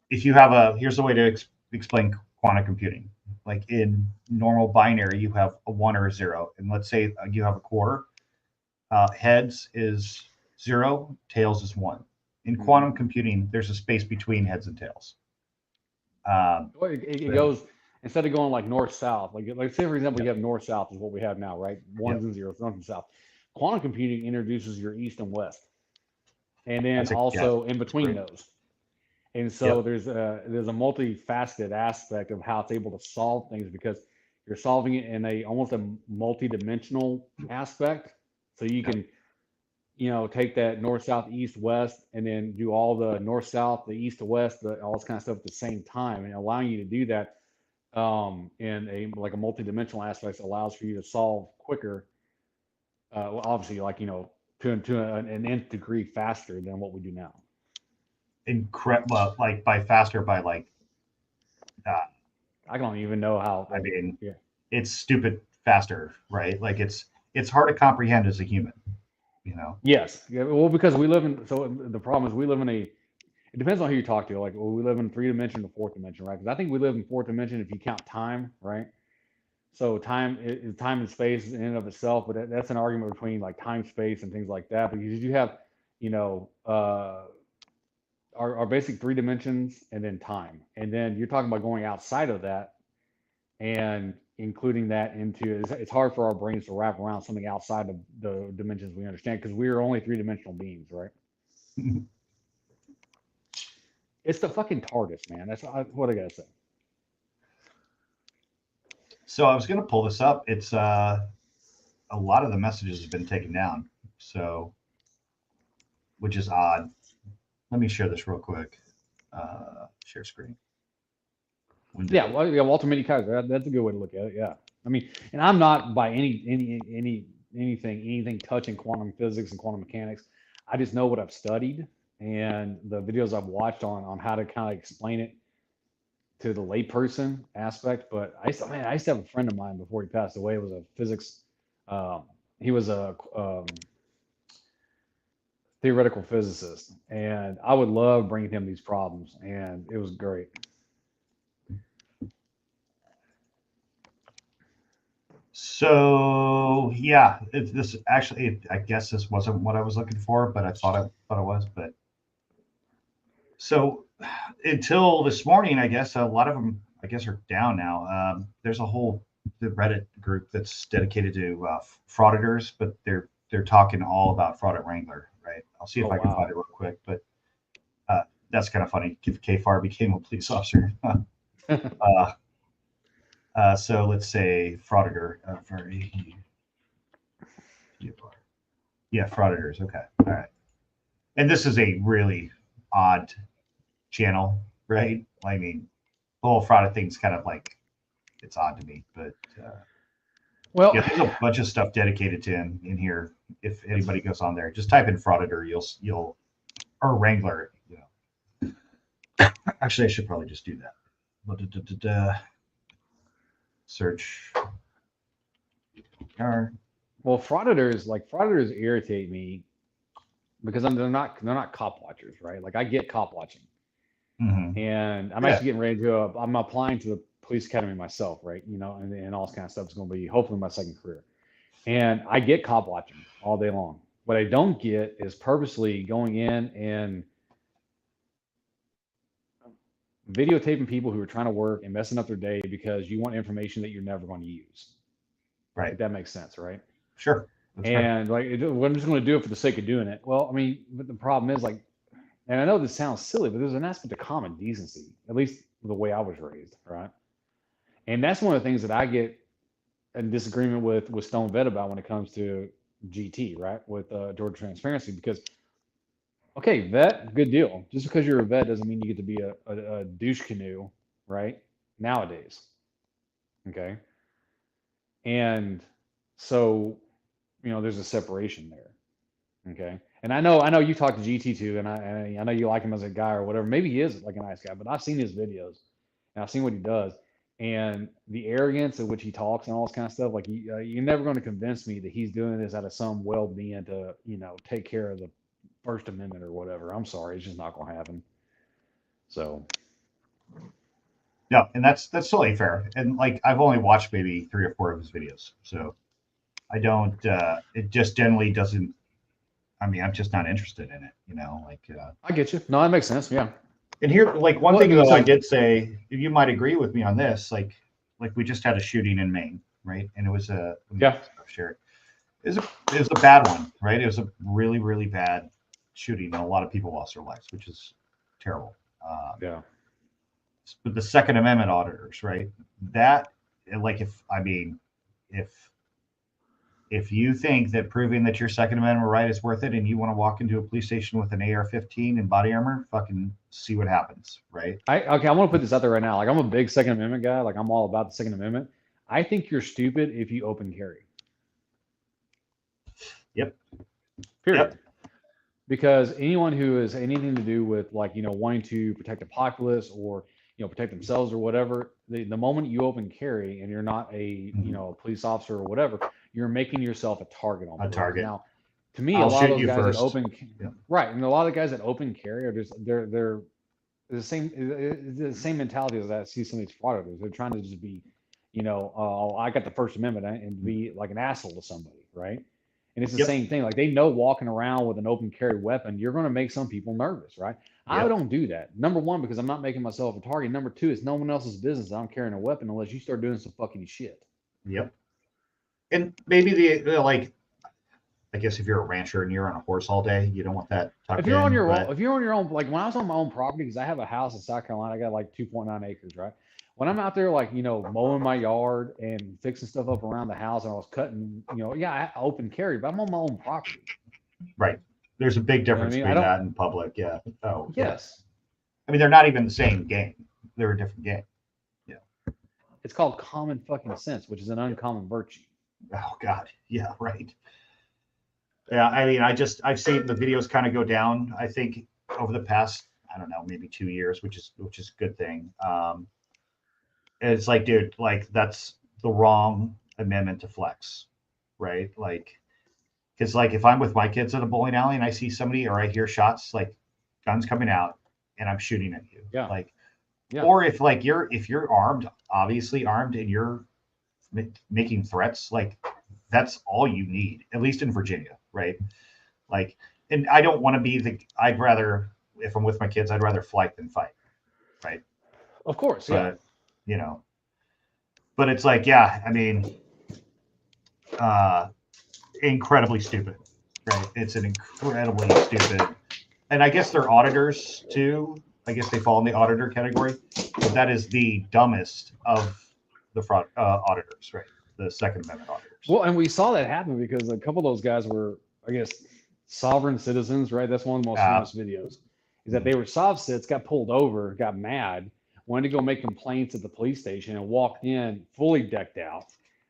if you have here's the way to explain quantum computing. Like in normal binary, you have a 1 or a 0, and let's say you have a quarter. Heads is 0, tails is 1. In quantum computing, there's a space between heads and tails. It goes, instead of going like north-south, like say for example, you have north-south is what we have now, right? Ones and zeros, north and south. Quantum computing introduces your east and west, and then also in between those. And so there's a multifaceted aspect of how it's able to solve things, because you're solving it in almost a multi-dimensional aspect. So you can, take that north, south, east, west, and then do all the north, south, the east to west, all this kind of stuff at the same time, and allowing you to do that in a multi-dimensional aspect allows for you to solve quicker. Well, obviously, to an nth degree faster than what we do now. Incredible, like by faster by I don't even know how. I mean, it's stupid faster, right? Like it's hard to comprehend as a human, Yes, well, because we live in. So the problem is we live in a. It depends on who you talk to. Like, we live in 3 dimension or 4th dimension, right? Because I think we live in 4th dimension if you count time, right? So time and space in and of itself, but that's an argument between like time, space, and things like that. Because you have, our basic 3 dimensions and then time. And then you're talking about going outside of that and including that into it's hard for our brains to wrap around something outside of the dimensions we understand, because we're only 3-dimensional beings, right? It's the fucking TARDIS, man. That's what I gotta say. So I was gonna pull this up. It's a lot of the messages have been taken down, so which is odd. Let me share this real quick. Share screen. Yeah, Walter Mitty Kaiser. That's a good way to look at it. Yeah, I mean, and I'm not by anything touching quantum physics and quantum mechanics. I just know what I've studied and the videos I've watched on how to kind of explain it to the layperson aspect. But I used to have a friend of mine before he passed away. It was a physics. He was a theoretical physicist, and I would love bringing him these problems, and it was great. So yeah, this actually, I guess this wasn't what I was looking for, but I thought it was. But so until this morning, I guess a lot of them, I guess, are down now. There's a whole the Reddit group that's dedicated to frauditors, but they're talking all about fraud at Wrangler, right? I'll see if I can find it real quick, but that's kind of funny. KFAR became a police officer. So let's say frauditor. Yeah, frauditors. Okay, all right. And this is a really odd channel, right? I mean, the whole fraud thing's kind of like, it's odd to me, but well, yeah, there's a bunch of stuff dedicated to him in here. If anybody goes on there, just type in frauditor, you'll or Wrangler. You know, actually, I should probably just do that. Search. Well, frauditors irritate me because they're not cop watchers, right? Like I get cop watching, and I'm actually getting ready to. I'm applying to the police academy myself, right? You know, and all this kind of stuff is going to be hopefully my second career. And I get cop watching all day long. What I don't get is purposely going in and videotaping people who are trying to work and messing up their day because you want information that you're never going to use. Right. If that makes sense, right? Sure. And like, I'm just going to do it for the sake of doing it. Well, I mean, but the problem is like, and I know this sounds silly, but there's an aspect of common decency, at least the way I was raised, right? And that's one of the things that I get in disagreement with StonedVet about when it comes to GT, right? With Georgia Transparency, because okay, vet, good deal. Just because you're a vet doesn't mean you get to be a douche canoe, right? Nowadays, okay. And so, you know, there's a separation there, okay. And I know you talk to GT too, and I know you like him as a guy or whatever. Maybe he is like a nice guy, but I've seen his videos and I've seen what he does. And the arrogance at which he talks and all this kind of stuff, like you're never going to convince me that he's doing this out of some well-being to, you know, take care of the First Amendment or whatever. I'm sorry, it's just not going to happen. So, yeah, and that's totally fair. And like I've only watched maybe 3 or 4 of his videos, so I don't. It just generally doesn't. I mean, I'm just not interested in it. You know, like. I get you. No, that makes sense. Yeah. And here, like one thing though, I did say, you might agree with me on this. Like we just had a shooting in Maine, right? And it was a share it. It was a bad one, right? It was a really, really bad shooting, and a lot of people lost their lives, which is terrible. Yeah. But the Second Amendment auditors, right? That, like, if you think that proving that your Second Amendment right is worth it, and you want to walk into a police station with an AR-15 and body armor, fucking see what happens, right? I want to put this out there right now. Like, I'm a big Second Amendment guy. Like, I'm all about the Second Amendment. I think you're stupid if you open carry. Yep. Period. Yep. Because anyone who has anything to do with, like, you know, wanting to protect the populace or, you know, protect themselves or whatever, the moment you open carry and you're not a, you know, a police officer or whatever, you're making yourself a target on a target. Now, to me, a lot of those guys that open, right, and a lot of the guys that open carry are just they're the same mentality as I see some of these frauditors. They're trying to just be, you know, I got the First Amendment and be like an asshole to somebody, right? And it's the same thing. Like, they know walking around with an open carry weapon, you're going to make some people nervous, right? I don't do that. Number one, because I'm not making myself a target. Number two, it's no one else's business I'm carrying a weapon unless you start doing some fucking shit. Yep. And maybe the like, I guess if you're a rancher and you're on a horse all day, you don't want that. If you're on your own, like when I was on my own property, because I have a house in South Carolina, I got like 2.9 acres, right? When I'm out there, like, you know, mowing my yard and fixing stuff up around the house, and I was cutting, you know, I open carry, but I'm on my own property. Right. There's a big difference between that and public. Yeah. Oh, yes. I mean, they're not even the same game. They're a different game. Yeah. It's called common fucking sense, which is an uncommon virtue. Oh God. Yeah. Right. Yeah. I mean, I've seen the videos kind of go down, I think, over the past, I don't know, maybe 2 years, which is a good thing. And it's like, dude, like, that's the wrong amendment to flex, right? Like, because like if I'm with my kids at a bowling alley and I see somebody or I hear shots, like guns coming out, and I'm shooting at you, or if like you're armed, obviously armed, and you're making threats, like that's all you need, at least in Virginia, right? Like, and I don't want to be I'd rather if I'm with my kids, I'd rather flight than fight, right? Of course, yeah. But, you know, but it's like, yeah, I mean, incredibly stupid, right? It's an incredibly stupid, and I guess they're auditors too. I guess they fall in the auditor category, but that is the dumbest of the fraud auditors, right? The Second Amendment auditors. Well, and we saw that happen because a couple of those guys were, I guess, sovereign citizens, right? That's one of the most famous videos. Is that they were sovcits, got pulled over, got mad, wanted to go make complaints at the police station, and walked in fully decked out.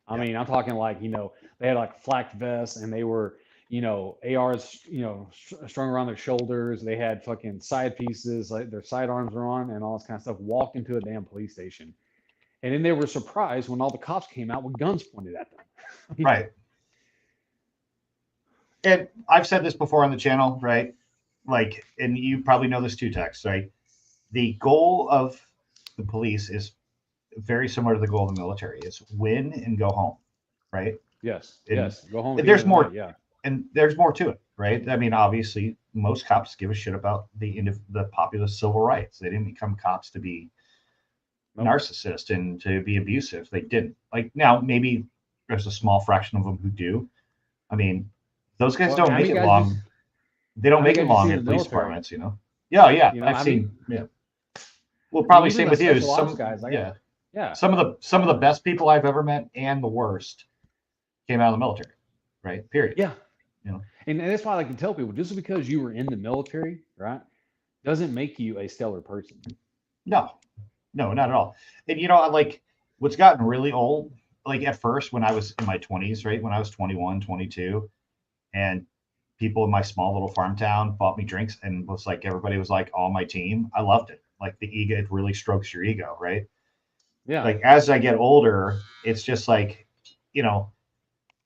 I mean, I'm talking like, you know, they had like flak vests, and they were, you know, ARs, you know, strung around their shoulders. They had fucking side pieces, like their sidearms were on, and all this kind of stuff. Walked into a damn police station, and then they were surprised when all the cops came out with guns pointed at them. Right. And I've said this before on the channel, right? Like, and you probably know this too, Tex, right? The goal of the police is very similar to the goal of the military. It's win and go home, right? Yes. And yes. Go home. There's more. Yeah. And there's more to it, right? I mean, obviously, most cops give a shit about the populist civil rights. They didn't become cops to be narcissists and to be abusive. They didn't. Like, now, maybe there's a small fraction of them who do. I mean, those guys don't make it long. They don't make it long in police departments, you know? Yeah, yeah. You know, I've seen, yeah. Well, probably same with you. Some guys, yeah. Some of the best people I've ever met and the worst came out of the military, right? Period. Yeah. You know? And that's why I like to tell people, just because you were in the military, right, doesn't make you a stellar person. No, not at all. And, you know, like, what's gotten really old, like at first when I was in my 20s, right, when I was 21, 22, and people in my small little farm town bought me drinks and was like, everybody was like on my team. I loved it. Like, the ego, it really strokes your ego, right? Yeah. Like, as I get older, it's just like, you know,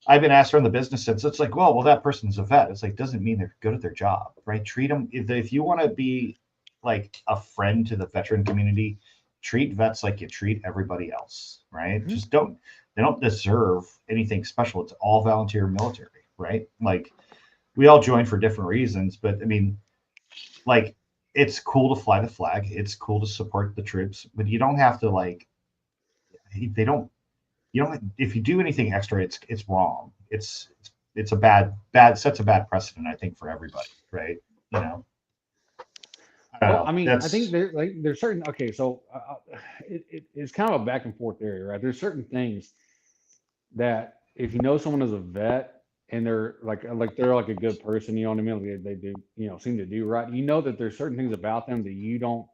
I've been asked from the business sense. It's like, well, that person's a vet. It's like, doesn't mean they're good at their job, right? Treat them. If you want to be like a friend to the veteran community, treat vets like you treat everybody else, right? Mm-hmm. Just they don't deserve anything special. It's all volunteer military, right? Like, we all join for different reasons, but I mean, like, it's cool to fly the flag. It's cool to support the troops, but you don't have to, like, if you do anything extra, it's wrong. It's a bad sets a bad precedent, I think, for everybody, right? You know. I mean, I think there's certain. Okay, so it's kind of a back and forth area, right? There's certain things that if you know someone is a vet and they're like a good person, you know what I mean? They do, you know, seem to do right. You know that there's certain things about them that you don't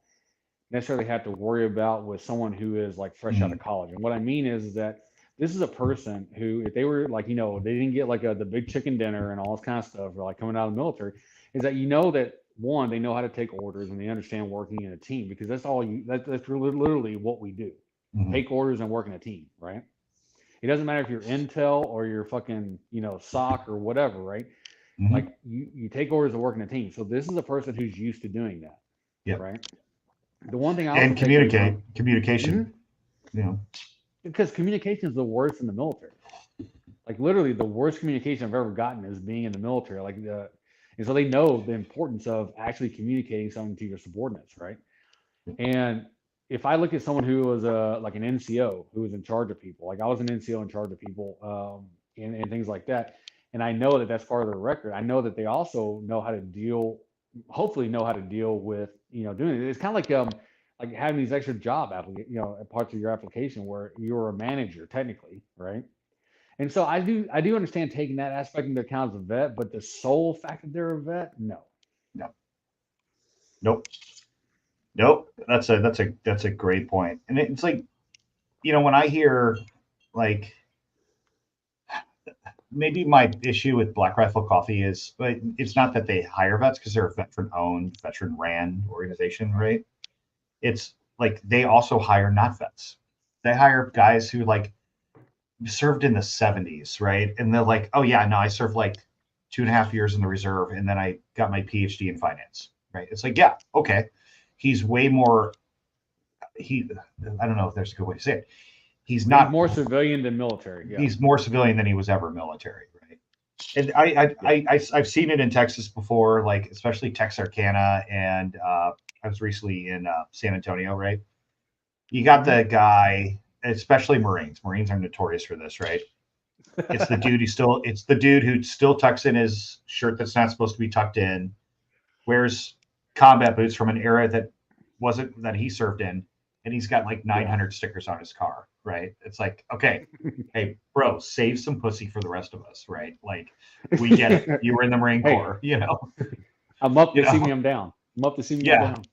necessarily have to worry about with someone who is like fresh out of college. And what I mean is that this is a person who, if they were like, you know, they didn't get like the big chicken dinner and all this kind of stuff, or like coming out of the military, is that, you know, that one, they know how to take orders and they understand working in a team, because that's literally what we do. Mm-hmm. Take orders and work in a team, right? It doesn't matter if you're intel or you're fucking, you know, SOC or whatever, right? Mm-hmm. Like, you take orders and work in a team. So this is a person who's used to doing that. Yeah. Right. The one thing communication, mm-hmm. you know, because communication is the worst in the military. Like, literally the worst communication I've ever gotten is being in the military. Like, and so they know the importance of actually communicating something to your subordinates, right? And if I look at someone who was like an NCO who was in charge of people, like I was an NCO in charge of people, and things like that, and I know that that's part of their record. I know that they also know how to hopefully know how to deal with, you know, doing it. It's kind of like having these extra job parts of your application where you're a manager technically, right? And so I do understand taking that aspect into account as a vet, but the sole fact that they're a vet, no. Nope. That's a great point. And it's like, you know, when I hear, like, maybe my issue with Black Rifle Coffee is, but it's not that they hire vets, because they're a veteran-owned, veteran-ran organization, right? It's like they also hire not vets. They hire guys who, like, served in the 70s, right? And they're like, oh yeah, no, I served like 2.5 years in the reserve, and then I got my PhD in finance, right? It's like, yeah, okay. He's way more, I don't know if there's a good way to say it. He's more civilian than military. Yeah. He's more civilian than he was ever military, right? And I've seen it in Texas before, like especially Texarkana, and I was recently in San Antonio, right? You got the guy, especially Marines. Marines are notorious for this, right? It's the dude who still tucks in his shirt that's not supposed to be tucked in, wears combat boots from an era that he served in, and he's got like 900 stickers on his car, right? It's like, okay, hey, bro, save some pussy for the rest of us, right? Like, we get it. You were in the Marine Corps, you know. I'm up to see me, I'm down. I'm up to see me, I'm down.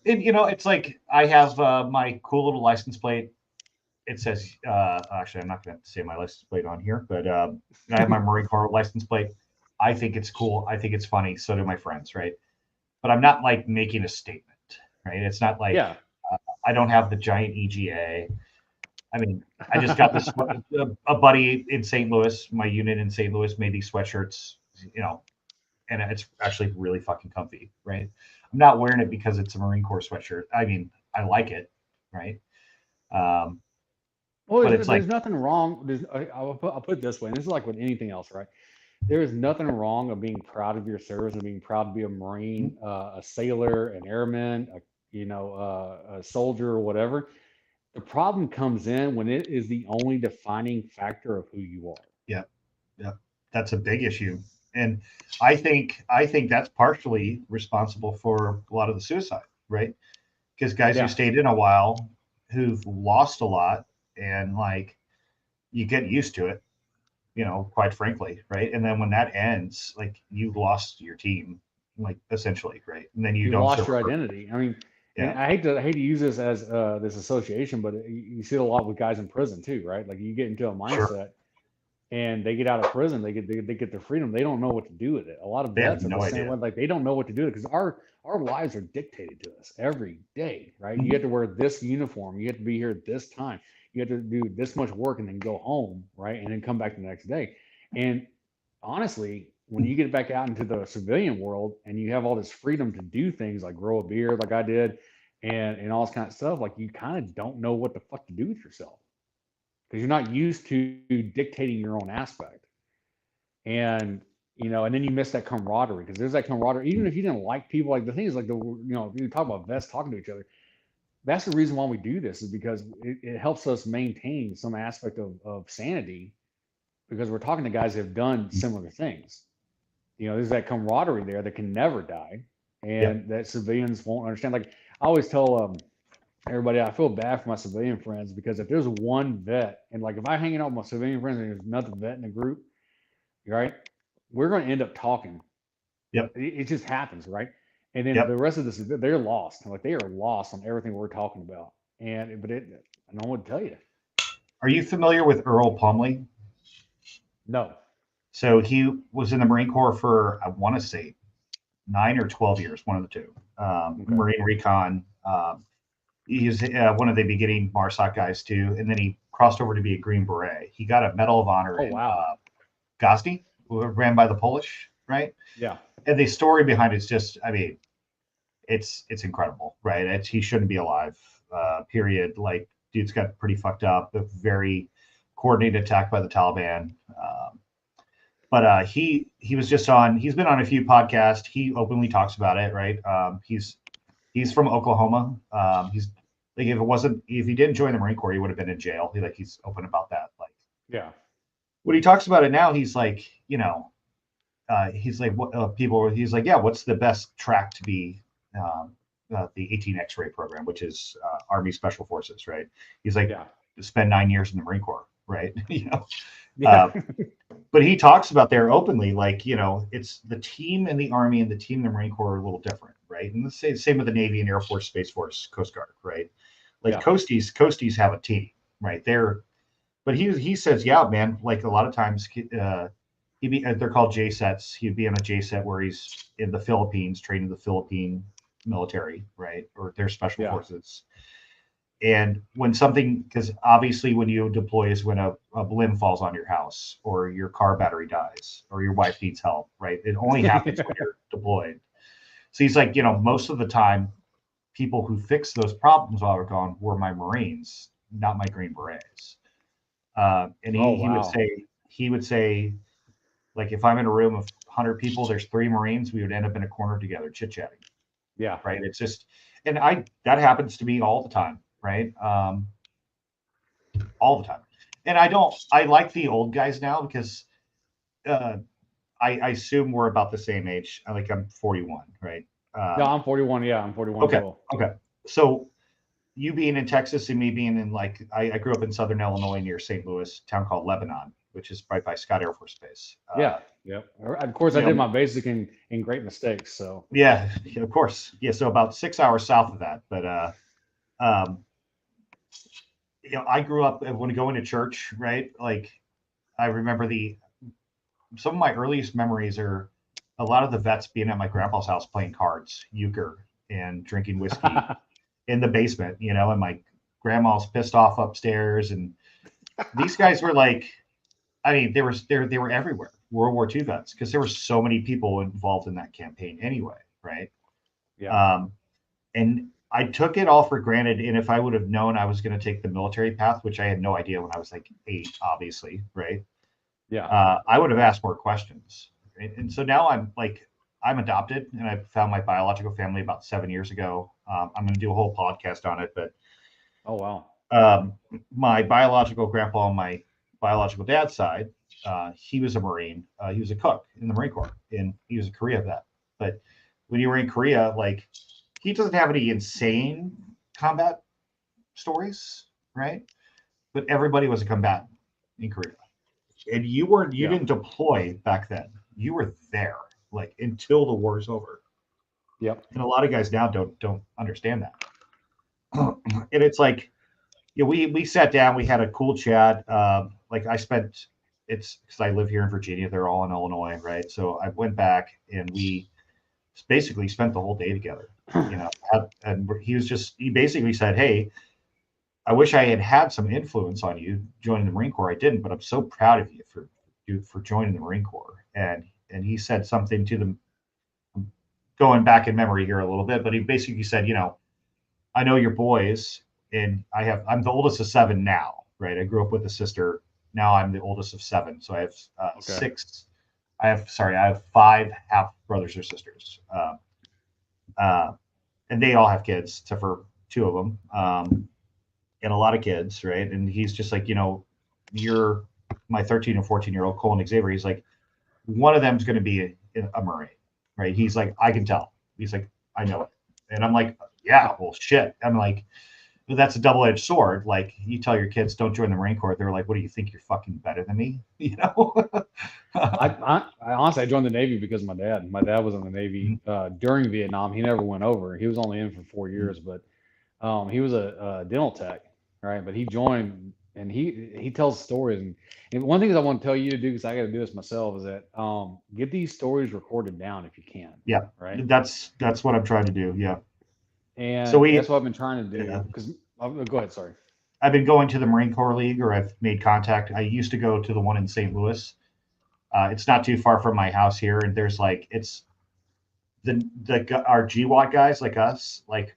And it's like I have my cool little license plate. It says, actually, I'm not going to say my license plate on here, but I have my Marine Corps license plate. I think it's cool. I think it's funny. So do my friends, right? But I'm not like making a statement, right? It's not like I don't have the giant EGA. I mean, I just got this. A buddy in St. Louis, my unit in St. Louis, made these sweatshirts, and it's actually really fucking comfy, right? I'm not wearing it because it's a Marine Corps sweatshirt. I mean, I like it, right? Well, but there's nothing wrong. I'll put it this way. And this is like with anything else, right? There is nothing wrong of being proud of your service and being proud to be a Marine, a sailor, an airman, a soldier, or whatever. The problem comes in when it is the only defining factor of who you are. Yeah, that's a big issue, and I think that's partially responsible for a lot of the suicide, right? Because guys who stayed in a while, who've lost a lot, and like you get used to it, quite frankly, right? And then when that ends, like you've lost your team, like essentially, right? And then you don't lost your identity. I mean, and I hate to use this as this association, but you see it a lot with guys in prison too, right? Like you get into a mindset, and they get out of prison, they get their freedom, they don't know what to do with it. A lot of vets are the same way, like they don't know what to do because our lives are dictated to us every day, right? You have to wear this uniform, you have to be here at this time, you have to do this much work and then go home, right? And then come back the next day. And honestly, when you get back out into the civilian world and you have all this freedom to do things like grow a beard like I did and all this kind of stuff, like you kind of don't know what the fuck to do with yourself because you're not used to dictating your own aspect. And and then you miss that camaraderie because there's that camaraderie. Even if you didn't like people, like the thing is like if you talk about vets talking to each other, that's the reason why we do this is because it helps us maintain some aspect of sanity because we're talking to guys that have done similar things. There's that camaraderie there that can never die and that civilians won't understand. Like I always tell everybody, I feel bad for my civilian friends because if there's one vet and like if I hang out with my civilian friends and there's another vet in the group, right, we're going to end up talking. Yep. It just happens, right? And then the rest of this, they're lost. Like they are lost on everything we're talking about. But I don't know what to tell you. Are you familiar with Earl Plumley? No. So he was in the Marine Corps for, I want to say 9 or 12 years, one of the two. Marine Recon. He was one of the beginning MARSOC guys too. And then he crossed over to be a Green Beret. He got a Medal of Honor in Gosny, ran by the Polish, right? Yeah. And the story behind it's just, I mean, it's incredible, right? He shouldn't be alive, period. Like, dude's got pretty fucked up, a very coordinated attack by the Taliban. But he was just he's been on a few podcasts. He openly talks about it, right? He's from Oklahoma. He's like, if he didn't join the Marine Corps, he would have been in jail. He's open about that. Like, yeah. When he talks about it now, he's like, he's like, what people? He's like, yeah, what's the best track to be? The 18 X-ray program, which is Army Special Forces, right? He's like, spend 9 years in the Marine Corps, right? But he talks about there openly, like, it's the team in the Army and the team in the Marine Corps are a little different, right? And the same with the Navy and Air Force, Space Force, Coast Guard, right? Like Coasties have a team, right? But he says, yeah, man, like a lot of times they're called JSETs. He'd be on a JSET where he's in the Philippines, training the Philippine military, right? Or their special forces. And when because obviously when you deploy is when a limb falls on your house or your car battery dies or your wife needs help, right? It only happens when you're deployed. So he's like, most of the time, people who fix those problems while we're gone were my Marines, not my Green Berets. And he would say Like if I'm in a room of 100 people, there's 3 Marines, we would end up in a corner together chit-chatting. Yeah. Right. It's just, and that happens to me all the time. Right. All the time. And I like the old guys now because I assume we're about the same age. Like I'm 41, right? No, I'm 41. Yeah, I'm 41. Okay. Total. Okay. So you being in Texas and me being in like I grew up in Southern Illinois near St. Louis, a town called Lebanon, which is right by Scott Air Force Base. Yeah. Yep. Of course, I did my basic in great mistakes. So yeah, of course. Yeah. So about 6 hours south of that, but I grew up when going to church, right? Like I remember some of my earliest memories are a lot of the vets being at my grandpa's house playing cards, euchre, and drinking whiskey in the basement, and my grandma's pissed off upstairs. And these guys were like, I mean, they were everywhere. World War II vets, because there were so many people involved in that campaign anyway, right? Yeah. And I took it all for granted. And if I would have known I was going to take the military path, which I had no idea when I was like 8, obviously, right? Yeah. I would have asked more questions. Right? And so now I'm adopted, and I found my biological family about 7 years ago. I'm going to do a whole podcast on it, but oh wow. My biological grandpa on my biological dad's side, he was a Marine. He was a cook in the Marine Corps, and he was a Korea vet. But when you were in Korea, like he doesn't have any insane combat stories, right? But everybody was a combatant in Korea. And you didn't deploy back then. You were there like until the war's over. Yep. And a lot of guys now don't understand that. And it's like, we sat down, we had a cool chat. Like it's because I live here in Virginia, they're all in Illinois, right? So I went back and we basically spent the whole day together. And he basically said, "Hey, I wish I had some influence on you joining the Marine Corps. I didn't, but I'm so proud of you for joining the Marine Corps." And he said something to them, going back in memory here a little bit, but he basically said, "I know your boys, and I'm the oldest of 7 now, right? I grew up with a sister. Now I'm the oldest of 7. So I have I have 5 half brothers or sisters. And they all have kids, except for 2 of them. And a lot of kids, right?" And he's just like, you're my 13 and 14-year-old Cole and Xavier. He's like, one of them's going to be a Marine, right? He's like, I can tell. He's like, I know it. And I'm like, yeah, well, shit. I'm like, but that's a double-edged sword. Like, you tell your kids don't join the Marine Corps, they're like, what do you think? You're fucking better than me, I honestly, I joined the Navy because of my dad. My dad was in the Navy during Vietnam. He never went over. He was only in for 4 years, but he was a dental tech, right? But he joined, and he tells stories. And one thing I want to tell you to do, because I got to do this myself, is that get these stories recorded down if you can. Yeah, right. That's what I'm trying to do. Yeah. And so that's what I've been trying to do. Because go ahead, sorry. I've been going to the Marine Corps League, or I've made contact. I used to go to the one in St. Louis. It's not too far from my house here, and there's it's our GWAT guys like us, like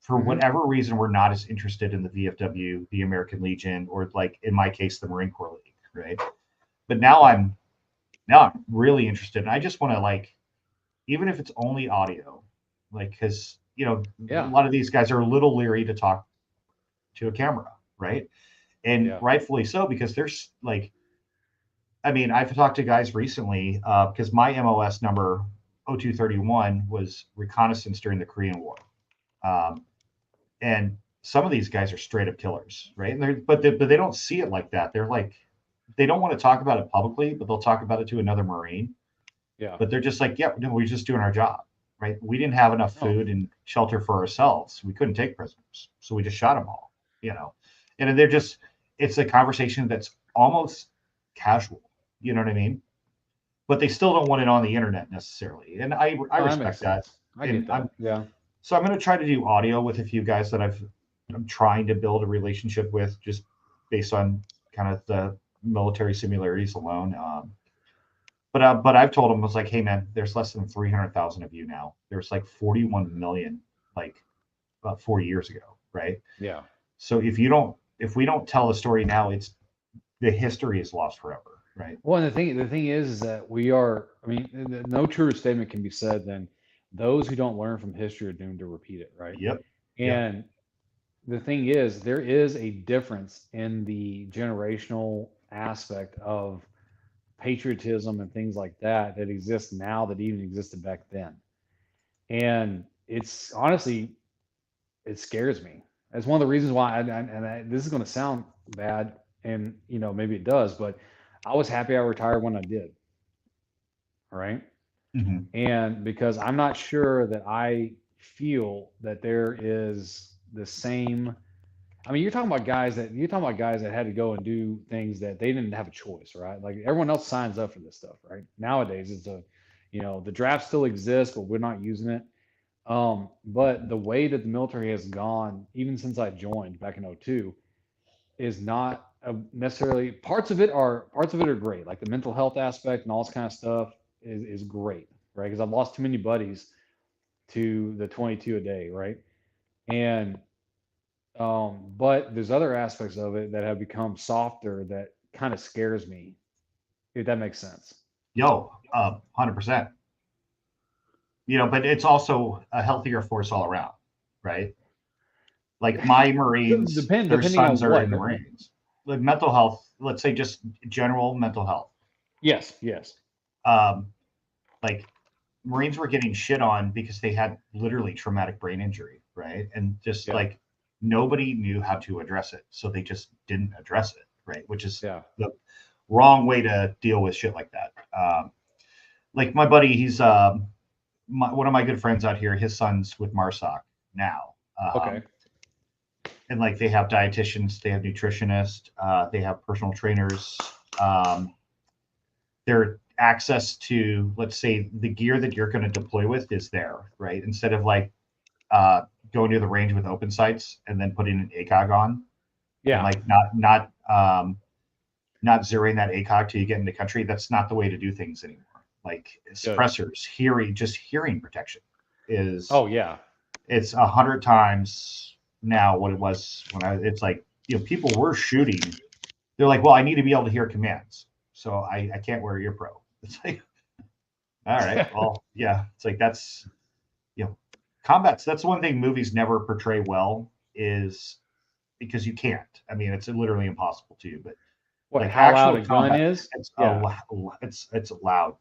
for whatever reason, we're not as interested in the VFW, the American Legion, or like in my case, the Marine Corps League, right? But now I'm really interested, and I just want to even if it's only audio, because a lot of these guys are a little leery to talk to a camera, right? And rightfully so, because there's I've talked to guys recently because my MOS number 0231 was reconnaissance during the Korean War. And some of these guys are straight up killers, right? And but they don't see it like that. They're like, they don't want to talk about it publicly, but they'll talk about it to another Marine. Yeah. But they're just like, yeah, no, we're just doing our job, right? We didn't have enough food and shelter for ourselves. We couldn't take prisoners, so we just shot them all, And they're just, it's a conversation that's almost casual, you know what I mean? But they still don't want it on the internet necessarily, and I respect that. I get that. Yeah. So I'm going to try to do audio with a few guys that I'm trying to build a relationship with, just based on kind of the military similarities alone. But I've told them, I was like, hey man, there's less than 300,000 of you now. There's 41 million, about 4 years ago, right? Yeah. So if we don't tell the story now, the history is lost forever, right? Well, and the thing is that we are. I mean, no truer statement can be said than those who don't learn from history are doomed to repeat it, right? Yep. And the thing is, there is a difference in the generational aspect of patriotism and things like that that exists now that even existed back then. And it's honestly, it scares me. That's one of the reasons why, this is going to sound bad, and maybe it does, but I was happy I retired when I did. All right. Mhm. And because I'm not sure that I feel that there is the same. I mean, you're talking about guys that had to go and do things that they didn't have a choice, right? Like everyone else signs up for this stuff, right? Nowadays, it's the draft still exists, but we're not using it. But the way that the military has gone, even since I joined back in 02, is not necessarily parts of it are great. Like the mental health aspect and all this kind of stuff is great, right? Because I've lost too many buddies to the 22 a day, right? And but there's other aspects of it that have become softer that kind of scares me, if that makes sense. 100%. But it's also a healthier force all around, right? Like my Marines, their depending sons on are what. in the Marines. Like mental health, let's say just general mental health. Yes. Like Marines were getting shit on because they had literally traumatic brain injury, right? And just like nobody knew how to address it, so they just didn't address it, right? Which is the wrong way to deal with shit like that. Like my buddy, he's one of my good friends out here. His son's with MARSOC now. Okay. And like they have dietitians, they have nutritionists, they have personal trainers. Their access to, let's say, the gear that you're going to deploy with is there, right? Instead of like going to the range with open sights and then putting an ACOG on, and like not zeroing that ACOG till you get into country. That's not the way to do things anymore. Like suppressors, hearing protection is. Oh yeah. It's 100 times now what it was when it's like, people were shooting. They're like, well, I need to be able to hear commands, so I can't wear ear pro. It's like, all right, well, yeah. It's like that's, combat's. That's one thing movies never portray well, is because you can't. I mean, it's literally impossible to. But like how actual loud a combat, gun is? It's loud.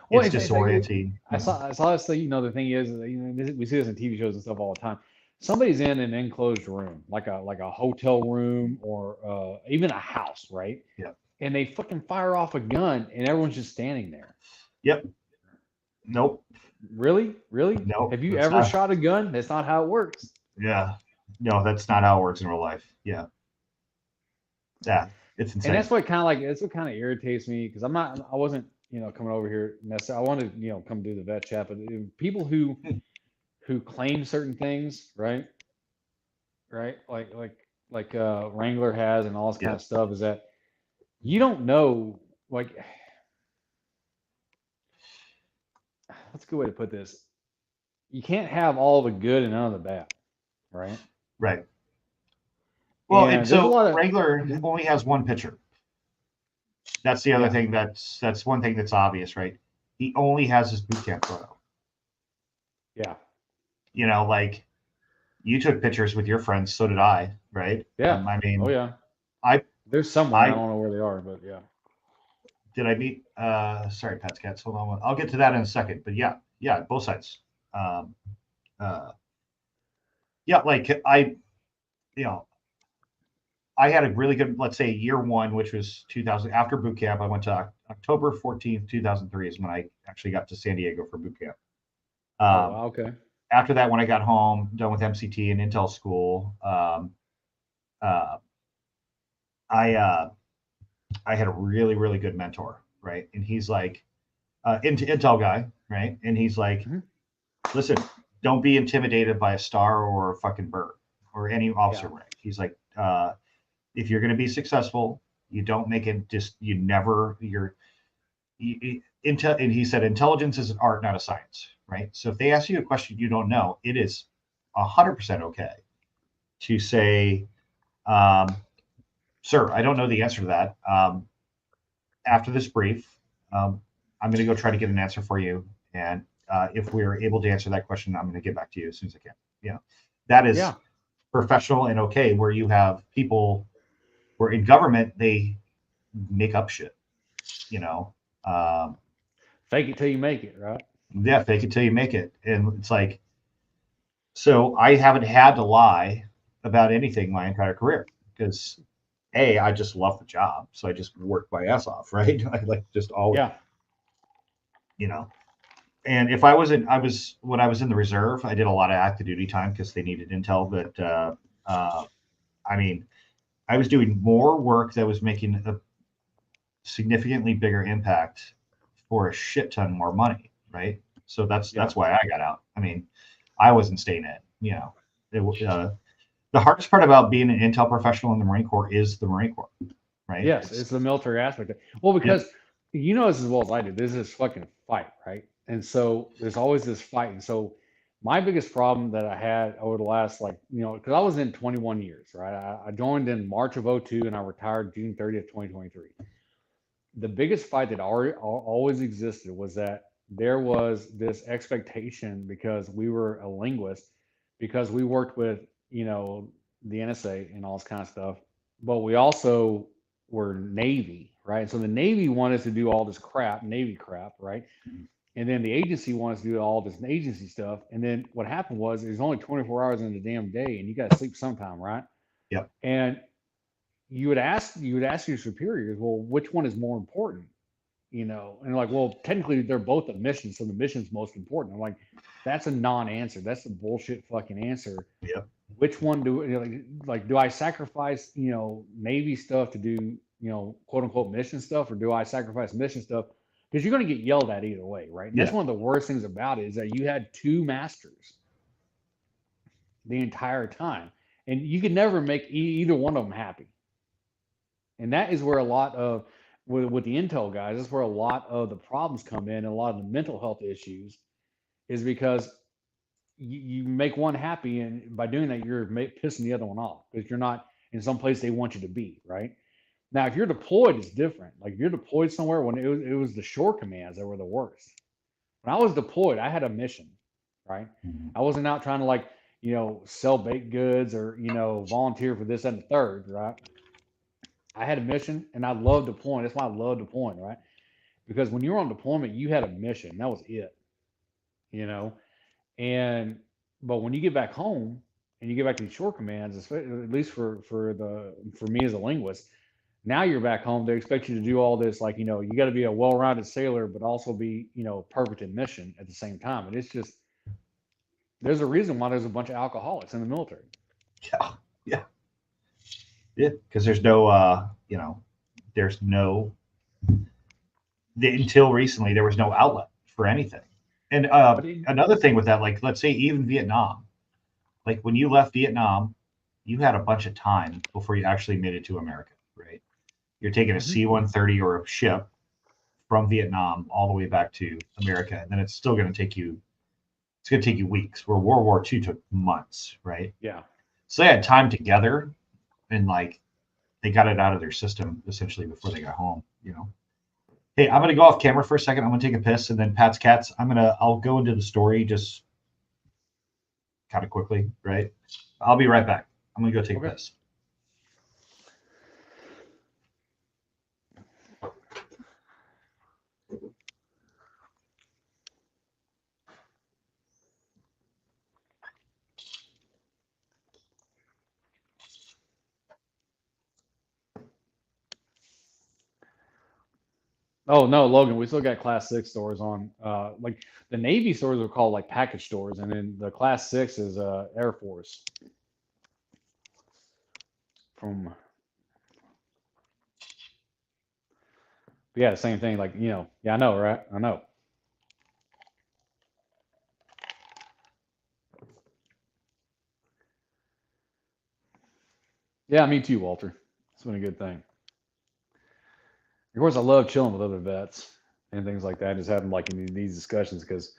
Well, it's disorienting. I saw this thing. The thing is, we see this in TV shows and stuff all the time. Somebody's in an enclosed room, like a hotel room or even a house, right? Yeah. And they fucking fire off a gun, and everyone's just standing there. Yep. Nope. Really? Nope. Have you ever shot a gun? That's not how it works. Yeah. No, that's not how it works in real life. Yeah. Yeah. It's insane. And that's what kind of irritates me, because I wasn't coming over here necessarily. I wanted to come do the vet chat, but people who claim certain things, right, like Wrangler has and all this kind of stuff, is that you don't know, like, what's a good way to put this? You can't have all the good and none of the bad, right? Right. Well, and so Wrangler Mm-hmm. only has one pitcher. That's the other thing. That's one thing that's obvious, right? He only has his boot camp photo. Yeah. Like you took pictures with your friends, so did I, right? Yeah. I mean, oh yeah. There's someone, I don't know where they are, but yeah. Did I meet? Sorry, Pat's Cats. Hold on. I'll get to that in a second. But yeah, both sides. Like I had a really good, let's say, year one, which was 2000. After boot camp, I went to October 14th, 2003 is when I actually got to San Diego for boot camp. Okay. After that, when I got home, done with MCT and Intel school, I had a really, really good mentor, right? And he's like, Intel guy, right? And he's like, listen, don't be intimidated by a star or a fucking bird or any officer rank. He's like, if you're going to be successful, you don't make it and he said, intelligence is an art, not a science, right? So if they ask you a question you don't know, it is 100% okay to say, sir, I don't know the answer to that. after this brief, I'm going to go try to get an answer for you. And if we're able to answer that question, I'm going to get back to you as soon as I can. You know, that is professional and okay, where you have people where in government, they make up shit, you know. Fake it till you make it, right? Yeah, fake it till you make it. And it's like, so I haven't had to lie about anything my entire career because I just love the job. So I just work my ass off, right? I like just always, you know. And if I wasn't, when I was in the reserve, I did a lot of active duty time because they needed intel. But I mean, I was doing more work that was making a significantly bigger impact for a shit ton more money, right? So that's why I got out. I mean, I wasn't staying in. You know, the hardest part about being an intel professional in the Marine Corps is the Marine Corps, right? Yes, it's the military aspect. Well, because you know as well as I do, there's this fucking fight, right? And so there's always this fight. And so my biggest problem that I had over the last, like, you know, because I was in 21 years, right? I joined in March of 02 and I retired June 30th, 2023. The biggest fight that always existed was that there was this expectation because we were a linguist, because we worked with, you know, the NSA and all this kind of stuff, but we also were Navy, right? So the Navy wanted to do all this crap, Navy crap, right? And then the agency wanted to do all this agency stuff. And then what happened was there's only 24 hours in the damn day and you got to sleep sometime, right? Yep. And you would ask your superiors, well, which one is more important? You know, and like, well, technically they're both a mission, so the mission's most important. I'm like, that's a non-answer. That's a bullshit fucking answer. Yep. Which one do I sacrifice, you know, Navy stuff to do, you know, quote unquote mission stuff, or do I sacrifice mission stuff? Because you're going to get yelled at either way, right? And that's one of the worst things about it is that you had two masters the entire time, and you could never make either one of them happy. And that is where a lot of, with the intel guys, that's where a lot of the problems come in, and a lot of the mental health issues is because you make one happy, and by doing that, you're pissing the other one off because you're not in some place they want you to be, right? Now, if you're deployed, it's different. Like if you're deployed somewhere, when it was the shore commands that were the worst. When I was deployed, I had a mission, right? I wasn't out trying to, like, you know, sell baked goods or, you know, volunteer for this and the third, right? I had a mission and I love deploying. That's why I love deploying, right? Because when you were on deployment, you had a mission. That was it, you know? But when you get back home and you get back to the shore commands, at least for me as a linguist, now you're back home. They expect you to do all this, like, you know, you got to be a well-rounded sailor, but also be, you know, perfect in mission at the same time. And it's just, there's a reason why there's a bunch of alcoholics in the military. Yeah, because there's no, you know, until recently, there was no outlet for anything. And another thing with that, like, let's say even Vietnam, like when you left Vietnam, you had a bunch of time before you actually made it to America, right? You're taking a C-130 or a ship from Vietnam all the way back to America, and then it's still going to take you, weeks, where World War II took months, right? Yeah. So they had time together, and like they got it out of their system essentially before they got home, you know. Hey, I'm gonna go off camera for a second. I'm gonna take a piss, and then Pat's Cats. I'll go into the story just kind of quickly, right? I'll be right back. I'm gonna go take a piss. Oh no, Logan, we still got Class 6 stores on. Like the Navy stores are called like package stores, and then the Class 6 is Air Force. Yeah, same thing. Like, you know, yeah, I know, right? I know. Yeah, me too, Walter. It's been a good thing. Of course, I love chilling with other vets and things like that. Just having like these discussions because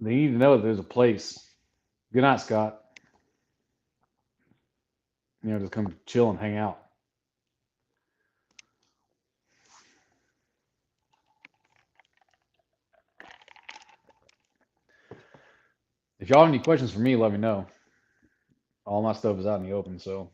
they need to know that there's a place. Good night, Scott. You know, just come chill and hang out. If y'all have any questions for me, let me know. All my stuff is out in the open, so.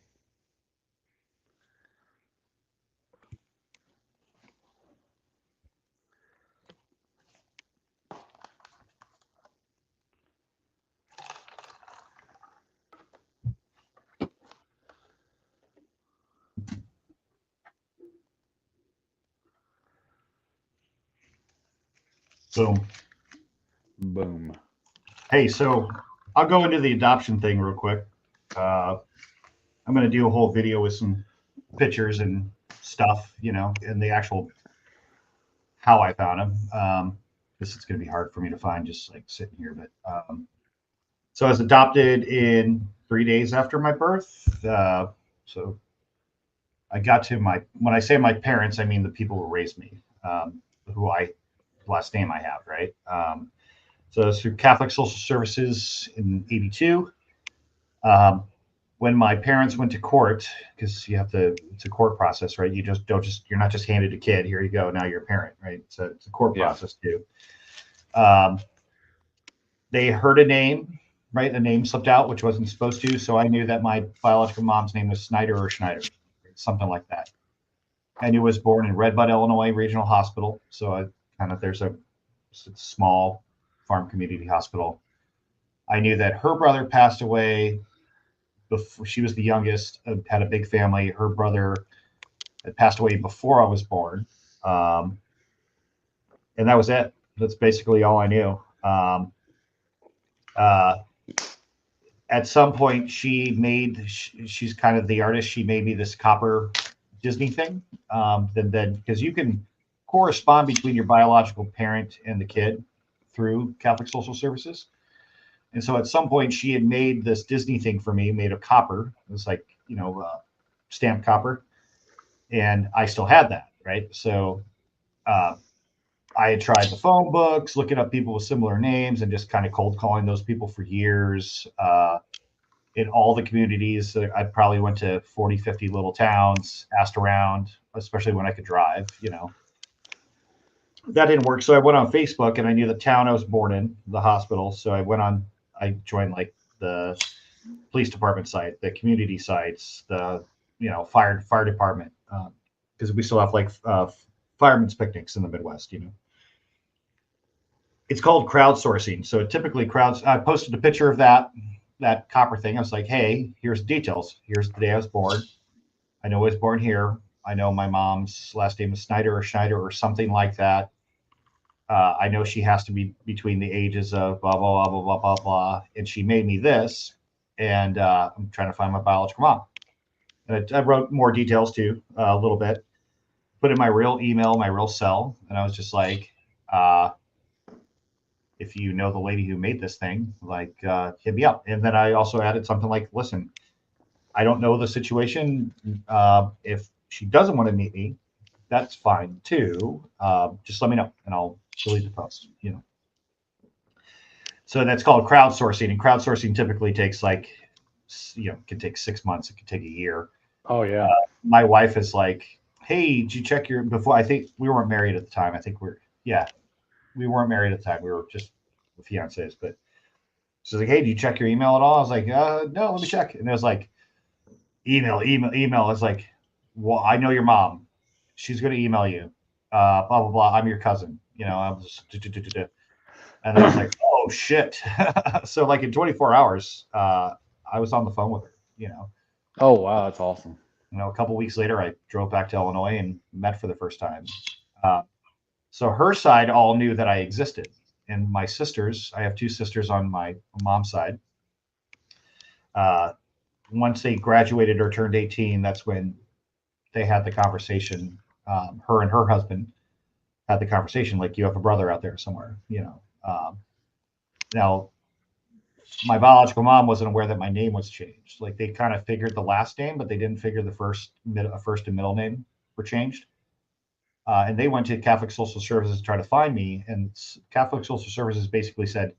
Boom. Boom. Hey, so I'll go into the adoption thing real quick. I'm going to do a whole video with some pictures and stuff, you know, and the actual how I found him. This is going to be hard for me to find just like sitting here, but so I was adopted in 3 days after my birth. So I got to when I say my parents, I mean the people who raised me, last name I have, right? So it's through Catholic Social Services in '82. When my parents went to court, because you have to, it's a court process, right? You're not just handed a kid, here you go, now you're a parent, right? So it's a court process too. They heard a name, right? A name slipped out, which wasn't supposed to. So I knew that my biological mom's name was Snyder or Schneider, something like that. I knew I was born in Red Bud, Illinois Regional Hospital. So there's a small farm community hospital. I knew that her brother passed away before. She was the youngest, had a big family. Her brother had passed away before I was born. And that was it. That's basically all I knew. At some point she's kind of the artist. She made me this copper Disney thing. Then because you can correspond between your biological parent and the kid through Catholic Social Services. And so at some point she had made this Disney thing for me, made of copper. It was like, stamped copper. And I still had that, right? So I had tried the phone books, looking up people with similar names and just kind of cold calling those people for years. In all the communities, I probably went to 40, 50 little towns, asked around, especially when I could drive, That didn't work. So I went on Facebook and I knew the town I was born in, the hospital. So I joined like the police department site, the community sites, the, fire department, because we still have like firemen's picnics in the Midwest, It's called crowdsourcing. So typically I posted a picture of that copper thing. I was like, hey, here's the details. Here's the day I was born. I know I was born here. I know my mom's last name is Snyder or Schneider or something like that. I know she has to be between the ages of blah, blah, blah, blah, blah, blah, blah. And she made me this. And I'm trying to find my biological mom. And I wrote more details too, a little bit. Put in my real email, my real cell. And I was just like, if you know the lady who made this thing, like, hit me up. And then I also added something like, listen, I don't know the situation. If she doesn't want to meet me, that's fine too. Just let me know and I'll delete the post, So that's called crowdsourcing. And crowdsourcing typically takes like, can take 6 months. It can take a year. Oh yeah. My wife is like, hey, did you check I think we weren't married at the time. I think we weren't married at the time. We were just fiancés, but she's like, hey, do you check your email at all? I was like, no, let me check. And it was like, email. It's like, well, I know your mom. She's going to email you. Blah, blah, blah. I'm your cousin. I was just, and then I was like, oh shit. So like in 24 hours, I was on the phone with her, Oh, wow. That's awesome. A couple of weeks later, I drove back to Illinois and met for the first time. So her side all knew that I existed. And my sisters, I have 2 sisters on my mom's side. Once they graduated or turned 18, that's when they had the conversation. Her and her husband had the conversation, like, you have a brother out there somewhere, Now, my biological mom wasn't aware that my name was changed. Like, they kind of figured the last name, but they didn't figure the first and middle name were changed. And they went to Catholic Social Services to try to find me. And Catholic Social Services basically said,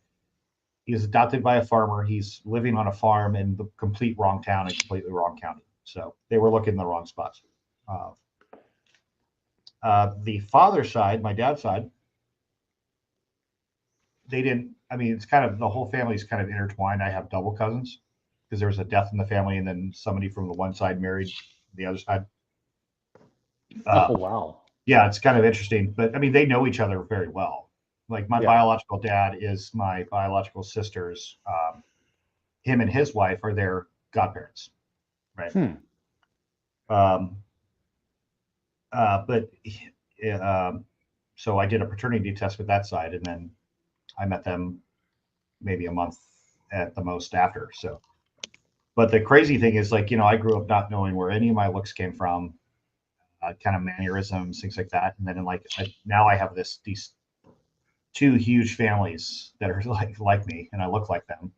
he was adopted by a farmer. He's living on a farm in the complete wrong town and completely wrong county. So they were looking in the wrong spots. The father side, my dad's side, they didn't I mean, it's kind of the whole family is kind of intertwined. I have double cousins because there was a death in the family, and then somebody from the one side married the other side. Oh wow. Yeah, it's kind of interesting, but I mean, they know each other very well. Like my Yeah. biological dad is my biological sister's. Him and his wife are their godparents, right? But so I did a paternity test with that side, and then I met them maybe a month at the most after. So, but the crazy thing is, like, I grew up not knowing where any of my looks came from, kind of mannerisms, things like that. And then now I have these two huge families that are like me, and I look like them,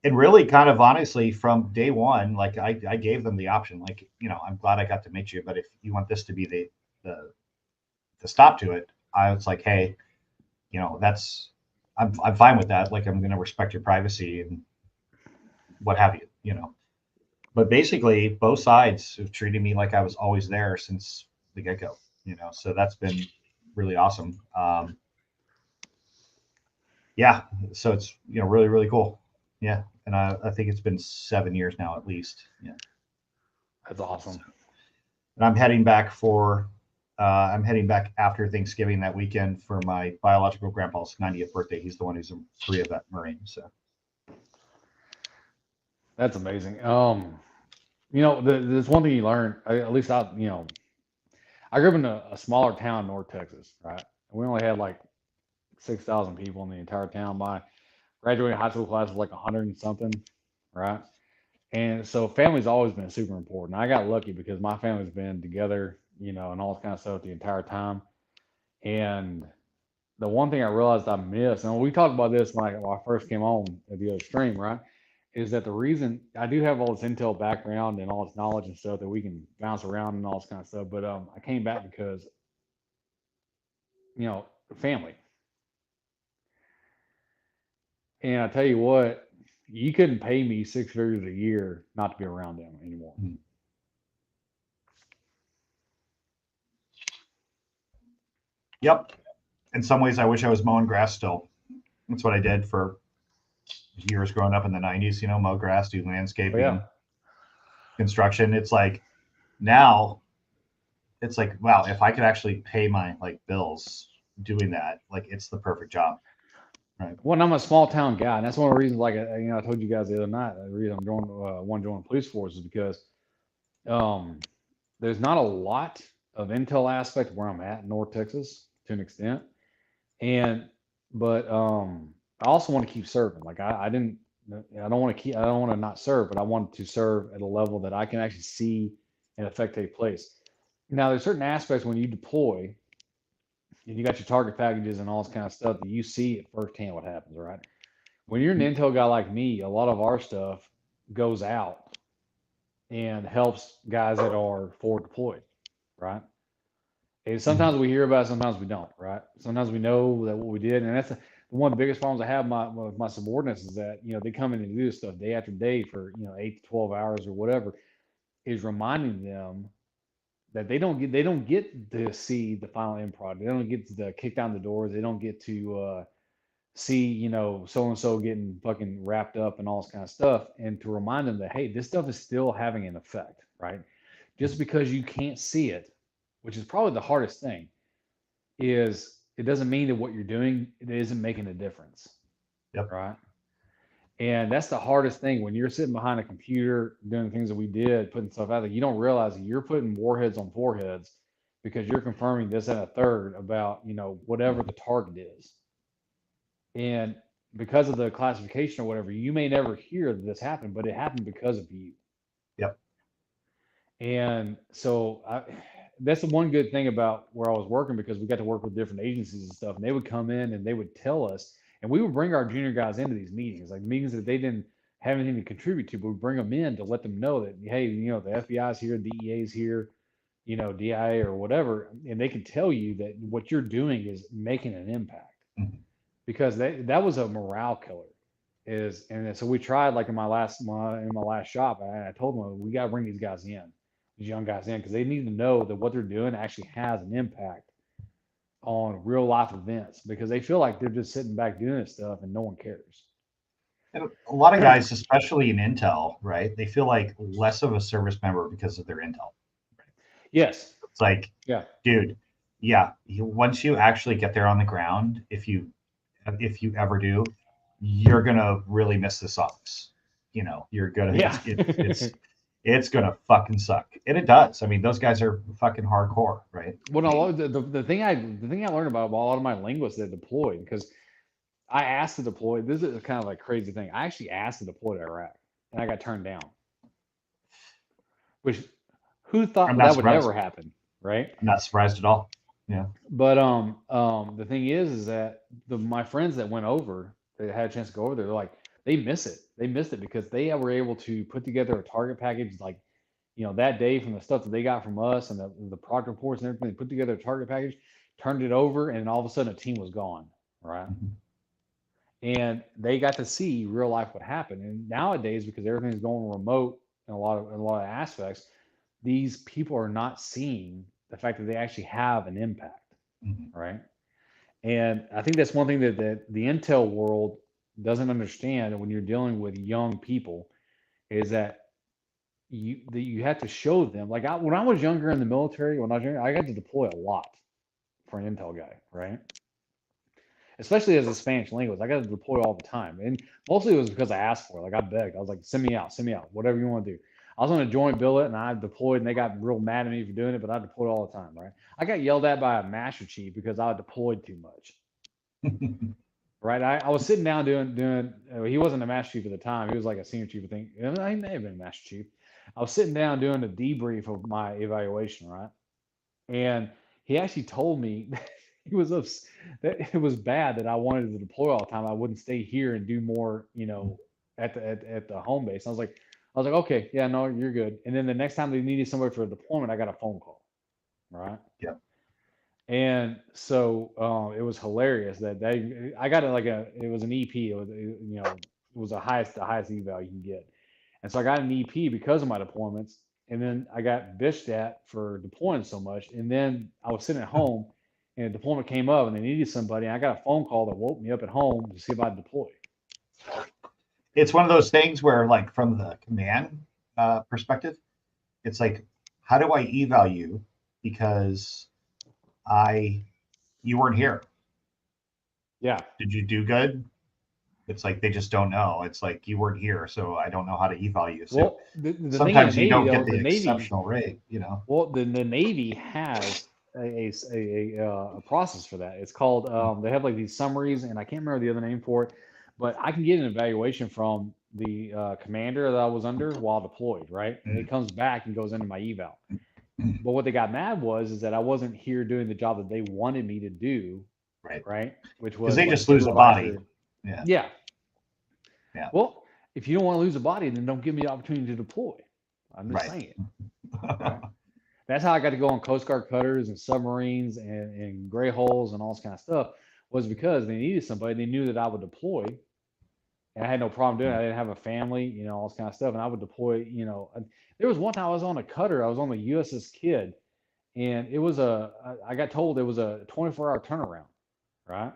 and really kind of honestly from day one, like I gave them the option, like, I'm glad I got to meet you, but if you want this to be the stop to it, I was like, hey, I'm fine with that. Like, I'm going to respect your privacy and what have you, but basically both sides have treated me like I was always there since the get-go, so that's been really awesome. Yeah. So it's, really, really cool. Yeah. And I think it's been 7 years now, at least. Yeah. That's awesome. And I'm heading back after Thanksgiving that weekend for my biological grandpa's 90th birthday. He's the one who's a Korea vet Marine. So that's amazing. There's one thing you learn, at least I grew up in a smaller town in North Texas, right? And we only had like 6,000 people in the entire town. My graduating high school class was like 100 and something, right? And so family's always been super important. I got lucky because my family's been together, and all this kind of stuff the entire time. And the one thing I realized I missed, and we talked about this when I first came on at the other stream, right, is that the reason I do have all this intel background and all this knowledge and stuff that we can bounce around and all this kind of stuff, but I came back because, family. And I tell you what, you couldn't pay me 6 figures a year not to be around them anymore. Yep. In some ways, I wish I was mowing grass still. That's what I did for years growing up in the 90s, mow grass, do landscaping, construction. It's like now it's like, wow, if I could actually pay my bills doing that, it's the perfect job. Right. Well, I'm a small town guy, and that's one of the reasons. Like I told you guys the other night, the reason I'm want to join the police force is because there's not a lot of intel aspect where I'm at in North Texas to an extent, but I also want to keep serving. Like I don't want to not serve, but I want to serve at a level that I can actually see an effect take place. Now, there's certain aspects when you deploy. And you got your target packages and all this kind of stuff that you see at firsthand what happens, right? When you're an intel guy like me, a lot of our stuff goes out and helps guys that are forward deployed, right? And sometimes we hear about it, sometimes we don't, right? Sometimes we know that what we did, and that's one of the biggest problems I have with my subordinates is that, they come in and do this stuff day after day for, 8 to 12 hours or whatever, is reminding them that they don't get to see the final end product. They don't get to kick down the doors. They don't get to see, so and so getting fucking wrapped up and all this kind of stuff, and to remind them that, hey, this stuff is still having an effect, right? Just because you can't see it, which is probably the hardest thing, is it doesn't mean that what you're doing it isn't making a difference. Yep. Right. And that's the hardest thing when you're sitting behind a computer doing the things that we did, putting stuff out there. You don't realize that you're putting warheads on foreheads because you're confirming this and a third about, whatever the target is. And because of the classification or whatever, you may never hear that this happened, but it happened because of you. Yep. And so that's the one good thing about where I was working, because we got to work with different agencies and stuff, and they would come in and they would tell us. And we would bring our junior guys into these meetings, like meetings that they didn't have anything to contribute to, but we bring them in to let them know that, hey, the FBI's here, DEA's here, DIA or whatever, and they can tell you that what you're doing is making an impact. Mm-hmm. Because that was a morale killer. And so we tried, like in my last shop, I told them we got to bring these young guys in, because they need to know that what they're doing actually has an impact on real life events because they feel like they're just sitting back doing this stuff and no one cares. And a lot of guys, especially in intel, right? They feel like less of a service member because of their intel. Yes. It's like, yeah, dude, yeah. Once you actually get there on the ground, if you ever do, you're gonna really miss this office. You know, you're gonna. Yeah. It's gonna fucking suck, and it does. I mean, those guys are fucking hardcore, right? Well, no, the thing I learned about a lot of my linguists that deployed, because I asked to deploy. This is kind of like crazy thing. I actually asked to deploy to Iraq, and I got turned down. Which, who thought that would ever happen, right? I'm not surprised at all. Yeah. But the thing is that my friends that went over, they had a chance to go over there. They're like, they miss it. They missed it because they were able to put together a target package like, you know, that day from the stuff that they got from us and the product reports and everything. They put together a target package, turned it over, and all of a sudden a team was gone, right? And they got to see real life what happened. And nowadays, because everything's going remote in a lot of aspects, these people are not seeing the fact that they actually have an impact, right? And I think that's one thing that the intel world doesn't understand when you're dealing with young people is that you have to show them. Like when I was younger in the military, I got to deploy a lot for an intel guy, right? Especially as a Spanish linguist, I got to deploy all the time, and mostly it was because I asked for it. Like I begged, I was like, send me out, whatever you want to do. I was on a joint billet and I deployed, and they got real mad at me for doing it, but I deployed all the time, right? I got yelled at by a master chief because I deployed too much. Right? I was sitting down doing. He wasn't a master chief at the time. He was like a senior chief, I think. He may have been a master chief. I was sitting down doing a debrief of my evaluation, right? And he actually told me that it was bad that I wanted to deploy all the time. I wouldn't stay here and do more, you know, at the home base. I was like, okay, yeah, no, you're good. And then the next time they needed somebody for a deployment, I got a phone call, right? Yeah. And so it was hilarious that I got it was an EP. It was, you know, it was the highest eval you can get. And so I got an EP because of my deployments. And then I got bitched at for deploying so much. And then I was sitting at home and a deployment came up and they needed somebody. And I got a phone call that woke me up at home to see if I'd deploy. It's one of those things where, like, from the command perspective, it's like, how do I eval you? Because you weren't here. Yeah. Did you do good? It's like they just don't know. It's like you weren't here, so I don't know how to eval you. So well, the sometimes thing you don't Navy, get the Navy, exceptional rate, you know. Well, the Navy has a process for that. It's called they have like these summaries, and I can't remember the other name for it, but I can get an evaluation from the commander that I was under while deployed, right? And it comes back and goes into my eval. But what they got mad is that I wasn't here doing the job that they wanted me to do, right? Which was because they like just lose a body. Yeah. Well, if you don't want to lose a body, then don't give me the opportunity to deploy. I'm just saying. Right? That's how I got to go on Coast Guard cutters and submarines and gray holes and all this kind of stuff, was because they needed somebody. They knew that I would deploy, and I had no problem doing it. I didn't have a family, you know, all this kind of stuff, and I would deploy. You know, there was one time I was on a cutter. I was on the USS Kidd, and it was I got told it was a 24-hour turnaround, right?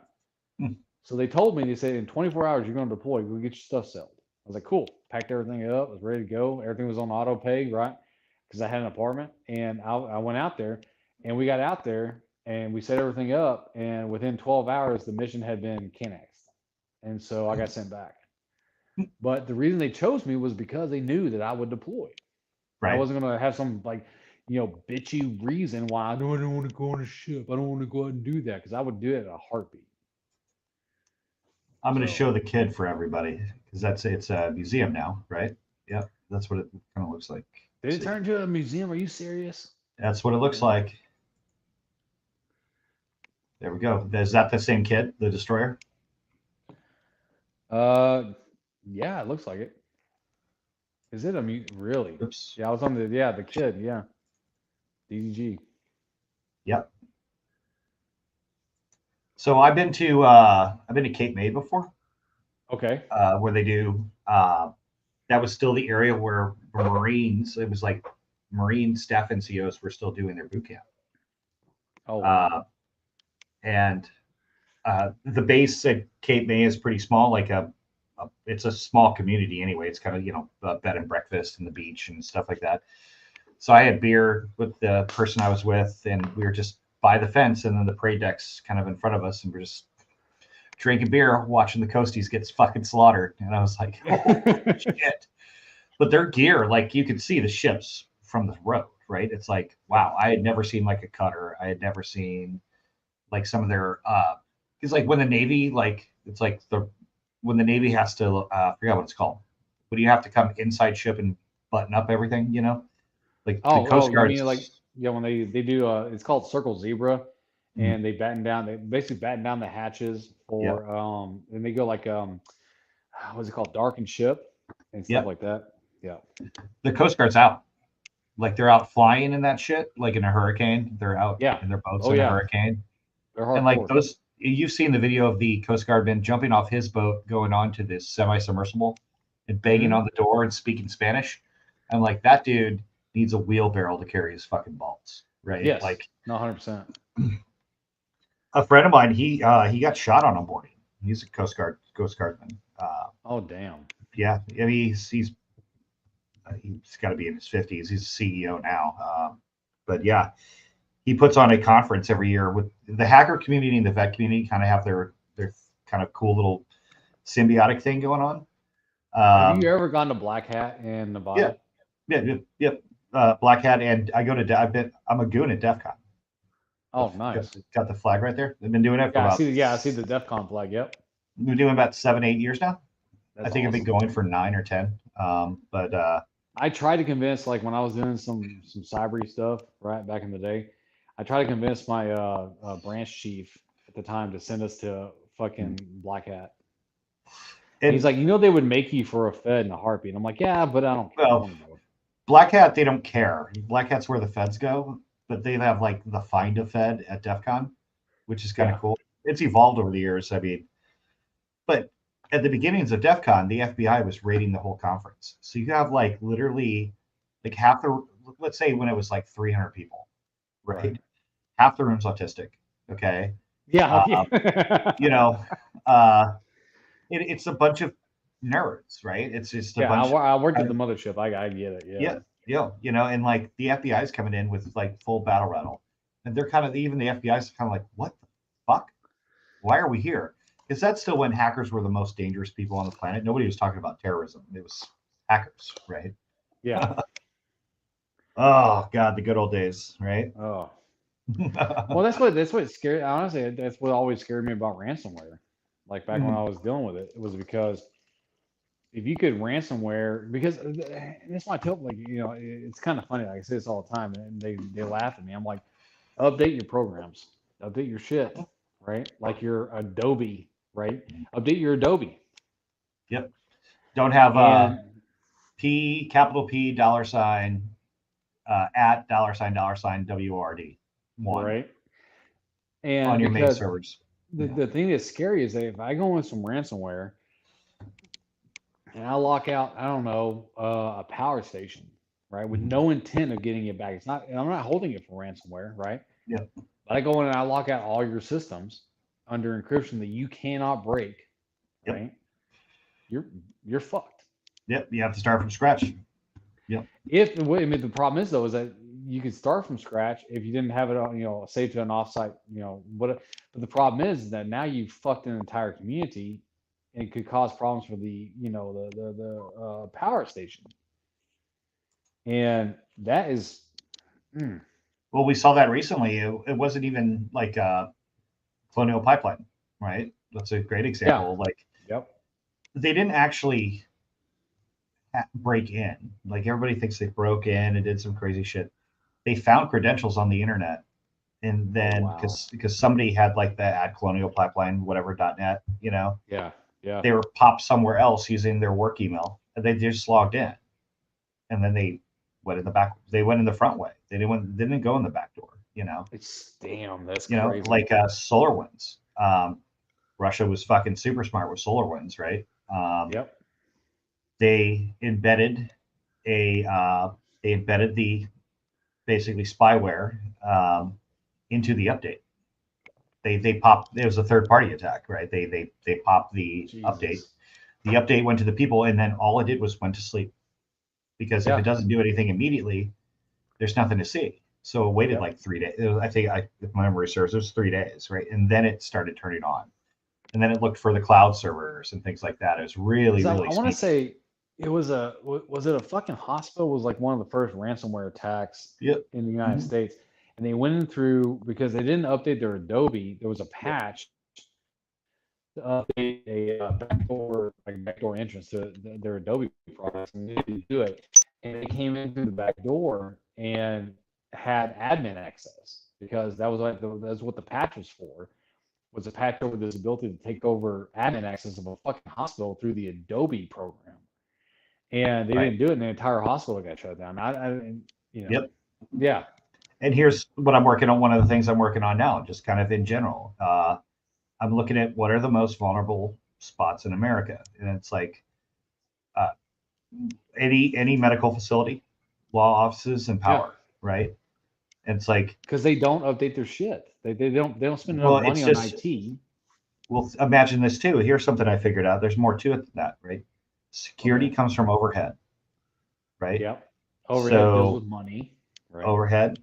So they told me, they said, in 24 hours, you're going to deploy. Go get your stuff settled. I was like, cool. Packed everything up. Was ready to go. Everything was on auto pay, right? Because I had an apartment. And I went out there, and we got out there, and we set everything up. And within 12 hours, the mission had been Kenexed. And so I got sent back. But the reason they chose me was because they knew that I would deploy. I wasn't going to have some, like, you know, bitchy reason why I don't want to go on a ship. I don't want to go out and do that, because I would do it at a heartbeat. I'm going to show the kid for everybody because it's a museum now, right? Yeah, that's what it kind of looks like. Did it turn into a museum? Are you serious? That's what it looks like. There we go. Is that the same kid, the destroyer? Yeah, it looks like it. Is it really? Oops. Yeah, I was on the kid. Yeah, DDG. Yep. So I've been to Cape May before. Okay. Where they do that was still the area where Marines. It was like Marine staff NCOs were still doing their boot camp. Oh. Wow. and the base at Cape May is pretty small. Like it's a small community anyway. It's kind of a bed and breakfast and the beach and stuff like that. So I had beer with the person I was with, and we were just by the fence, and then the parade deck's kind of in front of us, and we're just drinking beer, watching the coasties get fucking slaughtered. And I was like, oh shit. But their gear, like you could see the ships from the road, right? It's like, wow, I had never seen like a cutter. I had never seen like some of their it's like when the Navy, like it's like when the Navy has to I forgot what it's called. When you have to come inside ship and button up everything, Like the Coast Guard. You mean like when they do it's called Circle Zebra, and they basically batten down the hatches for and they go like what's it called, darken ship and stuff like that. Yeah. The Coast Guard's out. Like they're out flying in that shit, like in a hurricane. They're out in their boats in a hurricane. They're and like those, you've seen the video of the Coast Guardman jumping off his boat, going onto this semi-submersible and banging on the door and speaking Spanish. I'm like, that dude needs a wheelbarrow to carry his fucking balls, right? Yes, like 100%. A friend of mine, he got shot on boarding. He's a Coast Guardman. Oh damn. Yeah, I mean, he's got to be in his 50s. He's a CEO now. But yeah, he puts on a conference every year with the hacker community and the vet community. Kind of have their kind of cool little symbiotic thing going on. Have you ever gone to Black Hat in Nevada? Yeah. Black Hat, and I go to I'm a goon at DEF CON. Oh, nice. Got the flag right there. They've been doing it for I see the DEF CON flag. Yep. We've been doing about 7-8 years now. That's I think awesome. I've been going for 9 or 10. But I tried to convince, like when I was doing some cybery stuff right back in the day, I tried to convince my branch chief at the time to send us to fucking Black Hat. And he's like, they would make you for a Fed in a heartbeat. I'm like, yeah, but I don't care. Well, Black Hat, they don't care. Black Hat's where the feds go, but they have like the Find a Fed at DEF CON, which is kind of cool. It's evolved over the years. I mean, but at the beginnings of DEF CON, the FBI was raiding the whole conference. So you have like literally like half let's say when it was like 300 people, right? Half the room's autistic. Okay. Yeah. It's a bunch of nerds, right? It's just a bunch. I worked at the mothership. I get it. Yeah. And like the FBI is coming in with like full battle rattle, and they're kind of, even the FBI is kind of like, what the fuck? Why are we here? Because that's still when hackers were the most dangerous people on the planet. Nobody was talking about terrorism. It was hackers, right? Yeah. Oh God, the good old days, right? Oh. Well, that's what scared. Honestly, that's what always scared me about ransomware. Like back when I was dealing with it, it was because if you could ransomware, because that's why I tell, like, it's kind of funny. Like I say this all the time, and they laugh at me. I'm like, update your programs, update your shit, right? Like your Adobe, right? Update your Adobe. Yep. Don't have capital P $@ at $$ WORD. Right. And on your main servers. The thing that's scary is that if I go in some ransomware and I lock out, I don't know, a power station, right, with no intent of getting it back. I'm not holding it for ransomware, right? Yeah. But I go in and I lock out all your systems under encryption that you cannot break, right? You're fucked. Yep. You have to start from scratch. Yep. The problem is though, is that you could start from scratch if you didn't have it on, saved to an offsite, but the problem is that now you've fucked an entire community and could cause problems for the power station. And that is, well, we saw that recently. It wasn't even like a Colonial Pipeline, right? That's a great example. They didn't actually break in. Like everybody thinks they broke in and did some crazy shit. They found credentials on the internet, and then because somebody had like the at Colonial Pipeline, whatever .net, they were popped somewhere else using their work email, and they just logged in, and then they went in the back. They went in the front way. They didn't go in the back door. It's damn. That's crazy. Like SolarWinds. Russia was fucking super smart with SolarWinds, right? Yep. They embedded the basically spyware into the update. They popped. It was a third party attack, right? They popped the update. The update went to the people, and then all it did was went to sleep. Because if it doesn't do anything immediately, there's nothing to see. So it waited like 3 days. I think, if my memory serves, it was 3 days, right? And then it started turning on. And then it looked for the cloud servers and things like that. It was really, really. I want to say it was was it a fucking hospital? It was like one of the first ransomware attacks in the United States, and they went in through because they didn't update their Adobe. There was a patch to update a backdoor entrance to their Adobe products, and they didn't do it. And they came in through the back door and had admin access because that was that's what the patch was for. Was a patch over this ability to take over admin access of a fucking hospital through the Adobe program, and they didn't do it, and the entire hospital got shut down. Yeah. And here's what I'm working on. One of the things I'm working on now, just kind of in general, I'm looking at what are the most vulnerable spots in America, and it's like any medical facility, law offices, and power, right? And it's like because they don't update their shit. They don't spend enough money on IT. Well, imagine this too. Here's something I figured out. There's more to it than that, right? Security comes from overhead, right? Yep. Overhead deals with money. Right. Overhead,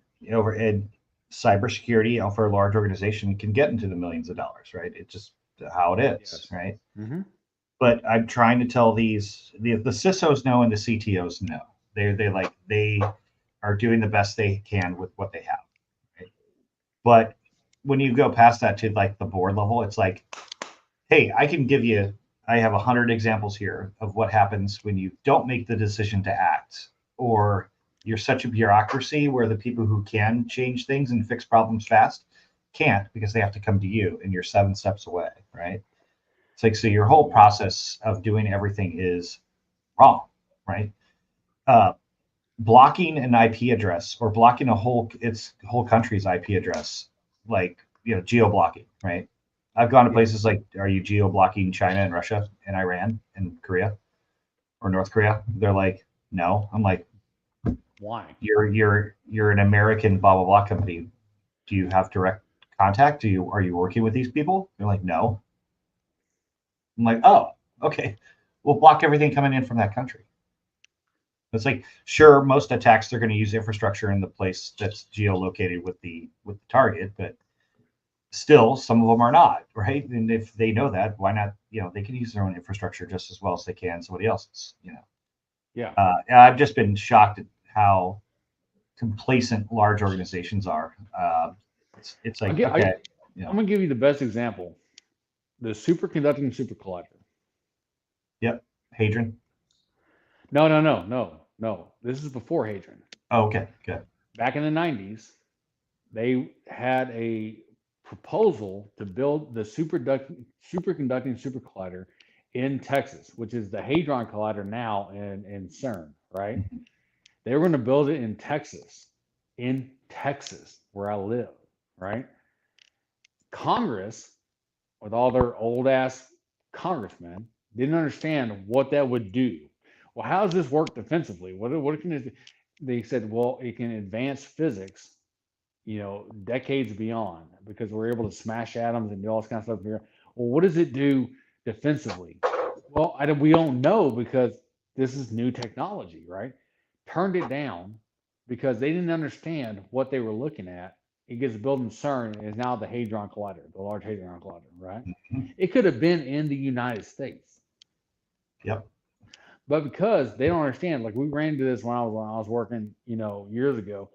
cybersecurity for a large organization can get into the millions of dollars, right? It's just how it is, right? Mm-hmm. But I'm trying to tell the CISOs know and the CTOs know. They are doing the best they can with what they have, right? But when you go past that to like the board level, it's like, hey, I have 100 examples here of what happens when you don't make the decision to act, or you're such a bureaucracy where the people who can change things and fix problems fast can't because they have to come to you and you're 7 steps away, right? It's like, so your whole process of doing everything is wrong, right? Blocking an IP address or blocking a whole country's IP address, like, geo-blocking, right? I've gone to places like, are you geo-blocking China and Russia and Iran and Korea or North Korea? They're like, no. I'm like, why? You're an American blah blah blah company. Do you have direct contact? Are you working with these people? They're like, no. I'm like, oh, okay. We'll block everything coming in from that country. It's like, sure, most attacks they're going to use infrastructure in the place that's geolocated with the target, but still, some of them are not, right? And if they know that, why not? They can use their own infrastructure just as well as they can somebody else's. Yeah. I've just been shocked at how complacent large organizations are. It's like, okay. I'm gonna give you the best example: the superconducting supercollider. Yep, Hadron. No. This is before Hadron. Oh, okay, good. Back in the 90s, they had a proposal to build the superconducting supercollider in Texas, which is the Hadron Collider now in CERN, right? They were going to build it in Texas, where I live, right? Congress, with all their old ass congressmen, didn't understand what that would do. Well, how does this work defensively? What can it do? They said, well, it can advance physics, decades beyond, because we're able to smash atoms and do all this kind of stuff here. Well, what does it do defensively? Well, we don't know because this is new technology, right? Turned it down because they didn't understand what they were looking at. It gets built in CERN and is now the Hadron Collider, the Large Hadron Collider, right? Mm-hmm. It could have been in the United States. Yep. But because they don't understand, like we ran into this when I was working, years ago.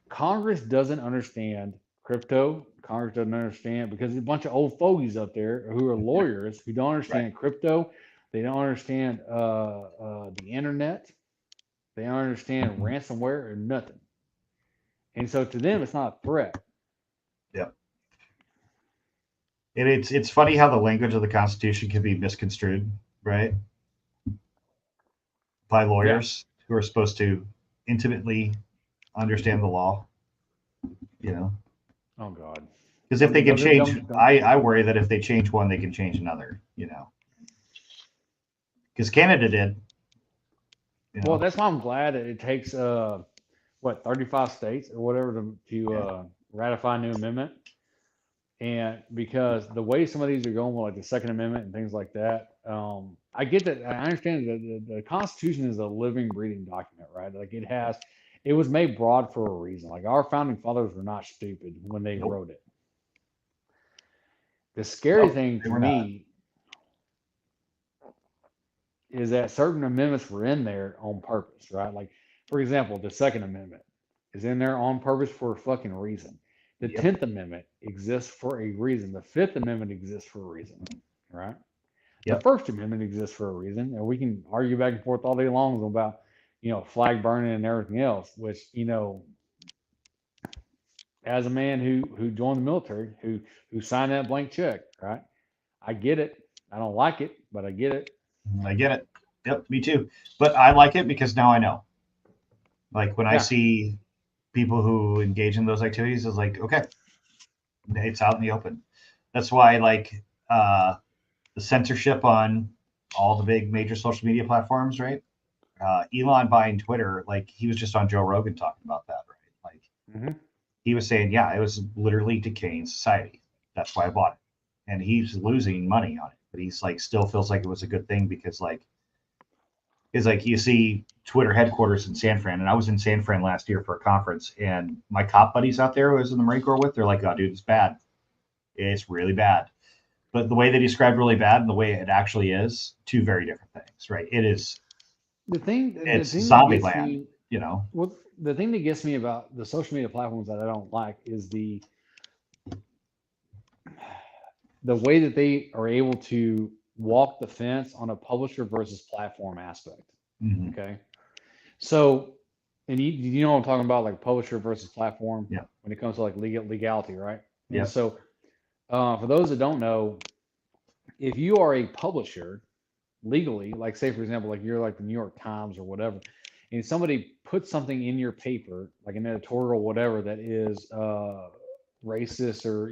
Congress doesn't understand crypto. Congress doesn't understand because there's a bunch of old fogies up there who are lawyers who don't understand crypto. They don't understand the internet. They don't understand ransomware or nothing. And so to them, it's not a threat. Yeah. And it's funny how the language of the Constitution can be misconstrued, right? By lawyers who are supposed to intimately understand the law, Oh God. Because if they can change, I worry that if they change one, they can change another, Because Canada did. Well, that's why I'm glad that it takes 35 states or whatever to ratify a new amendment. And because the way some of these are going with like the Second Amendment and things like that, I get that. I understand that the Constitution is a living, breathing document, right? Like it was made broad for a reason. Like our founding fathers were not stupid when they wrote it. The scary thing to me is that certain amendments were in there on purpose, right? Like, for example, the Second Amendment is in there on purpose for a fucking reason. The 10th Amendment exists for a reason. The Fifth Amendment exists for a reason, right? The First Amendment exists for a reason, and we can argue back and forth all day long about, flag burning and everything else. Which, as a man who joined the military, who signed that blank check, right? I get it. I don't like it, but I get it. I get it. Yep, me too. But I like it because now I know. Like when I see people who engage in those activities, it's like, okay, it's out in the open. That's why the censorship on all the big major social media platforms, right? Elon buying Twitter, like he was just on Joe Rogan talking about that, right? Like he was saying, yeah, it was literally decaying society. That's why I bought it. And he's losing money on it, but he's like still feels like it was a good thing because it's like you see Twitter headquarters in San Fran, and I was in San Fran last year for a conference, and my cop buddies out there who I was in the Marine Corps with, they're like, oh, dude, it's bad. It's really bad. But the way they described really bad and the way it actually is, two very different things, right? It is. It's zombie land, Well, the thing that gets me about the social media platforms that I don't like is the way that they are able to walk the fence on a publisher versus platform aspect. Okay. So, and you know what I'm talking about, like publisher versus platform when it comes to like legality, right? Yeah. And so for those that don't know, if you are a publisher legally, like say, for example, like you're like the New York Times or whatever, and somebody puts something in your paper, like an editorial, whatever, that is racist or,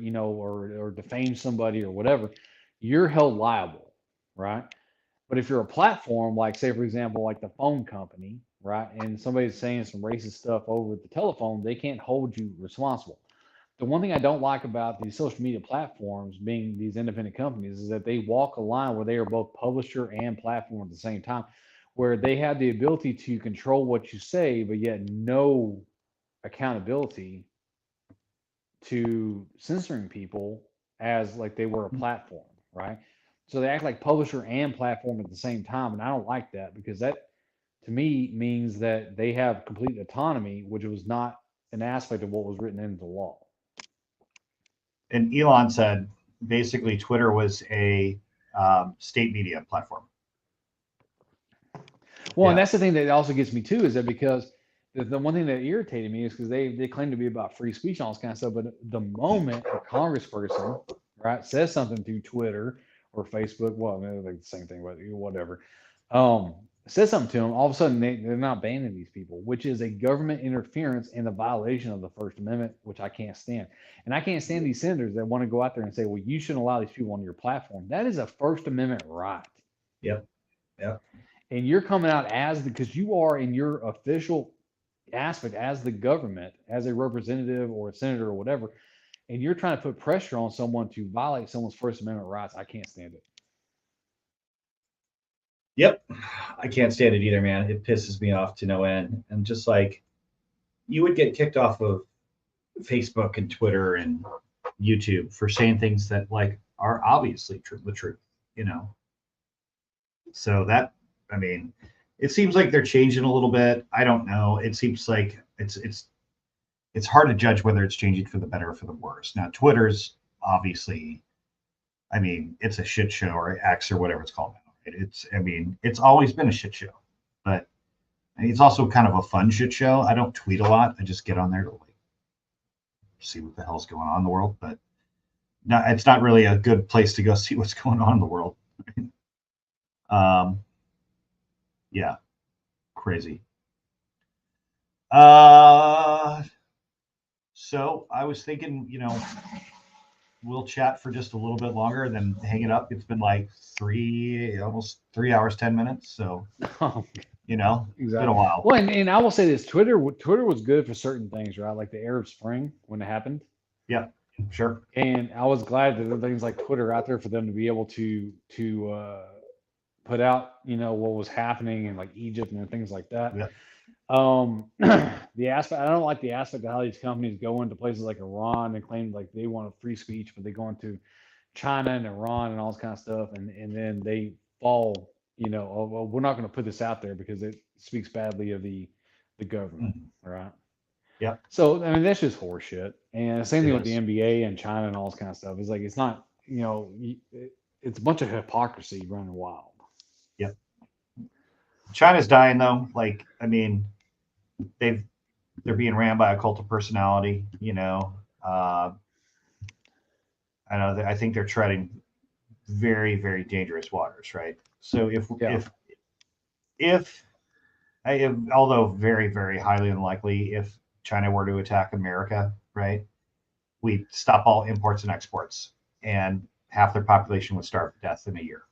or defames somebody or whatever, you're held liable, right? But if you're a platform, like say, for example, like the phone company, right, and somebody's saying some racist stuff over the telephone, they can't hold you responsible. The one thing I don't like about these social media platforms being these independent companies is that they walk a line where they are both publisher and platform at the same time, where they have the ability to control what you say, but yet no accountability to censoring people as like they were a platform, right? So they act like publisher and platform at the same time, and I don't like that because that, to me, means that they have complete autonomy, which was not an aspect of what was written into the law. And Elon said basically Twitter was a state media platform. Well, and that's the thing that also gets me too, is that because the one thing that irritated me is because they claim to be about free speech and all this kind of stuff, but the moment a congressperson, right, says something through Twitter or Facebook, well, they're like the same thing, but whatever, says something to them, all of a sudden they're not banning these people, which is a government interference and a violation of the First Amendment, which I can't stand. And I can't stand these senators that want to go out there and say, well, you shouldn't allow these people on your platform. That is a First Amendment right. Yep. Yep. And you're coming out because you are in your official aspect as the government, as a representative or a senator or whatever, and you're trying to put pressure on someone to violate someone's First Amendment rights. I can't stand it. Yep. I can't stand it either, man. It pisses me off to no end. And just like you would get kicked off of Facebook and Twitter and YouTube for saying things that like are obviously the truth, So that, I mean, it seems like they're changing a little bit. I don't know. It seems like it's hard to judge whether it's changing for the better or for the worse. Now, Twitter's obviously, I mean, it's a shit show, or X or whatever it's called now. It's always been a shit show, but it's also kind of a fun shit show. I don't tweet a lot. I just get on there to like see what the hell's going on in the world, but no, it's not really a good place to go see what's going on in the world. Yeah, crazy. So I was thinking, we'll chat for just a little bit longer, then hang it up. It's been like almost 3 hours, 10 minutes. So, Exactly. It's been a while. Well, and I will say this: Twitter was good for certain things, right? Like the Arab Spring when it happened. Yeah. Sure. And I was glad that there are things like Twitter out there for them to be able to put out, what was happening in like Egypt and things like that. Yeah. The aspect, I don't like the aspect of how these companies go into places like Iran and claim like they want free speech, but they go into China and Iran and all this kind of stuff, and then they fall, oh, well, we're not going to put this out there because it speaks badly of the government, right? Yeah. So I mean that's just horseshit. And the same It thing with is. the NBA and China and all this kind of stuff. It's like it's not, it's a bunch of hypocrisy running wild. Yep. China's dying though. Like, I mean, they're being ran by a cult of personality. I know that I think they're treading very, very dangerous waters, right? So if I am, although very, very highly unlikely, if China were to attack America, right, we'd stop all imports and exports, and half their population would starve to death in a year.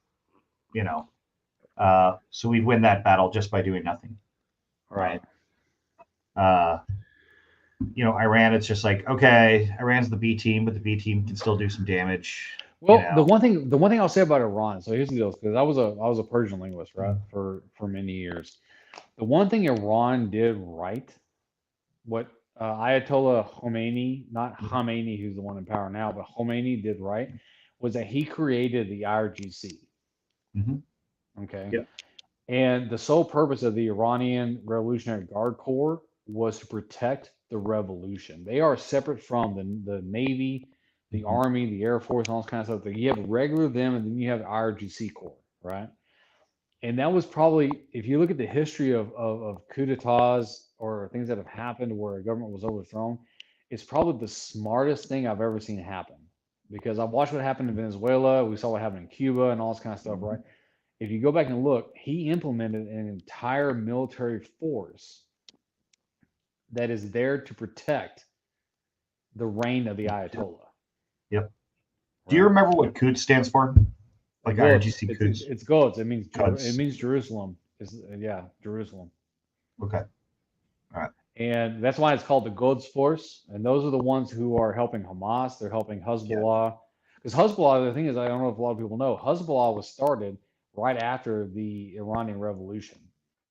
So we'd win that battle just by doing nothing, right? Iran, it's just like, okay, Iran's the B team, but the B team can still do some damage. Well, the one thing I'll say about Iran. So here's the deal, because I was a Persian linguist, right, for many years. The one thing Iran did right, what Ayatollah Khomeini, not Khomeini, who's the one in power now, but Khomeini did right, was that he created the IRGC. Okay. Yep. And the sole purpose of the Iranian Revolutionary Guard Corps was to protect the revolution. They are separate from the Navy, the Army, the Air Force, and all this kind of stuff. You have regular them, and then you have the IRGC Corps, right? And that was probably, if you look at the history of coup d'etats or things that have happened where a government was overthrown, it's probably the smartest thing I've ever seen happen. Because I've watched what happened in Venezuela, we saw what happened in Cuba and all this kind of stuff, right? If you go back and look, he implemented an entire military force that is there to protect the reign of the Ayatollah. Yep. Do you remember what Quds stands for? Like IRGC Quds? It's Quds. It means Quds. Jerusalem. Jerusalem. Okay. All right. And that's why it's called the Quds Force. And those are the ones who are helping Hamas. They're helping Hezbollah. Because Hezbollah, the thing is, I don't know if a lot of people know, Hezbollah was started right after the Iranian Revolution.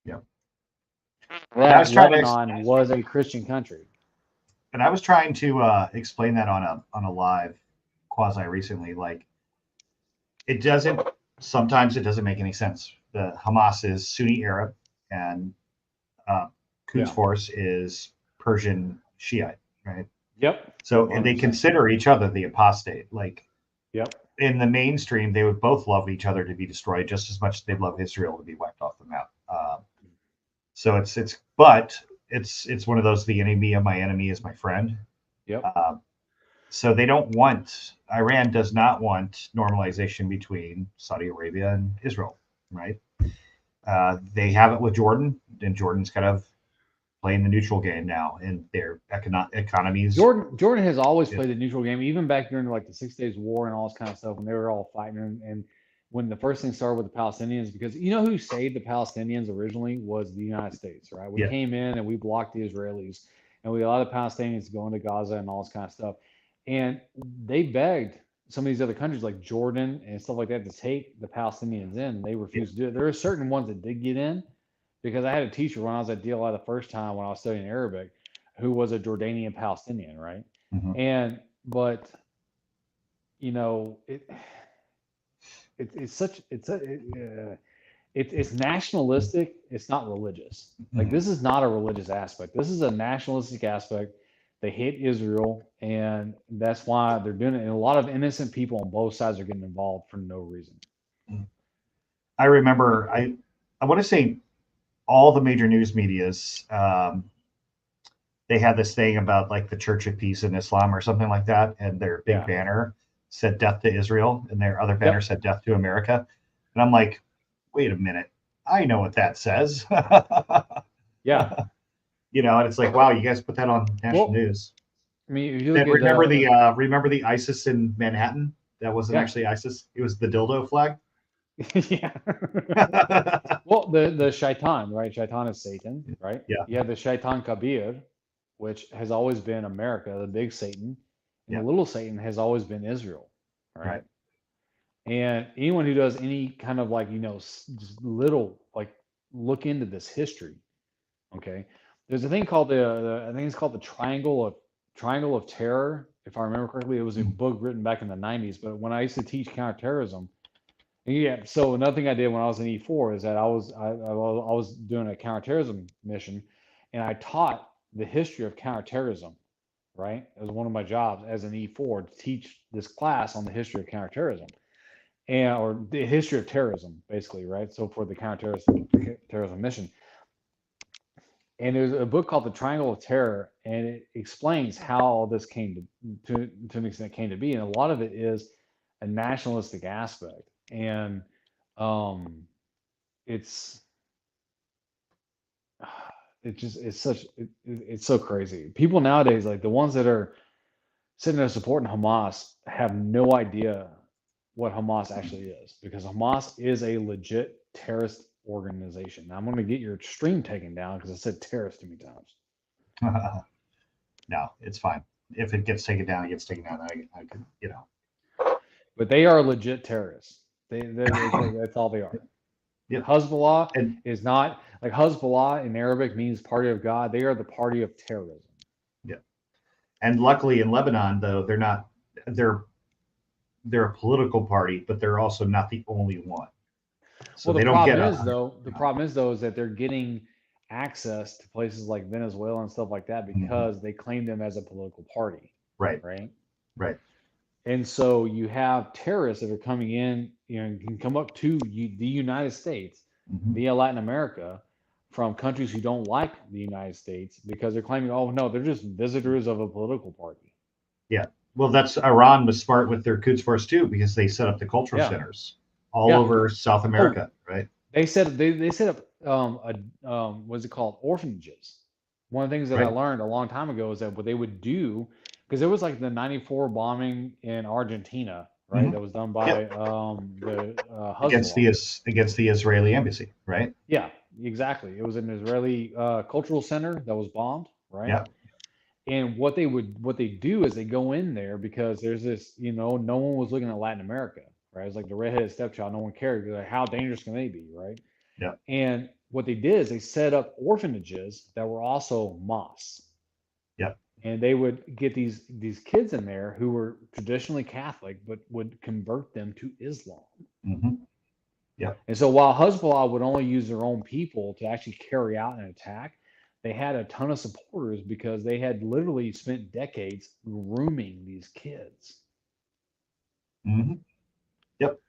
Yeah. Lebanon was a Christian country. And I was trying to explain that on a live quasi recently. Like, sometimes it doesn't make any sense. The Hamas is Sunni Arab, and Quds Force is Persian Shiite, right? Yep. So, and they consider each other the apostate. Like, yep. In the mainstream, they would both love each other to be destroyed just as much as they'd love Israel to be wiped off the map. So it's one of those, the enemy of my enemy is my friend. Yep. So Iran does not want normalization between Saudi Arabia and Israel, right? They have it with Jordan, and Jordan's kind of playing the neutral game now in their economies. Jordan has always played the neutral game, even back during like the 6 Days War and all this kind of stuff when they were all fighting. And when the first thing started with the Palestinians, because you know who saved the Palestinians originally was the United States, right? We came in and we blocked the Israelis, and we allowed the Palestinians to go into Gaza and all this kind of stuff. And they begged some of these other countries like Jordan and stuff like that to take the Palestinians in, and they refused to do it. There are certain ones that did get in, because I had a teacher when I was at DLI the first time when I was studying Arabic who was a Jordanian Palestinian, right? But it's nationalistic. It's not religious. Like, this is not a religious aspect. This is a nationalistic aspect. They hate Israel, and that's why they're doing it. And a lot of innocent people on both sides are getting involved for no reason. I remember, I want to say all the major news medias, they had this thing about like the Church of Peace in Islam or something like that, and their big banner said "Death to Israel," and their other banner said "Death to America." And I'm like, wait a minute, I know what that says. And it's like, wow, you guys put that on national news. I mean, if you look remember the ISIS in Manhattan? That wasn't actually ISIS; it was the dildo flag. Yeah. Well, the Shaitan, right? Shaitan is Satan, right? Yeah. You have the Shaitan Kabir, which has always been America, the big Satan. And the little Satan has always been Israel. Right. And anyone who does any kind of like, just little, like look into this history. Okay. There's a thing called I think it's called the Triangle of Terror. If I remember correctly, it was a book written back in the 90s. But when I used to teach counterterrorism, so another thing I did when I was in E4 is that I was doing a counterterrorism mission, and I taught the history of counterterrorism. Right, it was one of my jobs as an E4 to teach this class on the history of counterterrorism, or the history of terrorism, basically. Right, so for the counterterrorism mission. And there's a book called The Triangle of Terror, and it explains how all this came to an extent came to be. And a lot of it is a nationalistic aspect. And it's so crazy. People nowadays, like the ones that are sitting there supporting Hamas, have no idea what Hamas actually is, because Hamas is a legit terrorist organization. Now, I'm going to get your stream taken down because I said terrorist too many times. No, it's fine. If it gets taken down, it gets taken down. I could, But they are legit terrorists. That's all they are. Yep. Hezbollah is not, like, Hezbollah in Arabic means party of God. They are the party of terrorism. Yeah. And luckily in Lebanon, though, they're a political party, but they're also not the only one. So the problem is though is that they're getting access to places like Venezuela and stuff like that because they claim them as a political party. Right. And so you have terrorists that are coming in, can come up to the United States via Latin America from countries who don't like the United States because they're claiming, oh no, they're just visitors of a political party. Yeah. Well, that's Iran was smart with their Quds Force too, because they set up the cultural centers all over South America, right? They set up what's it called? Orphanages. One of the things that I learned a long time ago is that what they would do, because there was like the '94 bombing in Argentina, right? That was done by the Hezbollah. against the Israeli embassy, right? Yeah, exactly. It was an Israeli cultural center that was bombed, right? Yeah. And what they do is they go in there because there's this, no one was looking at Latin America, right? It's like the redheaded stepchild. No one cared. Like, how dangerous can they be, right? Yeah. And what they did is they set up orphanages that were also mosques. Yeah. And they would get these kids in there who were traditionally Catholic, but would convert them to Islam. Yeah. And so while Hezbollah would only use their own people to actually carry out an attack, they had a ton of supporters because they had literally spent decades grooming these kids. Yep.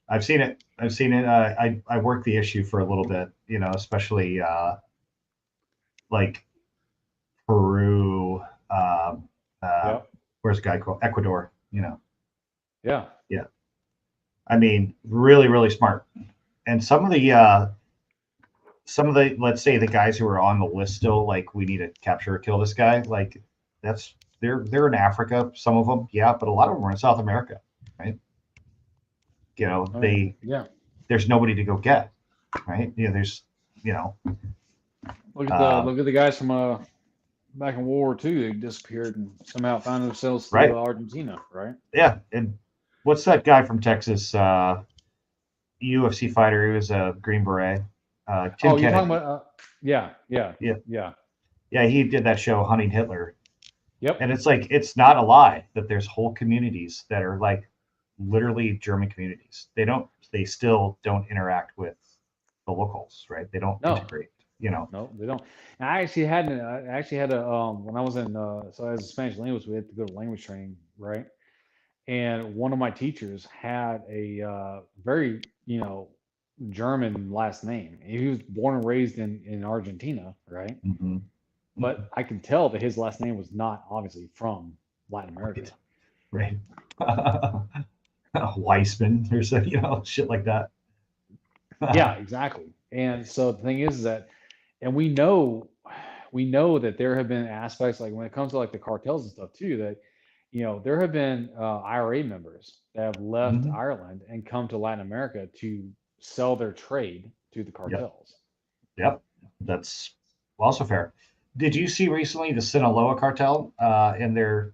I've seen it. I worked the issue for a little bit, especially like Peru. Where's the guy called Ecuador? Yeah. Yeah. I mean, really, really smart. And some of the let's say the guys who are on the list still, like, we need to capture or kill this guy, like, they're in Africa, some of them, but a lot of them are in South America, right? There's nobody to go get, right? There's look at the guys from back in World War II. They disappeared and somehow found themselves in Argentina, right? Yeah. And what's that guy from Texas, UFC fighter who was a Green Beret? Tim Kennedy. You're talking about Yeah, he did that show Hunting Hitler. Yep. And it's like, it's not a lie that there's whole communities that are like literally German communities. They still don't interact with the locals, right? They don't integrate, No, they don't. And I actually had when I was in so as a Spanish language, we had to go to language training, right? And one of my teachers had a very German last name. He was born and raised in Argentina, right? But I can tell that his last name was not obviously from Latin America. Right. Weissman or so, shit like that. Yeah, exactly. And so the thing is that, and we know that there have been aspects, like when it comes to like the cartels and stuff too, that there have been IRA members that have left Ireland and come to Latin America to sell their trade to the cartels. Yep. That's also fair. Did you see recently the Sinaloa cartel and their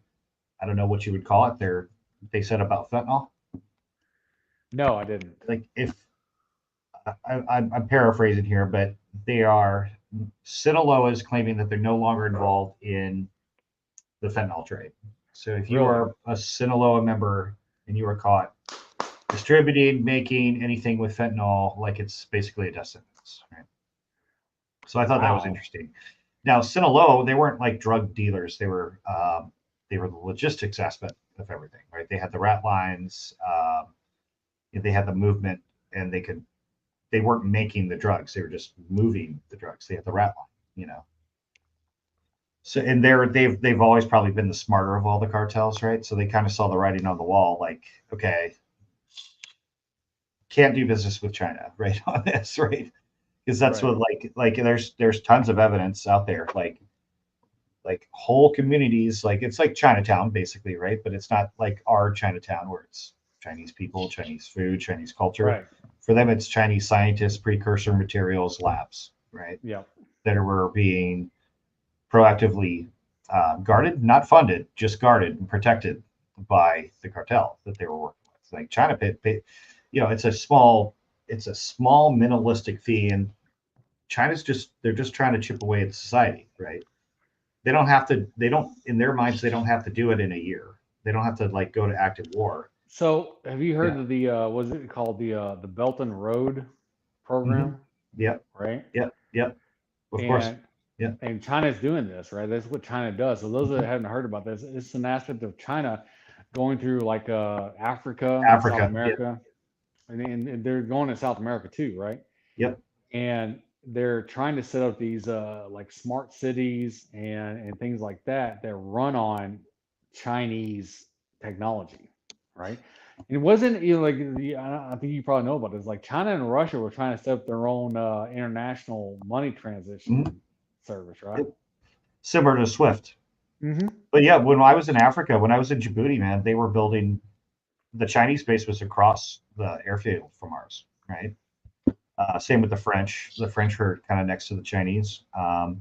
I don't know what you would call it. They said about fentanyl. No, I didn't. Like if I'm paraphrasing here, but Sinaloa is claiming that they're no longer involved in the fentanyl trade. So if you are a Sinaloa member and you are caught distributing, making anything with fentanyl, like it's basically a death sentence, right? So I thought that was interesting. Now Sinaloa, they weren't like drug dealers; they were the logistics aspect of everything, right? They had the rat lines, they had the movement, and they weren't making the drugs; they were just moving the drugs. They had the rat line, So and they've always probably been the smarter of all the cartels, right? So they kind of saw the writing on the wall, like, okay, can't do business with China, right? On this, right? Because that's what like there's tons of evidence out there, like whole communities, like it's like Chinatown basically, right? But it's not like our Chinatown where it's Chinese people, Chinese food, Chinese culture. Right. For them, it's Chinese scientists, precursor materials, labs, right? Yeah. That were being proactively guarded, not funded, just guarded and protected by the cartel that they were working with. Like China, it's a small minimalistic fee, and they're just trying to chip away at society, right? They don't in their minds, they don't have to do it in a year. They don't have to like go to active war. So have you heard of the what's it called, the Belt and Road program? Mm-hmm. Yep. Right. Yep. Of course. Yeah. And China's doing this, right? That's what China does. So those that haven't heard about this, it's an aspect of China going through like Africa, South America, and they're going to South America too, right? Yep. And they're trying to set up these like smart cities and things like that run on Chinese technology, right? And it wasn't I think you probably know about this. Like China and Russia were trying to set up their own international money transition service, right? Similar to SWIFT. Mm-hmm. But yeah, when I was in Africa, when I was in Djibouti, man, they were building. The Chinese base was across the airfield from ours, right? Same with the French. The French were kind of next to the Chinese. But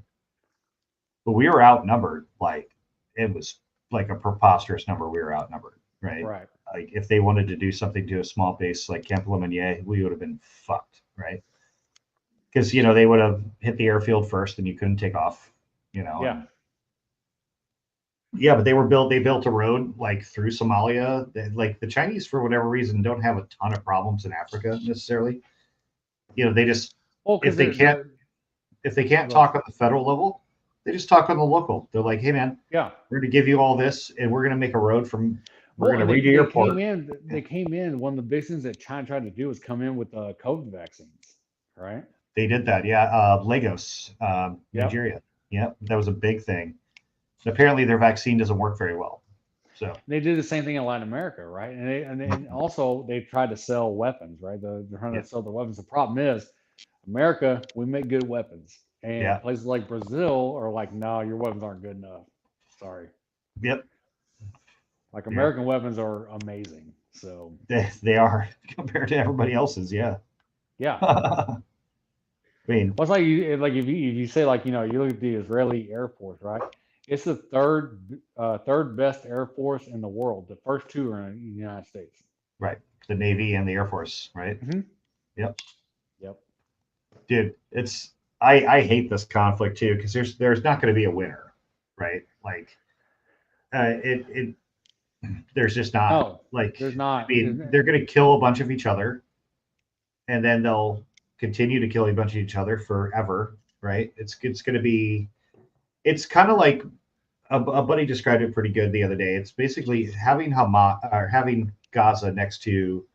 we were outnumbered. Like it was like a preposterous number. We were outnumbered, right? Right. Like if they wanted to do something to a small base like Camp Lemonnier, we would have been fucked, right? Because they would have hit the airfield first, and you couldn't take off. Yeah. Yeah, but they built a road like through Somalia. Like the Chinese, for whatever reason, don't have a ton of problems in Africa necessarily. They just if they can't talk on the federal level, they just talk on the local. They're like, hey man, yeah, we're gonna give you all this, and we're gonna make a road we're gonna redo your port. They came in. One of the big things that China tried to do was come in with COVID vaccines, right? They did that, yeah. Lagos, Nigeria. Yeah, that was a big thing. Apparently, their vaccine doesn't work very well. So they did the same thing in Latin America, right? And also they tried to sell weapons, right? They're trying to sell the weapons. The problem is, America, we make good weapons, and places like Brazil are like, no, your weapons aren't good enough. Sorry. Yep. Like American weapons are amazing. So they are compared to everybody else's. Yeah. Yeah. I mean, what's like if you say you look at the Israeli Air Force, right? It's the third best Air Force in the world. The first two are in the United States. Right. The Navy and the Air Force, right? Mm-hmm. Yep. Yep. Dude, I hate this conflict too, because there's not going to be a winner, right? Like there's just not. No, like there's not. I mean, they're going to kill a bunch of each other, and then they'll continue to kill a bunch of each other forever, right? It's going to be. It's kind of like a buddy described it pretty good the other day. It's basically having Gaza next to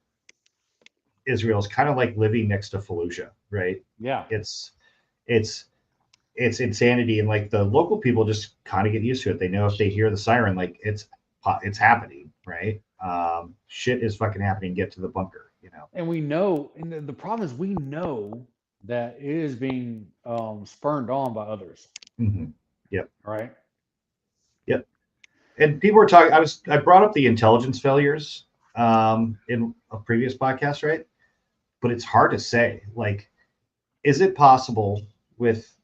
Israel is kind of like living next to Fallujah, right? Yeah. It's insanity, and like the local people just kind of get used to it. They know if they hear the siren, like it's happening, right? Shit is fucking happening. Get to the bunker, And we know, and the problem is, we know that it is being spurned on by others. Mm-hmm. Yep. Right. Yep. And people were talking. I brought up the intelligence failures in a previous podcast, right? But it's hard to say. Like, is it possible with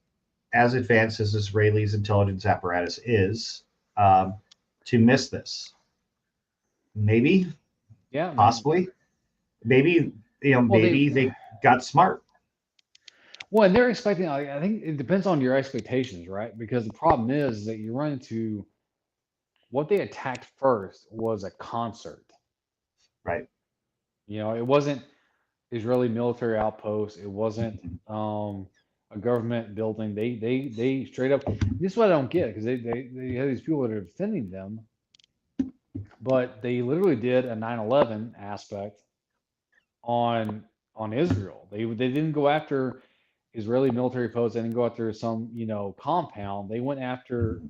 as advanced as Israelis' intelligence apparatus is, to miss this? Maybe. Yeah. Possibly. Maybe, maybe they got smart. Well, and they're expecting, I think it depends on your expectations, right? Because the problem is that you run into what they attacked first was a concert. Right. It wasn't Israeli military outpost. It wasn't a government building. They straight up. This is what I don't get, because they have these people that are defending them, but they literally did a 9/11 aspect on Israel. They didn't go after Israeli military posts. They didn't go after some compound. They went after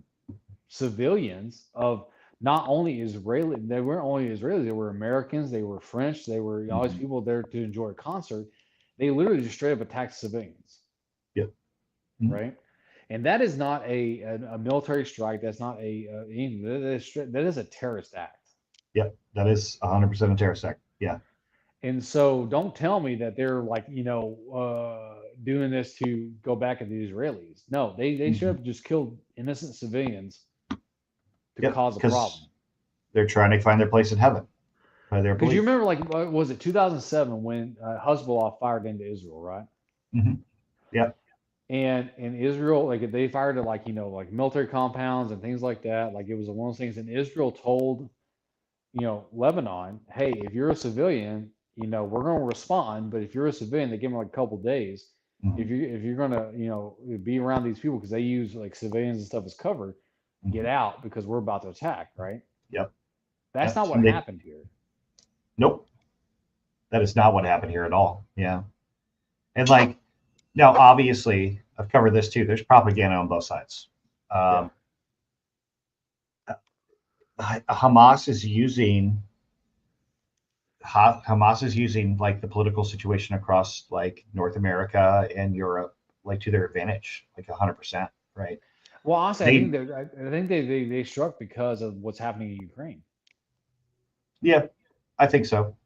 civilians of not only Israeli. They weren't only Israelis. They were Americans. They were French. They were all these people there to enjoy a concert. They literally just straight up attacked civilians. Yep. Right. And that is not a military strike. That's not anything. That is a terrorist act. Yep. That is 100% a terrorist act. Yeah. And so don't tell me that they're like, doing this to go back at the Israelis. No, they should have just killed innocent civilians to cause a problem. They're trying to find their place in heaven. Because you remember, like, was it 2007 when Hezbollah fired into Israel, right? Mm-hmm. Yeah. And in Israel, like, they fired at like military compounds and things like that. Like, it was one of those things. And Israel told, Lebanon, hey, if you're a civilian, we're going to respond. But if you're a civilian, they give them like a couple days. Mm-hmm. If you're going to, be around these people, because they use like civilians and stuff as cover, get out, because we're about to attack, right? Yep. That's not what happened here. Nope. That is not what happened here at all. Yeah. And like, now, obviously, I've covered this too. There's propaganda on both sides. Hamas is using like the political situation across like North America and Europe, like to their advantage, like 100%. Right. Well, honestly, I think they struck because of what's happening in Ukraine. Yeah, I think so.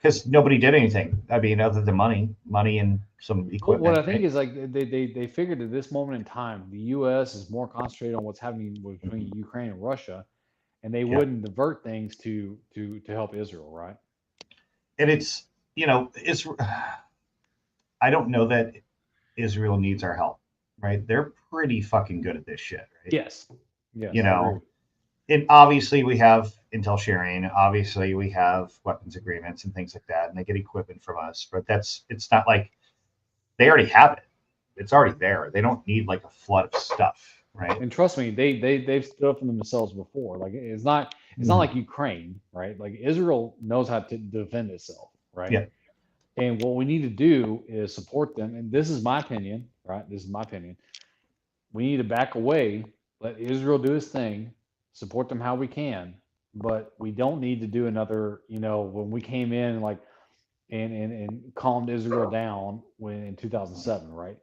Because nobody did anything. I mean, other than money and some equipment. What I think is like they figured at this moment in time, the U.S. is more concentrated on what's happening between Ukraine and Russia, and they wouldn't divert things to help Israel, right? And it's I don't know that Israel needs our help, right? They're pretty fucking good at this shit, right? Yes. And obviously we have intel sharing. Obviously we have weapons agreements and things like that, and they get equipment from us. But it's not like they already have it. It's already there. They don't need like a flood of stuff, right? And trust me, they've stood up for themselves before. Like it's not like Ukraine, right? Like Israel knows how to defend itself, right? Yeah. And what we need to do is support them. And this is my opinion, right? This is my opinion. We need to back away, let Israel do its thing, support them how we can, but we don't need to do another, when we came in like and calmed Israel down in 2007, right?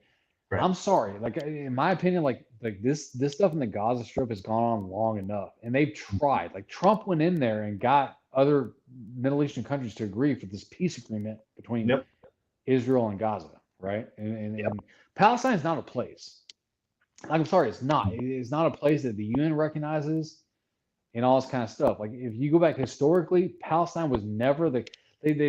I'm sorry, like in my opinion, like this stuff in the Gaza Strip has gone on long enough, and they've tried. Like Trump went in there and got other Middle Eastern countries to agree for this peace agreement between Israel and Gaza, right? And Palestine is not a place. I'm sorry, it's not. It's not a place that the UN recognizes and all this kind of stuff. Like if you go back historically, Palestine was never they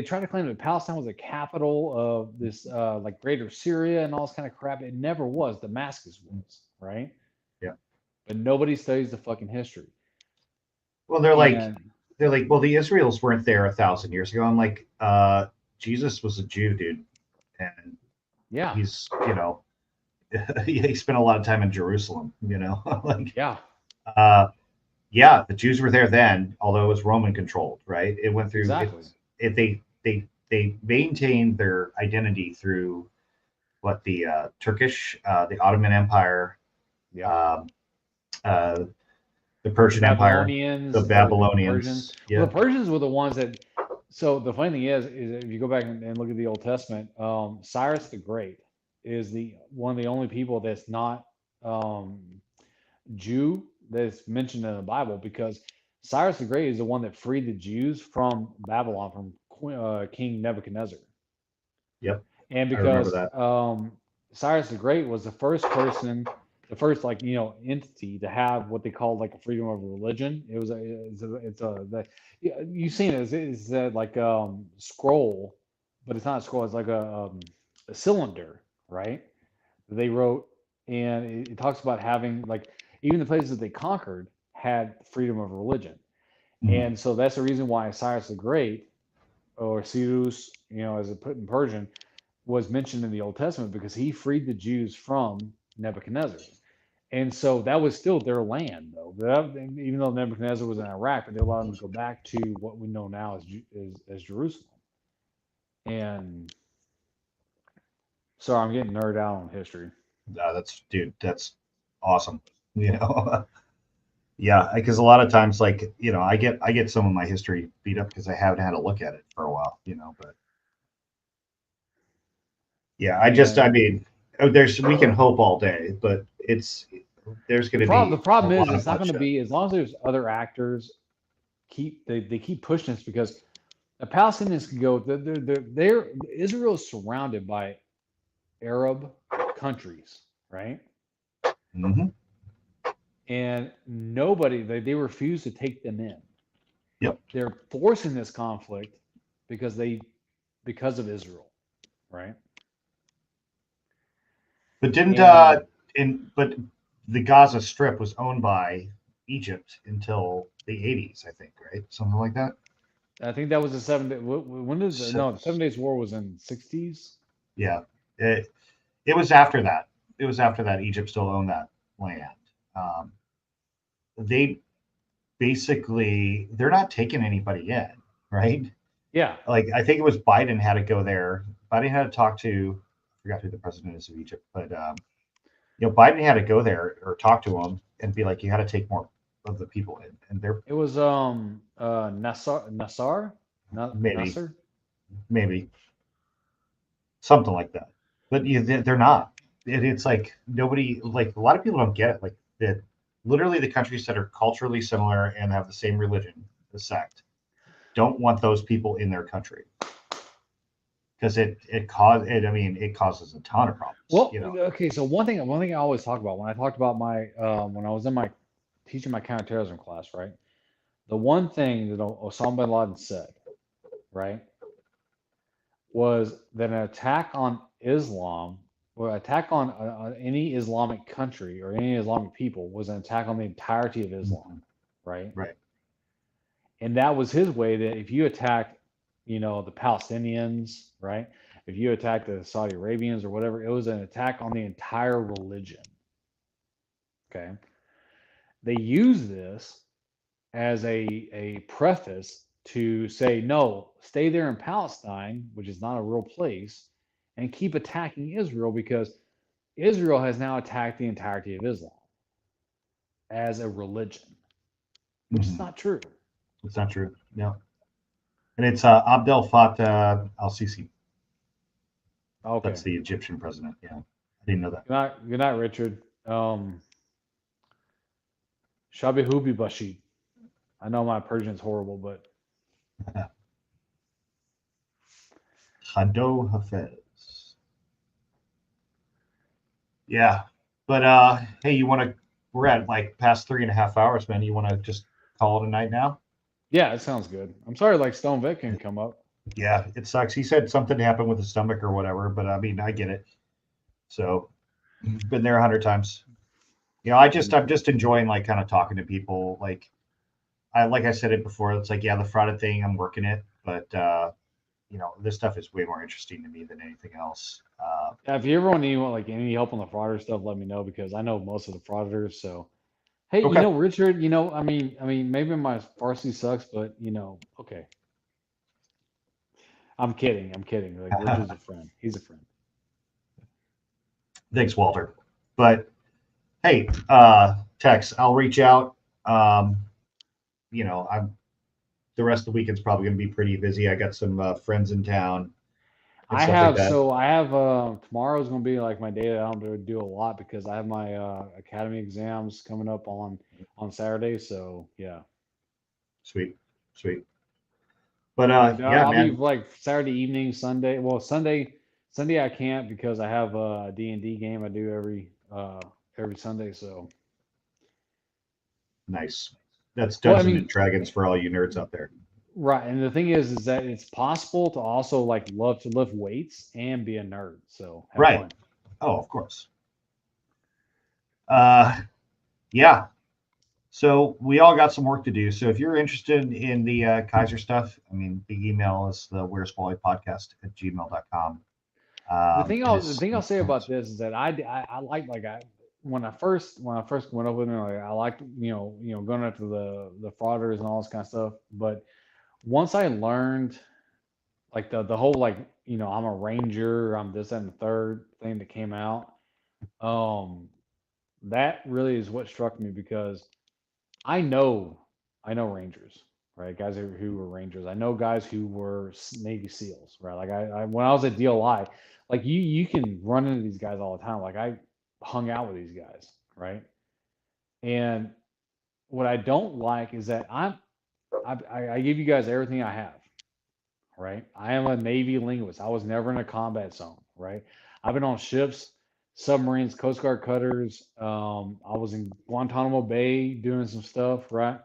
try to claim that Palestine was the capital of this like greater Syria and all this kind of crap. It never was. Damascus was, right? Yeah. But nobody studies the fucking history. Well, they're like, well, the Israels weren't there 1,000 years ago. I'm like, Jesus was a Jew, dude. And he's, he spent a lot of time in Jerusalem, like, the Jews were there then, although it was Roman controlled, right? It went through, exactly. They maintained their identity through the Turkish, the Ottoman Empire, the Persian Empire, the Babylonians. Well, the Persians were the ones that. So the funny thing is if you go back and look at the Old Testament, Cyrus the Great is one of the only people that's not Jew that's mentioned in the Bible, because Cyrus the Great is the one that freed the Jews from Babylon, from King Nebuchadnezzar. Yep. And because Cyrus the Great was the first person like entity to have what they call like a freedom of religion. You've seen it. It's like scroll, but it's not a scroll. It's like a cylinder, right? They wrote, and it talks about having like even the places that they conquered had freedom of religion, and so that's the reason why Cyrus the Great, or Cyrus, as it put in Persian, was mentioned in the Old Testament because he freed the Jews from Nebuchadnezzar. And so that was still their land, though. Even though Nebuchadnezzar was in Iraq, but they allowed them to go back to what we know now as Jerusalem. And so I'm getting nerded out on history. That's awesome. Yeah, because a lot of times, like I get some of my history beat up because I haven't had a look at it for a while. But yeah, I mean, we can hope all day, but there's going to be the problem is it's not going to be as long as there's other actors they keep pushing this because the Palestinians can go. Israel is surrounded by Arab countries, right? Mm-hmm. And nobody they refuse to take them in. Yep. They're forcing this conflict because of Israel, right? But but the Gaza Strip was owned by Egypt until the 80s, I think, right? Something like that. I think that was the 7 day. When did the 7 Days War was in the 60s? Yeah, it was after that. It was after that Egypt still owned that land. They basically they're not taking anybody in, right? Yeah. Like I think it was Biden had to go there. Biden had to talk to I forgot who the president is of Egypt, but Biden had to go there or talk to him and be like, you got to take more of the people in. And it was Nasser? Maybe something like that. But they're not. It's like nobody, like a lot of people don't get it. Like that, literally the countries that are culturally similar and have the same religion, the sect, don't want those people in their country because it causes a ton of problems. Well, okay. So one thing I always talk about when I talked about my when I was teaching my counterterrorism class, right? The one thing that Osama bin Laden said, right, was that an attack on Islam or attack on any Islamic country or any Islamic people was an attack on the entirety of Islam, right? Right. And that was his way that if you attacked, the Palestinians, right? If you attacked the Saudi Arabians or whatever, it was an attack on the entire religion. Okay. They use this as a preface to say, no, stay there in Palestine, which is not a real place, and keep attacking Israel because Israel has now attacked the entirety of Islam as a religion, which is not true. It's not true. No. And it's Abdel Fattah al-Sisi. Okay. That's the Egyptian president. Yeah. I didn't know that. Good night, Richard. Shabi Hubi Bashid. I know my Persian's horrible, but Hado Hafez. Yeah. But hey, we're at like past 3.5 hours, man. You want to just call it a night now? Yeah, it sounds good. I'm sorry, like StonedVet can come up. Yeah, it sucks. He said something happened with his stomach or whatever, but I mean, I get it. So, been there 100 times. I'm just enjoying like kind of talking to people. Like I said it before. It's like, yeah, the fraud thing, I'm working it, but this stuff is way more interesting to me than anything else. Yeah, if you ever need like any help on the frauder stuff, let me know because I know most of the frauders. So. Hey, okay. Richard, I mean, maybe my Farsi sucks, but okay. I'm kidding. Like Richard's a friend. He's a friend. Thanks, Walter. But hey, Tex, I'll reach out. I'm the rest of the weekend's probably going to be pretty busy. I got some friends in town. I have tomorrow's going to be like my day that I'm going to do a lot because I have my academy exams coming up on Saturday. So yeah. Sweet. But I'll man. be like Saturday evening, Sunday. Well, Sunday I can't because I have a D&D game I do every every Sunday. So nice. That's Well, I Dungeons mean- and Dragons for all you nerds out there. right, and the thing is that it's possible to also like love to lift weights and be a nerd. So have Right. fun. Oh, of course. Yeah. So we all got some work to do. So if you're interested in the Kaiser stuff, I mean, the email is the Where's Wally podcast at gmail.com. The thing I'll say about this is that I like when I first went up with him, like, I liked going after the frauders and all this kind of stuff. But once I learned like the whole like I'm a ranger, I'm this and the third thing that came out, that really is what struck me because I know rangers, right? Guys who were rangers. I know guys who were Navy SEALs, right? Like I when I was at DLI, like you can run into these guys all the time. Like I hung out with these guys, right? And what I don't like is that I give you guys everything I have, right? I am a Navy linguist. I was never in a combat zone, right? I've been on ships, submarines, Coast Guard cutters. I was in Guantanamo Bay doing some stuff, right?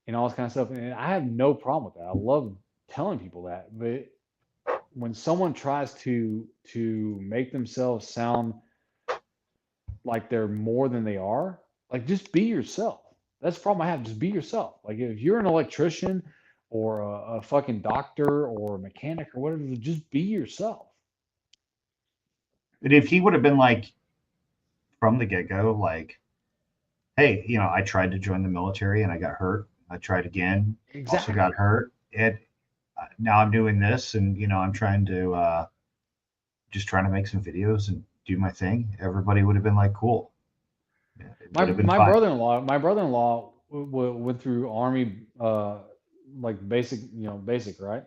And all this kind of stuff. And I have no problem with that. I love telling people that. But when someone tries to make themselves sound like they're more than they are, like just be yourself. That's the problem I have. Just be yourself. Like if you're an electrician or a fucking doctor or a mechanic or whatever, just be yourself. But if he would have been like from the get-go, like, hey, I tried to join the military and I got hurt. I tried again, also got hurt. And now I'm doing this, and I'm trying to just trying to make some videos and do my thing. Everybody would have been like, cool. Yeah, My brother-in-law went through Army, like basic, right?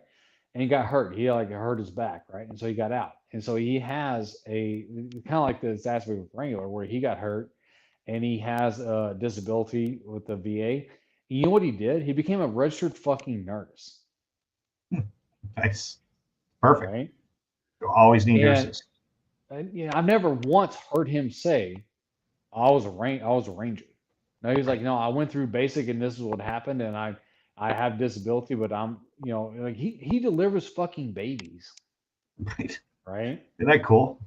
And he got hurt. He like hurt his back, right? And so he got out. And so he has a kind of like this aspect with Wrangler where he got hurt and he has a disability with the VA. And you know what he did? He became a registered fucking nurse. Nice. Perfect. Right? You always need nurses. I've never once heard him say, I was a ranger. No, he was like, no, I went through basic and this is what happened, and I have disability, but I'm, like he delivers fucking babies. Right. Right? Isn't that cool?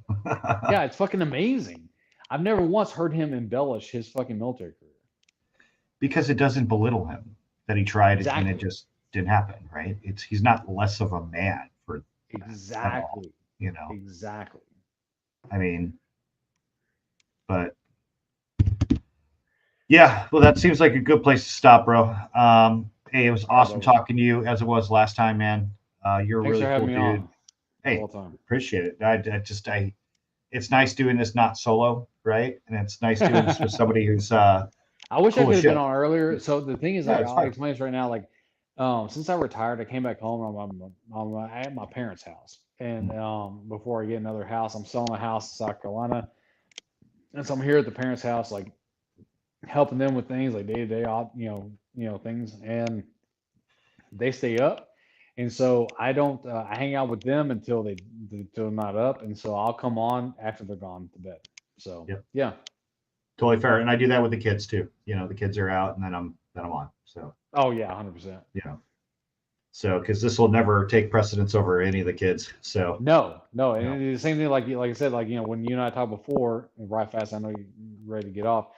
Yeah, it's fucking amazing. I've never once heard him embellish his fucking military career. Because it doesn't belittle him that he tried Exactly. and it just didn't happen, right? He's not less of a man for Exactly. Exactly. I mean, but yeah, well, that seems like a good place to stop, bro. Hey, it was awesome talking to you as it was last time, man. You're a Thanks really for having cool me dude. on. Hey, All the time. appreciate it. It's nice doing this not solo, right? And it's nice doing this with somebody who's I wish I cool could as have been shit. on earlier. So the thing is, Yeah, like, it's I'll fine. explain this right now. Like, since I retired, I came back home. I'm at my parents' house, and before I get another house, I'm selling a house in South Carolina, and so I'm here at the parents' house, like helping them with things like day-to-day, things, and they stay up, and so I don't. I hang out with them until they're not up, and so I'll come on after they're gone to bed. So Yep. yeah. Totally fair. And I do that with the kids too. The kids are out and then I'm on. So Oh yeah, 100%. So because this will never take precedence over any of the kids. So No, and the same thing like I said, like when you and I talked before, and right fast, I know you're ready to get off,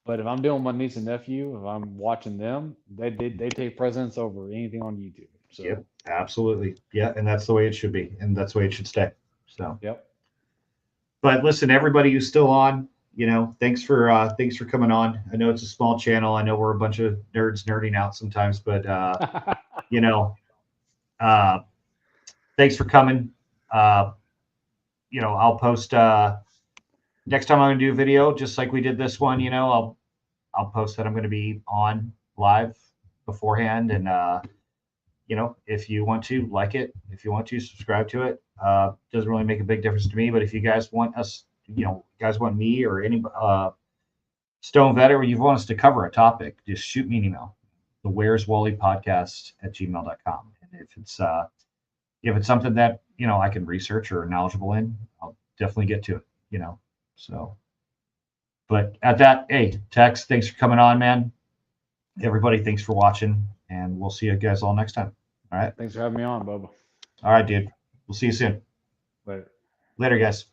but if I'm doing my niece and nephew, if I'm watching them, they take precedence over anything on YouTube. So yep, absolutely. Yeah, and that's the way it should be, and that's the way it should stay. So yep. But listen, everybody who's still on, thanks for coming on. I know it's a small channel. I know we're a bunch of nerds nerding out sometimes, but thanks for coming. I'll post next time I'm gonna do a video, just like we did this one. I'll post that I'm gonna be on live beforehand, and if you want to like it, if you want to subscribe to it, doesn't really make a big difference to me. But if you guys want us, guys want me or any StonedVet, or you want us to cover a topic, just shoot me an email. The Where's Wally podcast at gmail.com. And if it's something that I can research or are knowledgeable in, I'll definitely get to it. So, But at that, hey, Tex, thanks for coming on, man. Everybody, thanks for watching, and we'll see you guys all next time. All right. Thanks for having me on, Bubba. All right, dude. We'll see you soon. Later. Later, guys.